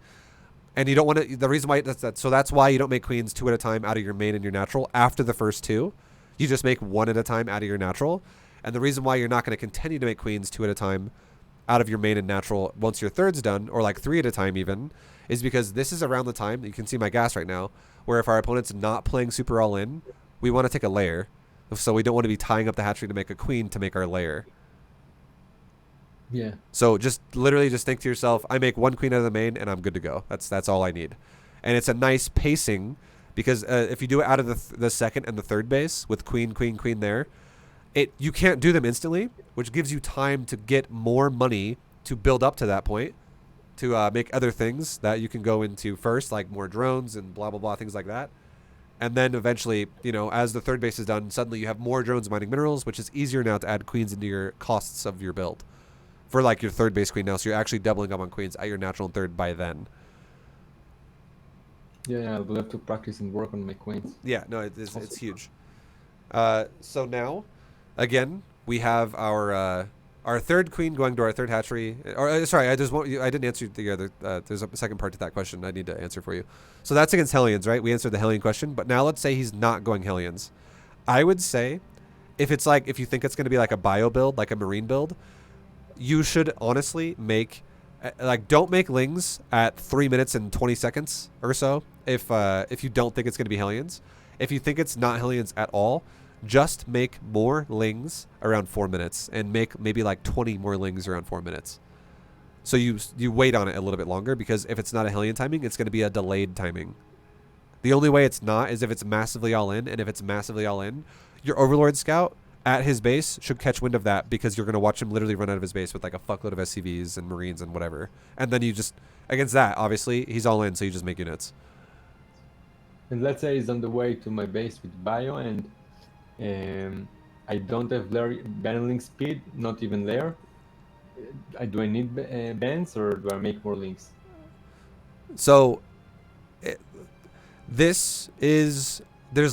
And you don't want to. The reason why that's why you don't make queens 2 at a time out of your main and your natural after the first 2. You just make 1 at a time out of your natural. And the reason why you're not going to continue to make queens 2 at a time out of your main and natural once your third's done, or like 3 at a time even, is because this is around the time, you can see my gas right now, where if our opponent's not playing super all in, we want to take a layer. So we don't want to be tying up the hatchery to make a queen to make our layer. Yeah. So just literally just think to yourself, I make 1 queen out of the main and I'm good to go. That's all I need. And it's a nice pacing, because if you do it out of the second and the third base with queen, queen, queen there, you can't do them instantly, which gives you time to get more money to build up to that point, to make other things that you can go into first, like more drones and blah, blah, blah, things like that. And then eventually, you know, as the third base is done, suddenly you have more drones mining minerals, which is easier now to add queens into your costs of your build for like your third base queen now. So you're actually doubling up on queens at your natural and third by then. Yeah, we'll have to practice and work on my queens. Yeah, no, it's huge. So now, again, we have our third queen going to our third hatchery. Or sorry, I didn't answer the other. There's a second part to that question I need to answer for you. So that's against Hellions, right? We answered the Hellion question, but now let's say he's not going Hellions. I would say, if you think it's going to be like a bio build, like a marine build, you should honestly make, don't make Lings at 3 minutes and 20 seconds or so. If you don't think it's going to be Hellions, if you think it's not Hellions at all, just make more Lings around 4 minutes and make maybe like 20 more Lings around 4 minutes. So you wait on it a little bit longer, because if it's not a Hellion timing, it's going to be a delayed timing. The only way it's not is if it's massively all in, and if it's massively all in, your Overlord Scout at his base should catch wind of that, because you're going to watch him literally run out of his base with like a fuckload of SCVs and Marines and whatever. And then you just, against that, obviously, he's all in, so you just make units. And let's say he's on the way to my base with bio, and I don't have battling speed, not even there. Do I need bands, or do I make more links? So there's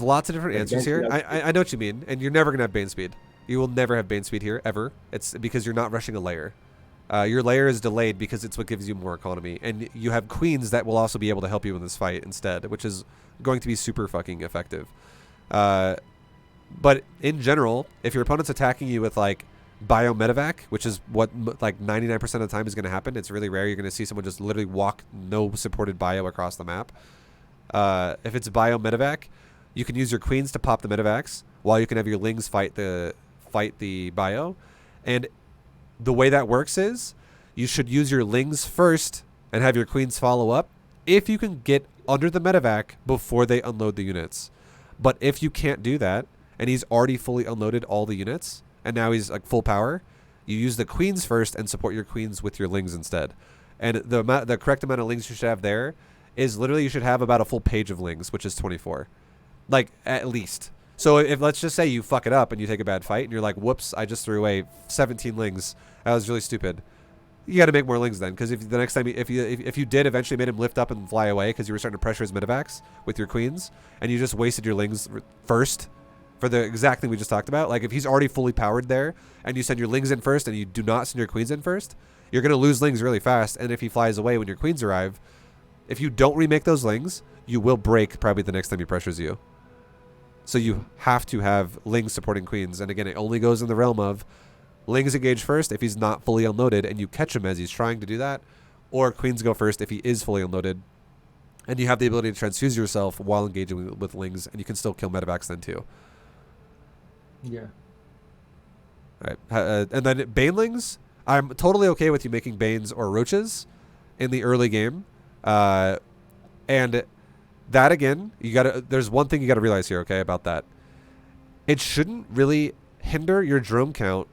lots of different answers here. I know what you mean, and you're never going to have Bane speed. You will never have Bane speed here, ever. It's because you're not rushing a layer. Your layer is delayed because it's what gives you more economy. And you have queens that will also be able to help you in this fight instead, which is going to be super fucking effective. But in general, if your opponent's attacking you with like bio medevac, which is what like 99% of the time is going to happen, it's really rare you're going to see someone just literally walk no supported bio across the map. If it's bio medevac, you can use your queens to pop the medevacs while you can have your Lings fight the bio. And the way that works is you should use your Lings first and have your queens follow up if you can get under the medevac before they unload the units. But if you can't do that, and he's already fully unloaded all the units, and now he's like full power, you use the queens first and support your queens with your Lings instead. And the correct amount of Lings you should have there is literally you should have about a full page of Lings, which is 24. Like, at least. So if let's just say you fuck it up and you take a bad fight and you're like, whoops, I just threw away 17 Lings. That was really stupid. You got to make more Lings then, because if the next time if you did eventually made him lift up and fly away because you were starting to pressure his medevacs with your queens, and you just wasted your Lings first for the exact thing we just talked about, like if he's already fully powered there and you send your Lings in first and you do not send your queens in first, you're going to lose Lings really fast. And if he flies away when your queens arrive, if you don't remake those Lings, you will break probably the next time he pressures you. So you have to have Lings supporting queens. And again, it only goes in the realm of Lings engage first if he's not fully unloaded and you catch him as he's trying to do that, or queens go first if he is fully unloaded and you have the ability to transfuse yourself while engaging with Lings, and you can still kill medevacs then too. Yeah. All right. And then Banelings, I'm totally okay with you making Banes or Roaches in the early game. And that again, there's one thing you gotta realize here, okay, about that. It shouldn't really hinder your drone count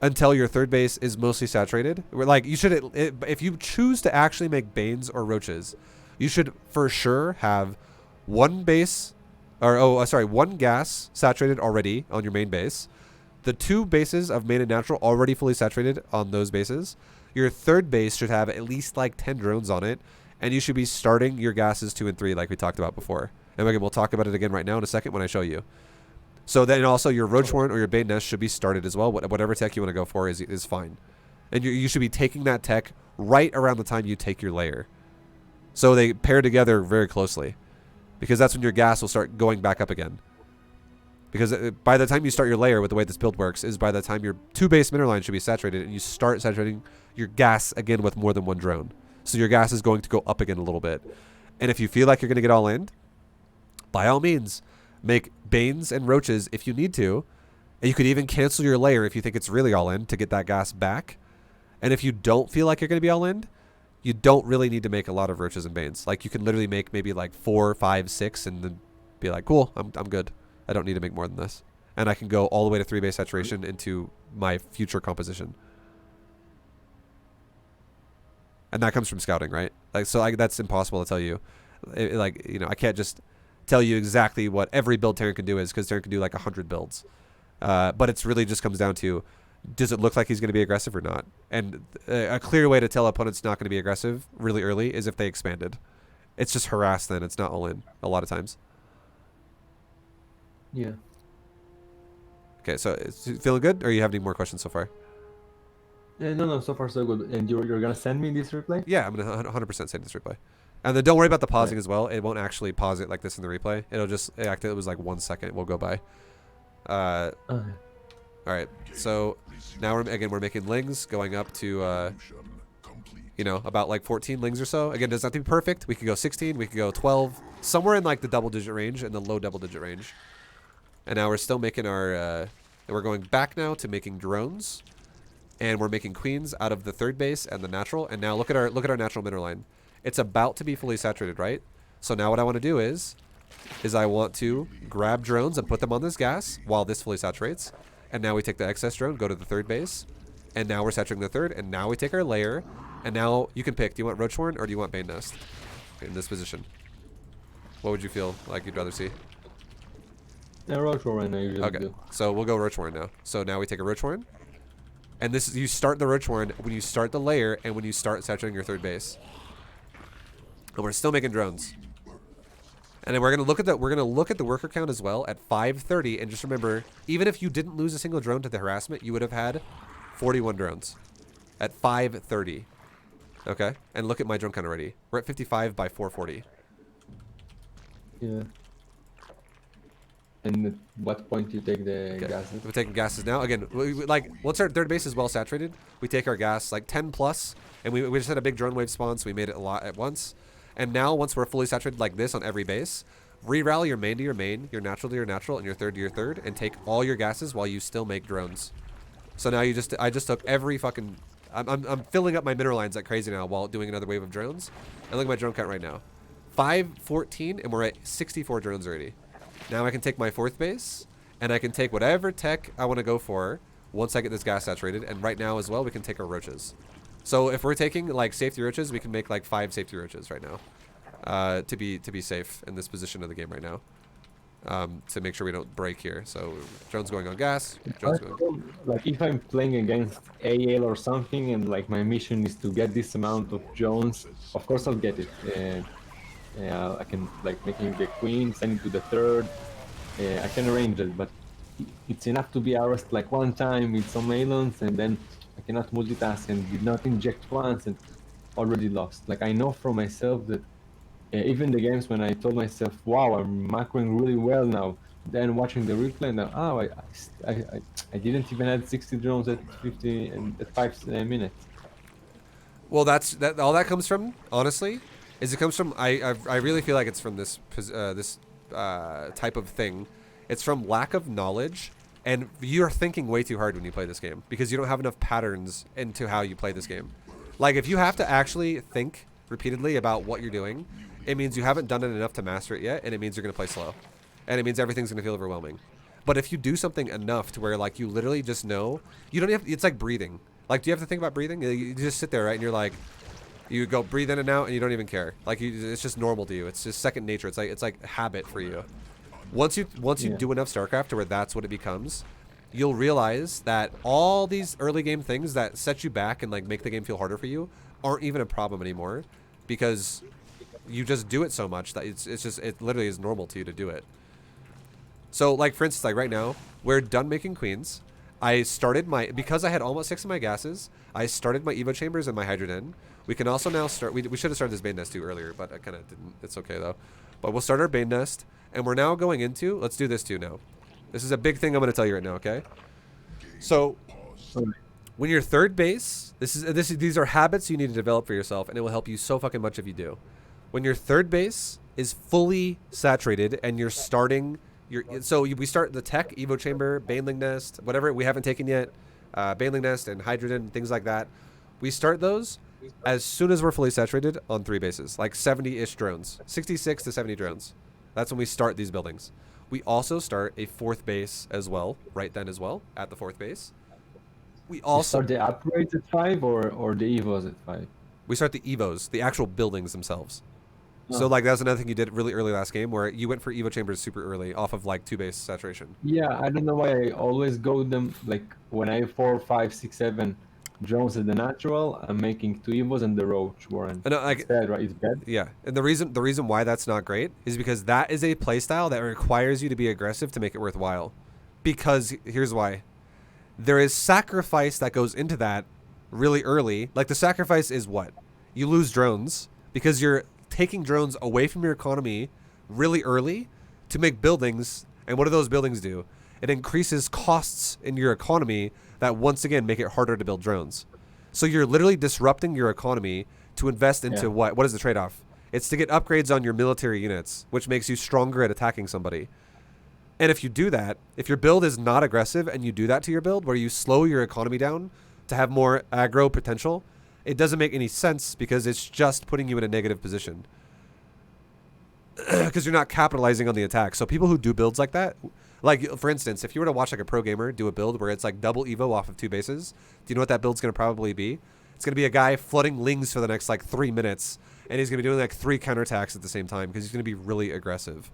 until your third base is mostly saturated. Like, you should, if you choose to actually make Banes or Roaches, you should for sure have one base, one gas saturated already on your main base. The 2 bases of main and natural already fully saturated on those bases. Your third base should have at least like 10 drones on it, and you should be starting your gases 2 and 3 like we talked about before. And again, we'll talk about it again right now in a second when I show you. So then also your Roach Warren or your Bane Nest should be started as well. Whatever tech you want to go for is fine. And you should be taking that tech right around the time you take your layer. So they pair together very closely. Because that's when your gas will start going back up again. Because by the time you start your layer, with the way this build works, is by the time your 2 base mineral line should be saturated, and you start saturating your gas again with more than 1 drone. So your gas is going to go up again a little bit. And if you feel like you're going to get all in, by all means, make Banes and Roaches if you need to. And you could even cancel your layer if you think it's really all in to get that gas back. And if you don't feel like you're going to be all in, you don't really need to make a lot of Roaches and Banes. Like, you can literally make maybe like 4, 5, 6 and then be like, cool, I'm good. I don't need to make more than this. And I can go all the way to 3 base saturation into my future composition. And that comes from scouting, right? Like, so that's impossible to tell you. Like, you know, I can't just tell you exactly what every build Terran can do is, because Terran can do like 100 builds. But it's really just comes down to, does it look like he's going to be aggressive or not? And a clear way to tell opponents not going to be aggressive really early is if they expanded. It's just harass then. It's not all in a lot of times. Yeah. Okay, so is it feeling good? Or you have any more questions so far? No, so far so good. And you're going to send me this replay? Yeah, I'm going to 100% send this replay. And then don't worry about the pausing as well. It won't actually pause it like this in the replay. It'll just act it was like 1 second. It will go by. Okay. All right. So now we're making lings going up to you know, about like 14 lings or so. Again, it doesn't have to be perfect. We could go 16. We could go 12. Somewhere in like the double-digit range and the low double-digit range. And now we're still making our. And we're going back now to making drones, and we're making queens out of the 3rd base and the natural. And now look at our natural mineral line. It's about to be fully saturated, right? So now what I want to do is I want to grab drones and put them on this gas while this fully saturates. And now we take the excess drone, go to the 3rd base, and now we're saturating the 3rd. And now we take our layer, and now you can pick. Do you want Roach Warren or do you want Bane Nest in this position? What would you feel like you'd rather see? Yeah, Roach Warren I usually do. So we'll go Roach Warren now. So now we take a Roach Warren. And this is, you start the Roach Warren when you start the layer and when you start saturating your 3rd base. And we're still making drones. And then we're gonna look at the worker count as well at 530. And just remember, even if you didn't lose a single drone to the harassment, you would have had 41 drones at 530. Okay? And look at my drone count already. We're at 55 by 440. Yeah. And at what point do you take the gases? We're taking gases now. Again, like, once our 3rd base is well saturated, we take our gas like 10 plus, and we just had a big drone wave spawn, so we made it a lot at once. And now, once we're fully saturated like this on every base, re-rally your main to your main, your natural to your natural, and your 3rd to your 3rd, and take all your gases while you still make drones. So now I just took every fucking... I'm filling up my mineral lines like crazy now while doing another wave of drones. And look at my drone count right now. 514, and we're at 64 drones already. Now I can take my 4th base, and I can take whatever tech I want to go for once I get this gas saturated. And right now as well, we can take our Roaches. So if we're taking like safety Roaches, we can make like 5 safety Roaches right now, to be safe in this position of the game right now, to make sure we don't break here. So drones going on gas. Drones going. Like if I'm playing against AL or something, and like my mission is to get this amount of drones, of course I'll get it. I can like making the queen, send it to the 3rd. I can arrange it, but it's enough to be harassed like 1 time with some Alons, and then I cannot multitask and did not inject once and already lost. Like I know for myself that even the games when I told myself, wow, I'm macroing really well now, then watching the replay, and oh, I didn't even add 60 drones at 50 and at 5 minutes. Well, all that comes from, honestly, is it comes from, I really feel like it's from this type of thing. It's from lack of knowledge, and you're thinking way too hard when you play this game because you don't have enough patterns into how you play this game. Like, if you have to actually think repeatedly about what you're doing, it means you haven't done it enough to master it yet, and it means you're going to play slow. And it means everything's going to feel overwhelming. But if you do something enough to where, like, you literally just know, you don't have, it's like breathing. Like, do you have to think about breathing? You just sit there, right, and you're like, you go breathe in and out, and you don't even care. Like, it's just normal to you. It's just second nature. It's like habit for you. Once you do enough StarCraft to where that's what it becomes, you'll realize that all these early game things that set you back and like make the game feel harder for you aren't even a problem anymore, because you just do it so much that it literally is normal to you to do it. So like for instance, like right now, we're done making queens. I started because I had almost 6 of my gases, I started my Evo chambers and my hydrogen. We can also now start, we should have started this bane nest too earlier, but I kind of didn't. It's okay though. But we'll start our bane nest, and we're now going into, let's do this too now. This is a big thing I'm going to tell you right now, okay? So when you're third base, these are habits you need to develop for yourself, and it will help you so fucking much if you do. When your third base is fully saturated and you're starting we start the tech, Evo chamber, Baneling nest, whatever we haven't taken yet, Baneling nest and hydrogen, things like that. We start those as soon as we're fully saturated on 3 bases, like 70-ish drones, 66 to 70 drones. That's when we start these buildings. We also start a 4th base as well, right then as well, at the 4th base. We also start the upgrades at 5 or the Evos at 5? We start the Evos, the actual buildings themselves. So like that's another thing you did really early last game, where you went for Evo chambers super early off of like 2 base saturation. Yeah, I don't know why I always go them like when I have 4, 5, 6, 7 drones at the natural, I'm making 2 Evos and the roach warren. It's bad, right? It's bad. Yeah, and the reason why that's not great is because that is a playstyle that requires you to be aggressive to make it worthwhile. Because here's why: there is sacrifice that goes into that really early. Like the sacrifice is what? You lose drones because you're taking drones away from your economy really early to make buildings. And what do those buildings do? It increases costs in your economy that once again make it harder to build drones. So you're literally disrupting your economy to invest into what is the trade-off? It's to get upgrades on your military units, which makes you stronger at attacking somebody. And if you do that, if your build is not aggressive and you do that to your build where you slow your economy down to have more aggro potential, it doesn't make any sense because it's just putting you in a negative position. Because you're not capitalizing on the attack. So people who do builds like that, like for instance, if you were to watch like a pro gamer do a build where it's like double Evo off of 2 bases, do you know what that build's going to probably be? It's going to be a guy flooding Lings for the next like 3 minutes, and he's going to be doing like 3 counterattacks at the same time because he's going to be really aggressive.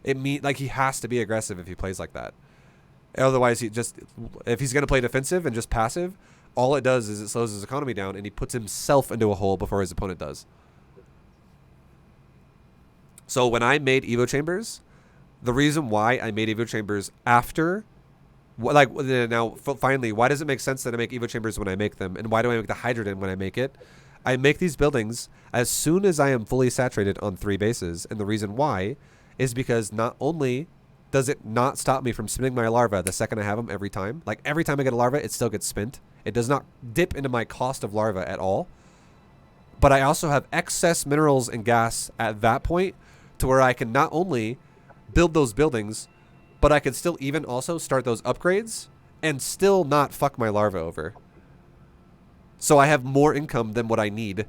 Like he has to be aggressive if he plays like that. Otherwise, if he's going to play defensive and just passive, all it does is it slows his economy down and he puts himself into a hole before his opponent does. So when I made Evo chambers, the reason why I made Evo chambers after, like now finally, why does it make sense that I make Evo chambers when I make them? And why do I make the hydrogen when I make it? I make these buildings as soon as I am fully saturated on 3 bases. And the reason why is because not only does it not stop me from spinning my larva the second I have them every time, like every time I get a larva, it still gets spent. It does not dip into my cost of larva at all. But I also have excess minerals and gas at that point to where I can not only build those buildings, but I can still even also start those upgrades and still not fuck my larva over. So I have more income than what I need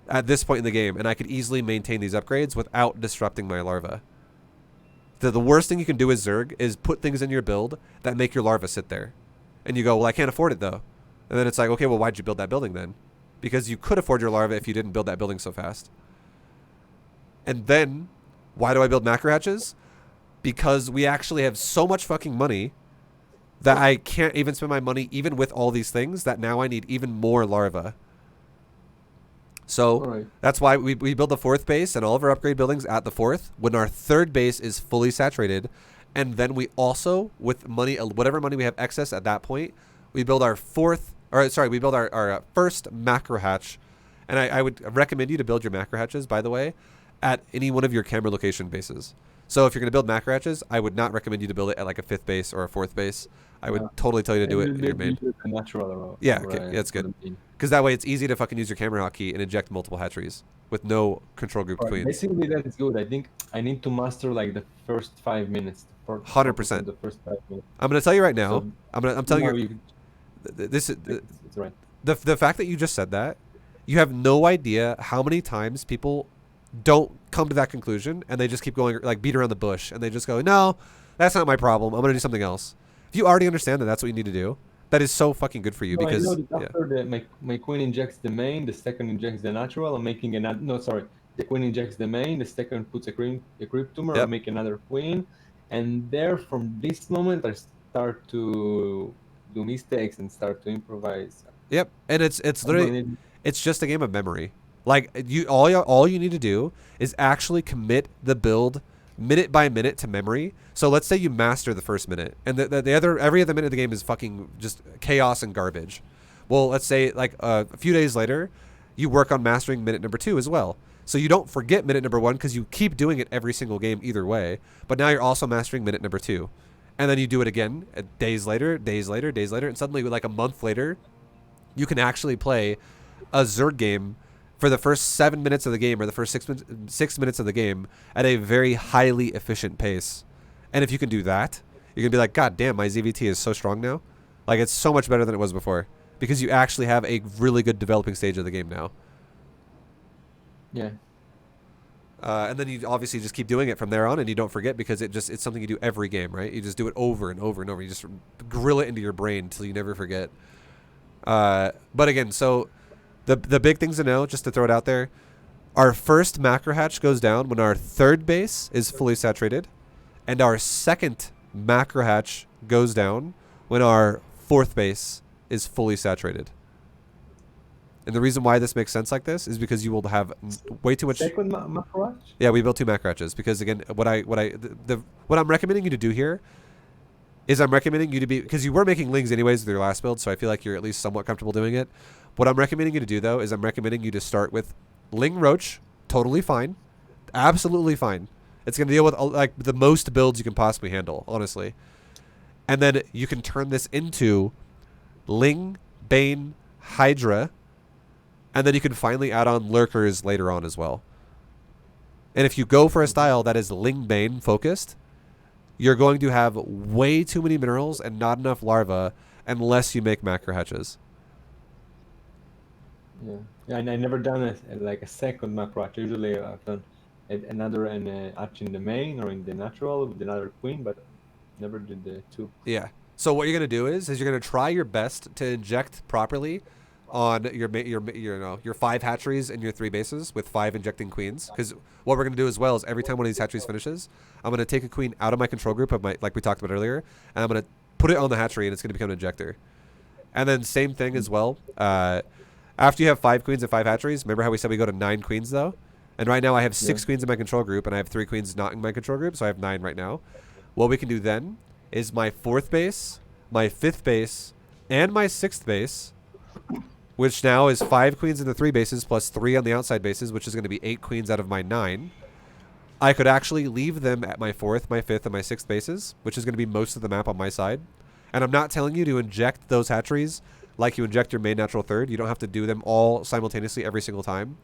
at this point in the game, and I could easily maintain these upgrades without disrupting my larva. The worst thing you can do as Zerg is put things in your build that make your larva sit there. And you go, well, I can't afford it though. And then it's like, okay, well, why'd you build that building then? Because you could afford your larva if you didn't build that building so fast. And then, why do I build macro hatches? Because we actually have so much fucking money that I can't even spend my money even with all these things, that now I need even more larva. So that's why we build the 4th base and all of our upgrade buildings at the 4th when our 3rd base is fully saturated. And then we also, with money, whatever money we have excess at that point, we build our we build our first macro hatch. And I would recommend you to build your macro hatches, by the way, at any one of your camera location bases. So if you're going to build macro hatches, I would not recommend you to build it at like a 5th base or a 4th base. I would totally tell you to do it in your main. Yeah, okay, that's good. Because that way it's easy to fucking use your camera hotkey and inject multiple hatcheries with no control group queens. Basically, that is good. I think I need to master like the first 5 minutes. 100%. The first 5 minutes. I'm going to tell you right now. So I'm telling you. This is it's right. The fact that you just said that, you have no idea how many times people don't come to that conclusion and they just keep going, like beat around the bush, and they just go, no, that's not my problem, I'm going to do something else. If you already understand that that's what you need to do, that is so fucking good for you. Because I know that after my queen injects the main, the second injects the natural, I'm making the queen injects the main, the second puts a creep tumor, I make another queen, and there from this moment I start to do mistakes and start to improvise. Yep, and it's literally it's just a game of memory. Like all you need to do is actually commit the build minute by minute to memory. So let's say you master the first minute, and every other minute of the game is fucking just chaos and garbage. Well, let's say like a few days later, you work on mastering minute number 2 as well. So you don't forget minute number 1 because you keep doing it every single game either way. But now you're also mastering minute number 2. And then you do it again days later, and suddenly like a month later, you can actually play a Zerg game for the first 7 minutes of the game or the first 6 minutes of the game at a very highly efficient pace. And if you can do that, you're going to be like, God damn, my ZvT is so strong now. Like, it's so much better than it was before because you actually have a really good developing stage of the game now. Yeah. And then you obviously just keep doing it from there on, and you don't forget because it's something you do every game, right? You just do it over and over and over. You just grill it into your brain until you never forget. But again, so the big things to know, just to throw it out there, our first macro hatch goes down when our third base is fully saturated, and our second macro hatch goes down when our fourth base is fully saturated. And the reason why this makes sense like this is because you will have way too much. Second macro hatch? Yeah, we built 2 macro hatches because again, what I'm recommending you to do here is I'm recommending you to be, because you were making Lings anyways with your last build, so I feel like you're at least somewhat comfortable doing it. What I'm recommending you to do though is I'm recommending you to start with Ling Roach, totally fine, absolutely fine. It's gonna deal with like the most builds you can possibly handle, honestly. And then you can turn this into Ling Bane Hydra. And then you can finally add on Lurkers later on as well. And if you go for a style that is Ling Bane focused, you're going to have way too many minerals and not enough larvae unless you make macro hatches. Yeah, yeah, and I never done like a second macro hatch. Usually I've done another hatch in the main or in the natural with another queen, but never did the 2. Yeah. So what you're gonna do is you're gonna try your best to inject properly on your 5 hatcheries and your 3 bases with 5 injecting queens. Because what we're gonna do as well is every time one of these hatcheries finishes, I'm gonna take a queen out of my control group of like we talked about earlier, and I'm gonna put it on the hatchery, and it's gonna become an injector. And then same thing as well. After you have 5 queens and 5 hatcheries, remember how we said we go to 9 queens though? And right now I have 6 queens in my control group, and I have 3 queens not in my control group, so I have 9 right now. What we can do then is my 4th base, my 5th base, and my 6th base, which now is 5 queens in the 3 bases plus 3 on the outside bases, which is going to be 8 queens out of my 9. I could actually leave them at my 4th, my 5th, and my 6th bases, which is going to be most of the map on my side. And I'm not telling you to inject those hatcheries like you inject your main natural third. You don't have to do them all simultaneously every single time.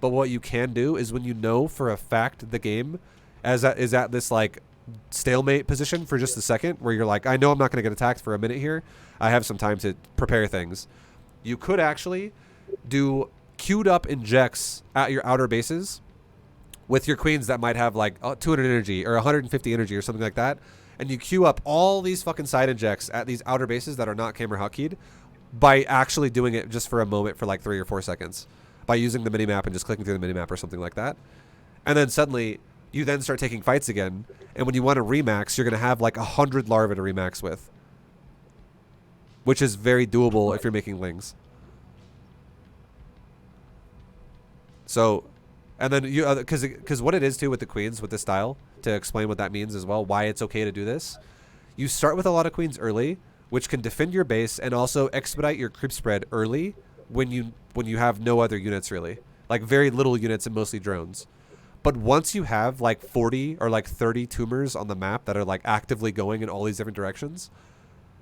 But what you can do is when you know for a fact the game is at this like stalemate position for just a second, where you're like, I know I'm not going to get attacked for a minute here. I have some time to prepare things. You could actually do queued up injects at your outer bases with your queens that might have like 200 energy or 150 energy or something like that. And you queue up all these fucking side injects at these outer bases that are not camera hotkeyed by actually doing it just for a moment for like 3 or 4 seconds by using the minimap and just clicking through the minimap or something like that. And then suddenly you then start taking fights again. And when you want to remax, you're going to have like 100 larvae to remax with, which is very doable if you're making Lings. So, and then you, because what it is too with the queens with this style, to explain what that means as well, why it's okay to do this, you start with a lot of queens early, which can defend your base and also expedite your creep spread early when you have no other units really, like very little units and mostly drones. But once you have like 40 or like 30 tumors on the map that are like actively going in all these different directions,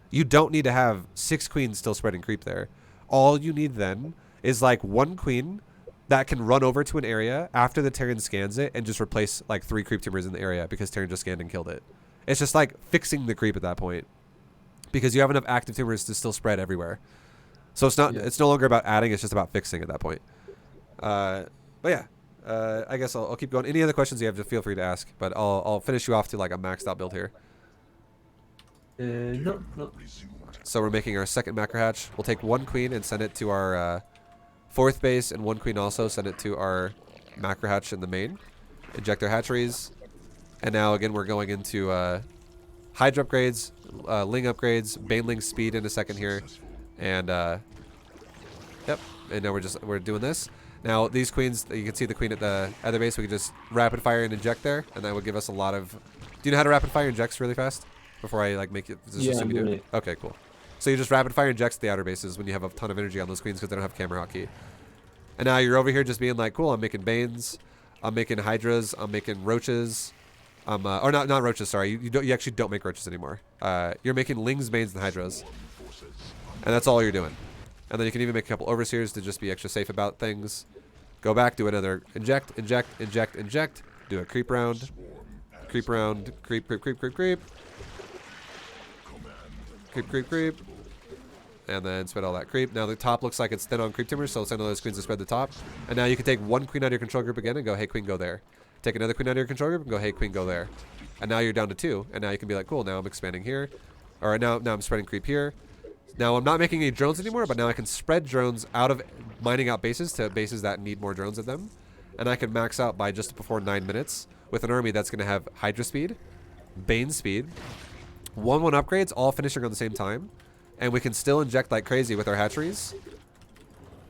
you don't need to have 6 queens still spreading creep there. All you need then is like 1 queen that can run over to an area after the Terran scans it and just replace like 3 creep tumors in the area because Terran just scanned and killed it. It's just like fixing the creep at that point because you have enough active tumors to still spread everywhere. So it's not, it's no longer about adding, it's just about fixing at that point. But yeah, I guess I'll keep going. Any other questions you have, just feel free to ask, but I'll finish you off to like a maxed out build here. No. So we're making our second macro hatch. We'll take 1 queen and send it to our 4th base, and 1 queen also send it to our macro hatch in the main. Inject our hatcheries. And now again we're going into Hydra upgrades, Ling upgrades, Baneling speed in a second here. And yep. And now we're doing this. Now these queens, you can see the queen at the other base. We can just rapid fire and inject there, and that would give us a lot of. Do you know how to rapid fire injects really fast? Before I like make it. Yeah, I'm doing it. Okay, cool. So you just rapid fire injects the outer bases when you have a ton of energy on those queens because they don't have camera hotkey. And now you're over here just being like, cool. I'm making Banes, I'm making Hydras, I'm making Roaches. Or not Roaches. Sorry, you actually don't make Roaches anymore. You're making Lings, Banes, and Hydras, and that's all you're doing. And then you can even make a couple overseers to just be extra safe about things. Go back, do another inject, inject, inject, inject. Do a creep round, creep, creep, creep, creep, creep, creep, creep, and then spread all that creep. Now the top looks like it's thin on creep timers, so send all those queens to spread the top. And now you can take one queen out of your control group again and go, hey queen, go there. Take another queen out of your control group and go, hey queen, go there. And now you're down to 2. And now you can be like, cool, now I'm expanding here. Or now I'm spreading creep here. Now I'm not making any drones anymore, but now I can spread drones out of mining out bases to bases that need more drones at them. And I can max out by just before 9 minutes with an army that's going to have Hydra speed, Bane speed, 1/1 upgrades, all finishing on the same time. And we can still inject like crazy with our hatcheries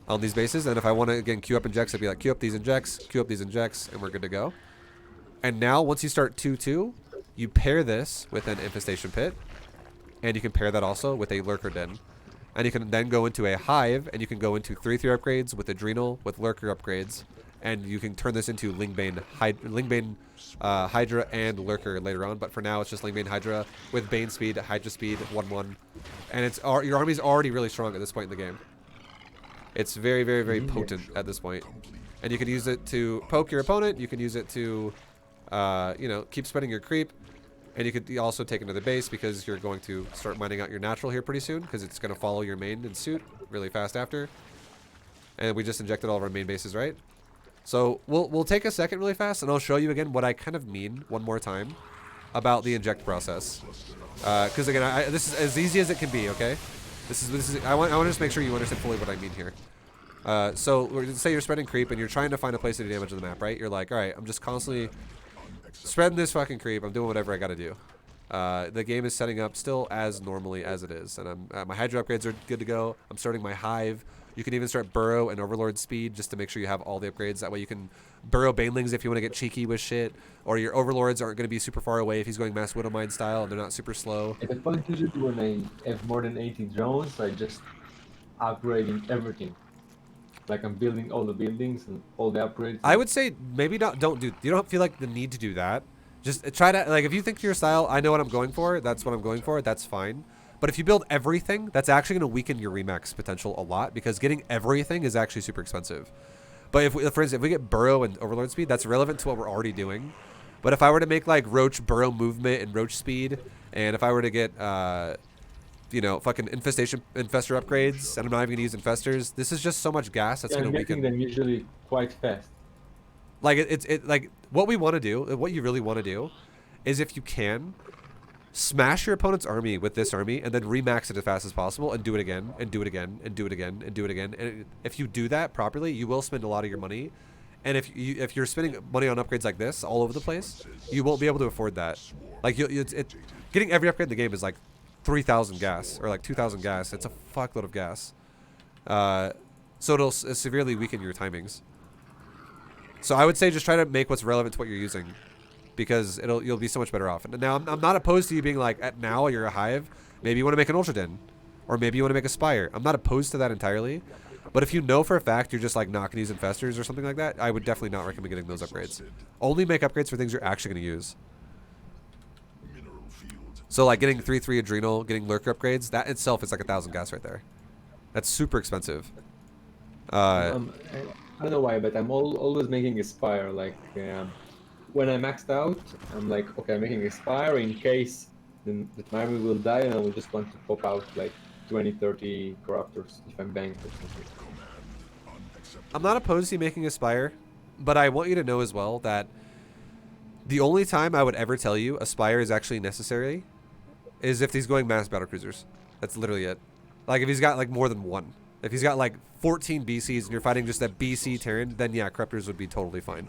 on these bases. And if I want to, again, queue up injects, I'd be like, queue up these injects, queue up these injects, and we're good to go. And now, once you start 2-2, you pair this with an infestation pit. And you can pair that also with a lurker den. And you can then go into a hive, and you can go into 3/3 upgrades with adrenal, with lurker upgrades. And you can turn this into Ling Bane Hydra and lurker later on. But for now, it's just Ling Bane Hydra with Bane speed, Hydra speed, 1/1. And it's your army's already really strong at this point in the game. It's very, very, very potent at this point. And you can use it to poke your opponent. You can use it to, you know, keep spreading your creep. And you could also take another base because you're going to start mining out your natural here pretty soon because it's going to follow your main in suit really fast after. And we just injected all of our main bases, right? So we'll take a second really fast and I'll show you again what I kind of mean one more time about the inject process. Because again, this is as easy as it can be, okay? This is I want to just make sure you understand fully what I mean here. So say you're spreading creep and you're trying to find a place to do damage on the map, right? You're like, all right, I'm just constantly spreading this fucking creep. I'm doing whatever I got to do. The game is setting up still as normally as it is, and my Hydra upgrades are good to go. I'm starting my hive. You can even start burrow and overlord speed just to make sure you have all the upgrades. That way you can burrow banelings if you want to get cheeky with shit, or your overlords aren't going to be super far away if he's going mass widow mine style and they're not super slow. At the point usually when I have more than 80 drones, I just upgrading everything. Like I'm building all the buildings and all the upgrades. I would say maybe don't do. You don't feel like the need to do that. Just try to, like, if you think to your style, I know what I'm going for. That's what I'm going for. That's fine. But if you build everything, that's actually going to weaken your remax potential a lot because getting everything is actually super expensive. But if we, for instance, if we get burrow and overlord speed, that's relevant to what we're already doing. But if I were to make like roach burrow movement and roach speed, and if I were to get you know, fucking infestor upgrades, and I'm not even gonna use infestors, this is just so much gas that's gonna weaken. Them usually quite fast. Like it's like what we want to do, what you really want to do, is if you can, smash your opponent's army with this army and then remax it as fast as possible and do it again and do it again and do it again and do it again. And if you do that properly, you will spend a lot of your money. And if you're spending money on upgrades like this all over the place, you won't be able to afford that. Like getting every upgrade in the game is like 3,000 gas or like 2,000 gas. It's a fuckload of gas. So it'll severely weaken your timings. So I would say just try to make what's relevant to what you're using, because you'll be so much better off. And now I'm not opposed to you being like, at now you're a hive, maybe you want to make an ultra den, or maybe you want to make a spire. I'm not opposed to that entirely, but if you know for a fact you're just like not gonna use infestors or something like that, I would definitely not recommend getting those upgrades. Only make upgrades for things you're actually gonna use. So like getting 3/3 adrenal, getting lurker upgrades, that itself is like 1,000 gas right there. That's super expensive. I don't know why, but I'm always making a spire. Like when I maxed out, I'm like, okay, I'm making a spire in case the army will die, and I will just want to pop out like 20, 30 corruptors if I'm banked or something. I'm not opposed to you making a spire, but I want you to know as well that the only time I would ever tell you a spire is actually necessary is if he's going mass battle cruisers. That's literally it. Like if he's got like more than one. If he's got like 14 BCs and you're fighting just that BC Terran, then yeah, corruptors would be totally fine.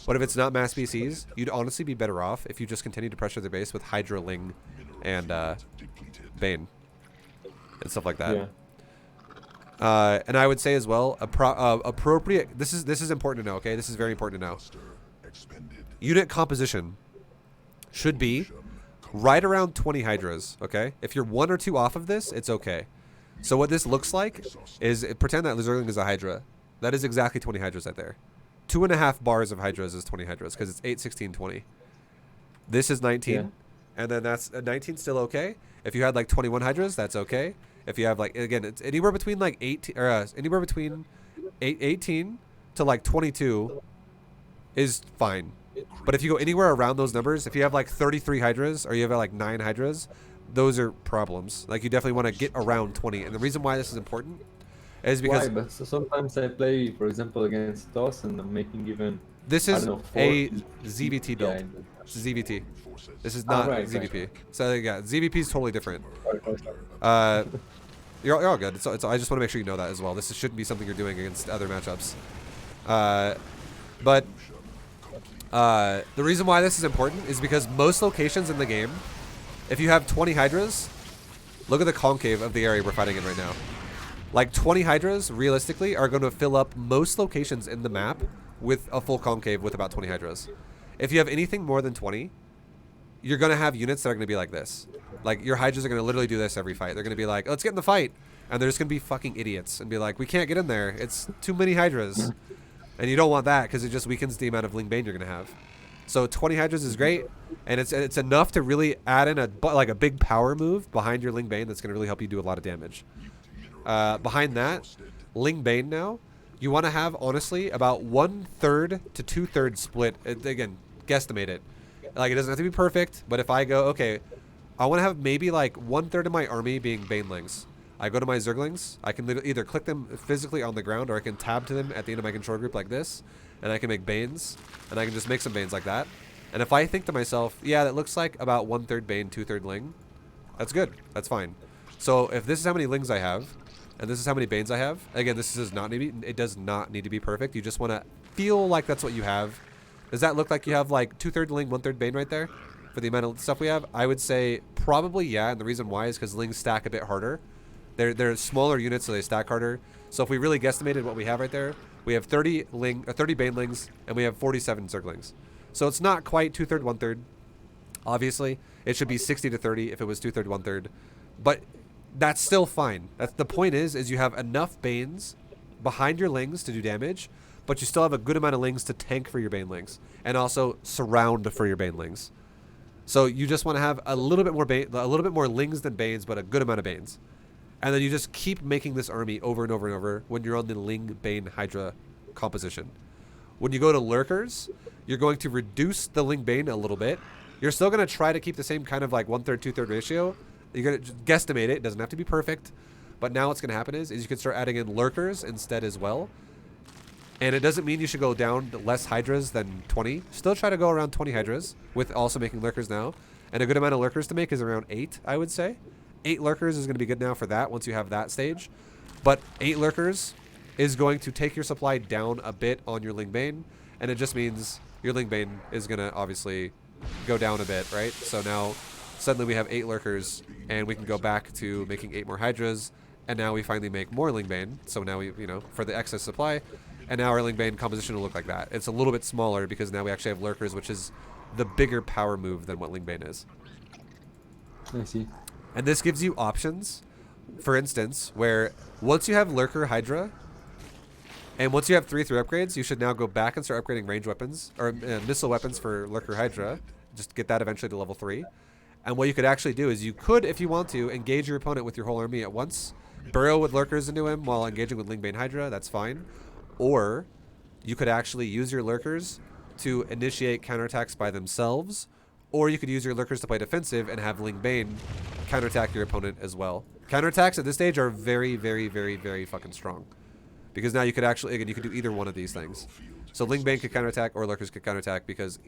But if it's not mass BCs, you'd honestly be better off if you just continue to pressure their base with Hydra, Ling, and Bane and stuff like that. And I would say as well, appropriate. This is important to know. Okay, this is very important to know. Unit composition should be right around 20 hydras. Okay, if you're 1 or 2 off of this, it's okay. So what this looks like is pretend that Zergling is a hydra. That is exactly 20 hydras right there. 2.5 bars of hydras is 20 hydras because it's 8, 16, 20. This is 19, yeah. And then that's 19 still okay. If you had like 21 hydras, that's okay. If you have like, again, it's anywhere between like 18 or anywhere between 18 to like 22 is fine. But if you go anywhere around those numbers, if you have like 33 hydras or you have like 9 hydras, those are problems. Like you definitely want to get around 20. And the reason why this is important is because but so sometimes I play, for example, against DOS and I'm making even. This is a ZvT build. Yeah, it's ZvT. This is not ZvP. Right. So yeah, ZvP is totally different. You're all good. I just want to make sure you know that as well. This shouldn't be something you're doing against other matchups. But the reason why this is important is because most locations in the game, if you have 20 hydras, look at the concave of the area we're fighting in right now. Like 20 hydras, realistically, are going to fill up most locations in the map with a full concave with about 20 hydras. If you have anything more than 20, you're going to have units that are going to be like this. Like, your hydras are going to literally do this every fight. They're going to be like, let's get in the fight. And they're just going to be fucking idiots and be like, we can't get in there. It's too many hydras. And you don't want that because it just weakens the amount of Ling Bane you're going to have. So 20 hydras is great. And it's enough to really add in a big power move behind your Ling Bane that's going to really help you do a lot of damage. Behind that, Ling Bane now, you want to have, honestly, about 1/3 to 2/3 split. Again, guesstimate it. Like, it doesn't have to be perfect, but if I go, okay, I want to have maybe like 1/3 of my army being Banelings. I go to my Zerglings. I can either click them physically on the ground or I can tab to them at the end of my control group like this, and I can make Banes, and I can just make some Banes like that. And if I think to myself, yeah, that looks like about 1/3 Bane, 2/3 Ling, that's good. That's fine. So if this is how many Lings I have, and this is how many Banes I have, again, this does not need it does not need to be perfect. You just want to feel like that's what you have. Does that look like you have like 2/3 Ling, 1/3 Bane right there for the amount of stuff we have? I would say probably yeah, and the reason why is because Lings stack a bit harder. They're smaller units, so they stack harder. So if we really guesstimated what we have right there, we have 30 Banelings, and we have 47 Zerglings. So it's not quite 2/3, 1/3. Obviously, it should be 60 to 30 if it was 2/3, 1/3. But that's still fine. That's the point is you have enough Banes behind your Lings to do damage, but you still have a good amount of Lings to tank for your Banelings and also surround for your Banelings. So you just want to have a little bit more Lings than Banes, but a good amount of Banes. And then you just keep making this army over and over and over when you're on the Ling Bane Hydra composition. When you go to Lurkers, you're going to reduce the Ling Bane a little bit. You're still going to try to keep the same kind of like 1/3, 2/3 ratio. You're going to guesstimate it. It doesn't have to be perfect. But now what's going to happen is you can start adding in Lurkers instead as well. And it doesn't mean you should go down to less Hydras than 20. Still try to go around 20 Hydras with also making Lurkers now. And a good amount of Lurkers to make is around 8, I would say. 8 Lurkers is going to be good now for that once you have that stage. But 8 Lurkers is going to take your supply down a bit on your Ling Bane. And it just means your Ling Bane is going to obviously go down a bit, right? So now suddenly we have 8 Lurkers and we can go back to making 8 more Hydras. And now we finally make more Ling Bane. So now we, for the excess supply. And now our Ling Bane composition will look like that. It's a little bit smaller because now we actually have Lurkers, which is the bigger power move than what Ling Bane is. I see. And this gives you options, for instance, where once you have Lurker Hydra, and once you have 3 upgrades, you should now go back and start upgrading range weapons, or missile weapons for Lurker Hydra. Just get that eventually to level 3. And what you could actually do is you could, if you want to, engage your opponent with your whole army at once, burrow with Lurkers into him while engaging with Ling Bane Hydra, that's fine. Or you could actually use your Lurkers to initiate counterattacks by themselves, or you could use your Lurkers to play defensive and have Ling Bane counterattack your opponent as well. Counterattacks at this stage are very, very, very, very fucking strong. Because now you could actually, again, you could do either one of these things. So Ling Bane could counterattack or Lurkers could counterattack because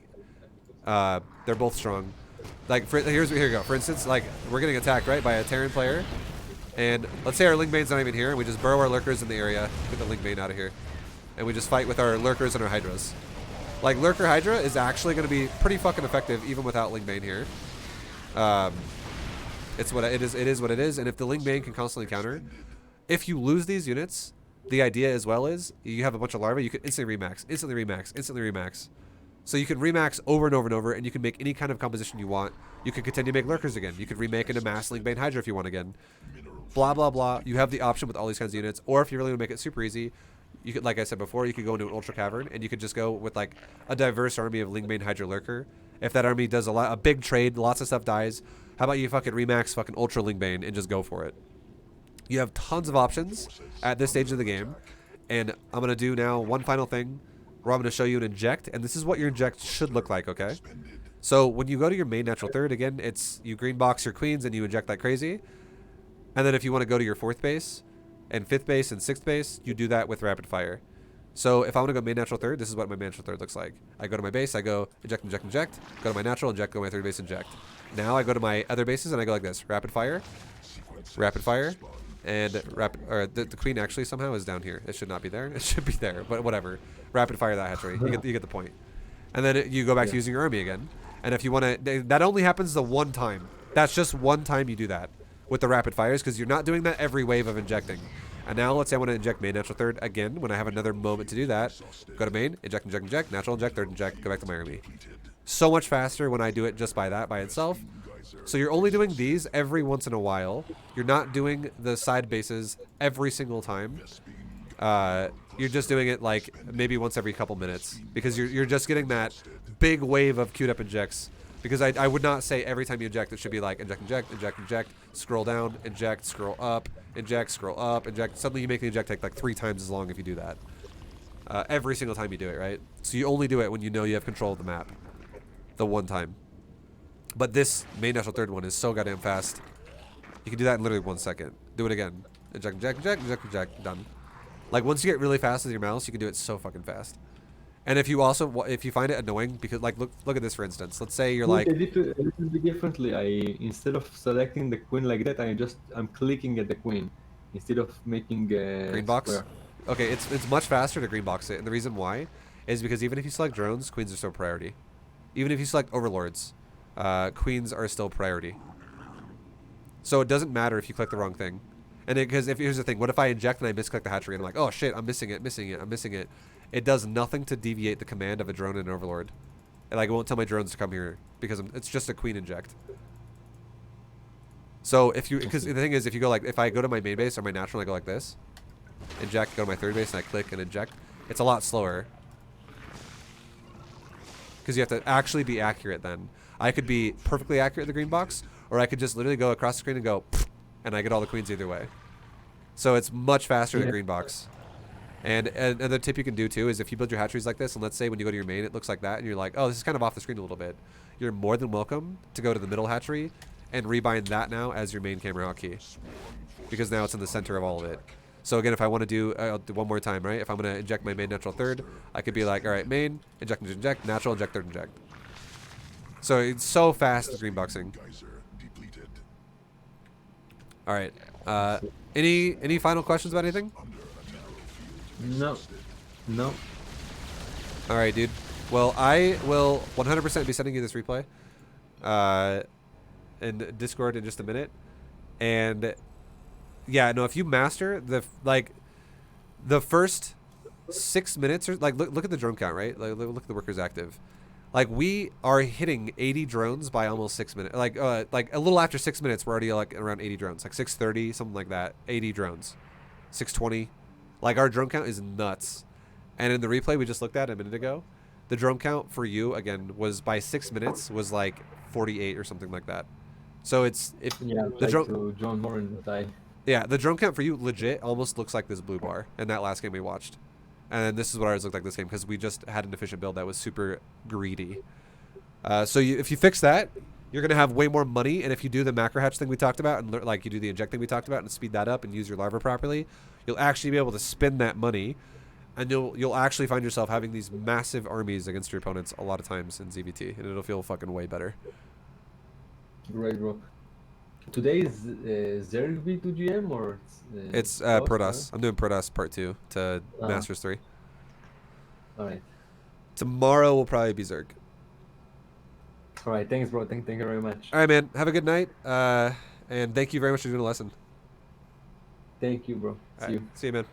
they're both strong. Like, here we go. For instance, like, we're getting attacked, right, by a Terran player. And let's say our Ling Bane's not even here, and we just burrow our Lurkers in the area, get the Ling Bane out of here. And we just fight with our Lurkers and our Hydras. Like, Lurker Hydra is actually going to be pretty fucking effective even without Ling Bane here. It's what it is. It is what it is. And if the Ling Bane can constantly counter, If you lose these units, the idea as well is you have a bunch of larvae, you can instantly remax, instantly remax, instantly remax. So you can remax over and over and over, and you can make any kind of composition you want. You can continue to make lurkers again. You could remake into mass Ling Bane Hydra if you want again. Blah, blah, blah. You have the option with all these kinds of units. Or if you really want to make it super easy, you could, like I said before, you could go into an Ultra Cavern, and you could just go with like a diverse army of Ling Bane Hydra Lurker. If that army does a big trade, lots of stuff dies, how about you fucking remax fucking Ultra Ling Bane and just go for it? You have tons of options at this stage of the game. And I'm going to do now one final thing where I'm going to show you an inject. And this is what your inject should look like, okay? So when you go to your main natural third, again, it's you green box your queens and you inject like crazy. And then if you want to go to your 4th base and 5th base and 6th base, you do that with rapid fire. So if I want to go main natural third, this is what my main natural third looks like. I go to my base, I go inject, inject, inject. Go to my natural, inject, go to my 3rd base, inject. Now I go to my other bases and I go like this. Rapid fire. Rapid fire. And the queen actually somehow is down here. It should not be there. It should be there, but whatever. Rapid fire that hatchery. You get the point. And then you go back to using your army again. And if you want to, that only happens the one time. That's just one time you do that with the rapid fires, because you're not doing that every wave of injecting. And now let's say I want to inject main natural third again. When I have another moment to do that, go to main, inject, inject, inject, natural inject, third inject, go back to my army. So much faster when I do it just by that by itself. So you're only doing these every once in a while. You're not doing the side bases every single time. You're just doing it like maybe once every couple minutes, because you're just getting that big wave of queued up injects. Because I would not say every time you inject it should be like inject, inject, inject, inject, scroll down, inject, scroll up, inject, scroll up, inject. Suddenly you make the inject take like 3 times as long if you do that. Every single time you do it, right? So you only do it when you know you have control of the map. The one time. But this main natural third one is so goddamn fast. You can do that in literally 1 second. Do it again. Inject, inject, inject, inject, inject. Done. Like once you get really fast with your mouse, you can do it so fucking fast. And if you find it annoying, because like look at this for instance. Let's say you're like I did it a little bit differently. Instead of selecting the queen like that, I'm clicking at the queen instead of making a green box. square. Okay, it's much faster to green box it, and the reason why is because even if you select drones, queens are still priority. Even if you select overlords, queens are still priority. So it doesn't matter if you click the wrong thing. And because here's the thing, what if I inject and I misclick the hatchery and I'm like, oh shit, I'm missing it, I'm missing it. It does nothing to deviate the command of a drone and an overlord. And like, it won't tell my drones to come here because it's just a queen inject. So because the thing is, if you go like, if I go to my main base or my natural and I go like this, inject, go to my 3rd base and I click and inject, it's a lot slower. Because you have to actually be accurate then. I could be perfectly accurate in the green box, or I could just literally go across the screen and go, and I get all the queens either way. So it's much faster than green box. And another tip you can do too is if you build your hatcheries like this, and let's say when you go to your main it looks like that, and you're like, oh, this is kind of off the screen a little bit, you're more than welcome to go to the middle hatchery and rebind that now as your main camera hotkey, because now it's in the center of all of it. So again, if I want to do, I'll do one more time, right? If I'm going to inject my main natural third, I could be like, all right, main, inject, inject, inject, natural, inject, third, inject. So it's so fast, the green boxing. All right. Any final questions about anything? No. All right, dude. Well, I will 100% be sending you this replay in Discord in just a minute. And yeah, no, if you master the first 6 minutes, or like look at the drone count, right? Like look at the workers active. Like we are hitting 80 drones by almost 6 minutes. Like a little after 6 minutes, we're already like around 80 drones, like 630, something like that. 80 drones, 620. Like our drone count is nuts. And in the replay we just looked at a minute ago, the drone count for you again was by 6 minutes was like 48 or something like that. So the drone count for you legit almost looks like this blue bar in that last game we watched. And this is what ours looked like this game, because we just had an efficient build that was super greedy. So if you fix that, you're going to have way more money. And if you do the macro hatch thing we talked about, and like you do the inject thing we talked about, and speed that up and use your larva properly, you'll actually be able to spend that money. And you'll actually find yourself having these massive armies against your opponents a lot of times in ZvT. And it'll feel fucking way better. Great, bro. Today is ZvT GM or it's Protoss. I'm doing Protoss part 2 to Masters 3. Alright. Tomorrow will probably be Zerg. Alright, thanks, bro. Thank you very much. Alright, man. Have a good night. And thank you very much for doing the lesson. Thank you, bro. See All right, you. see you, man.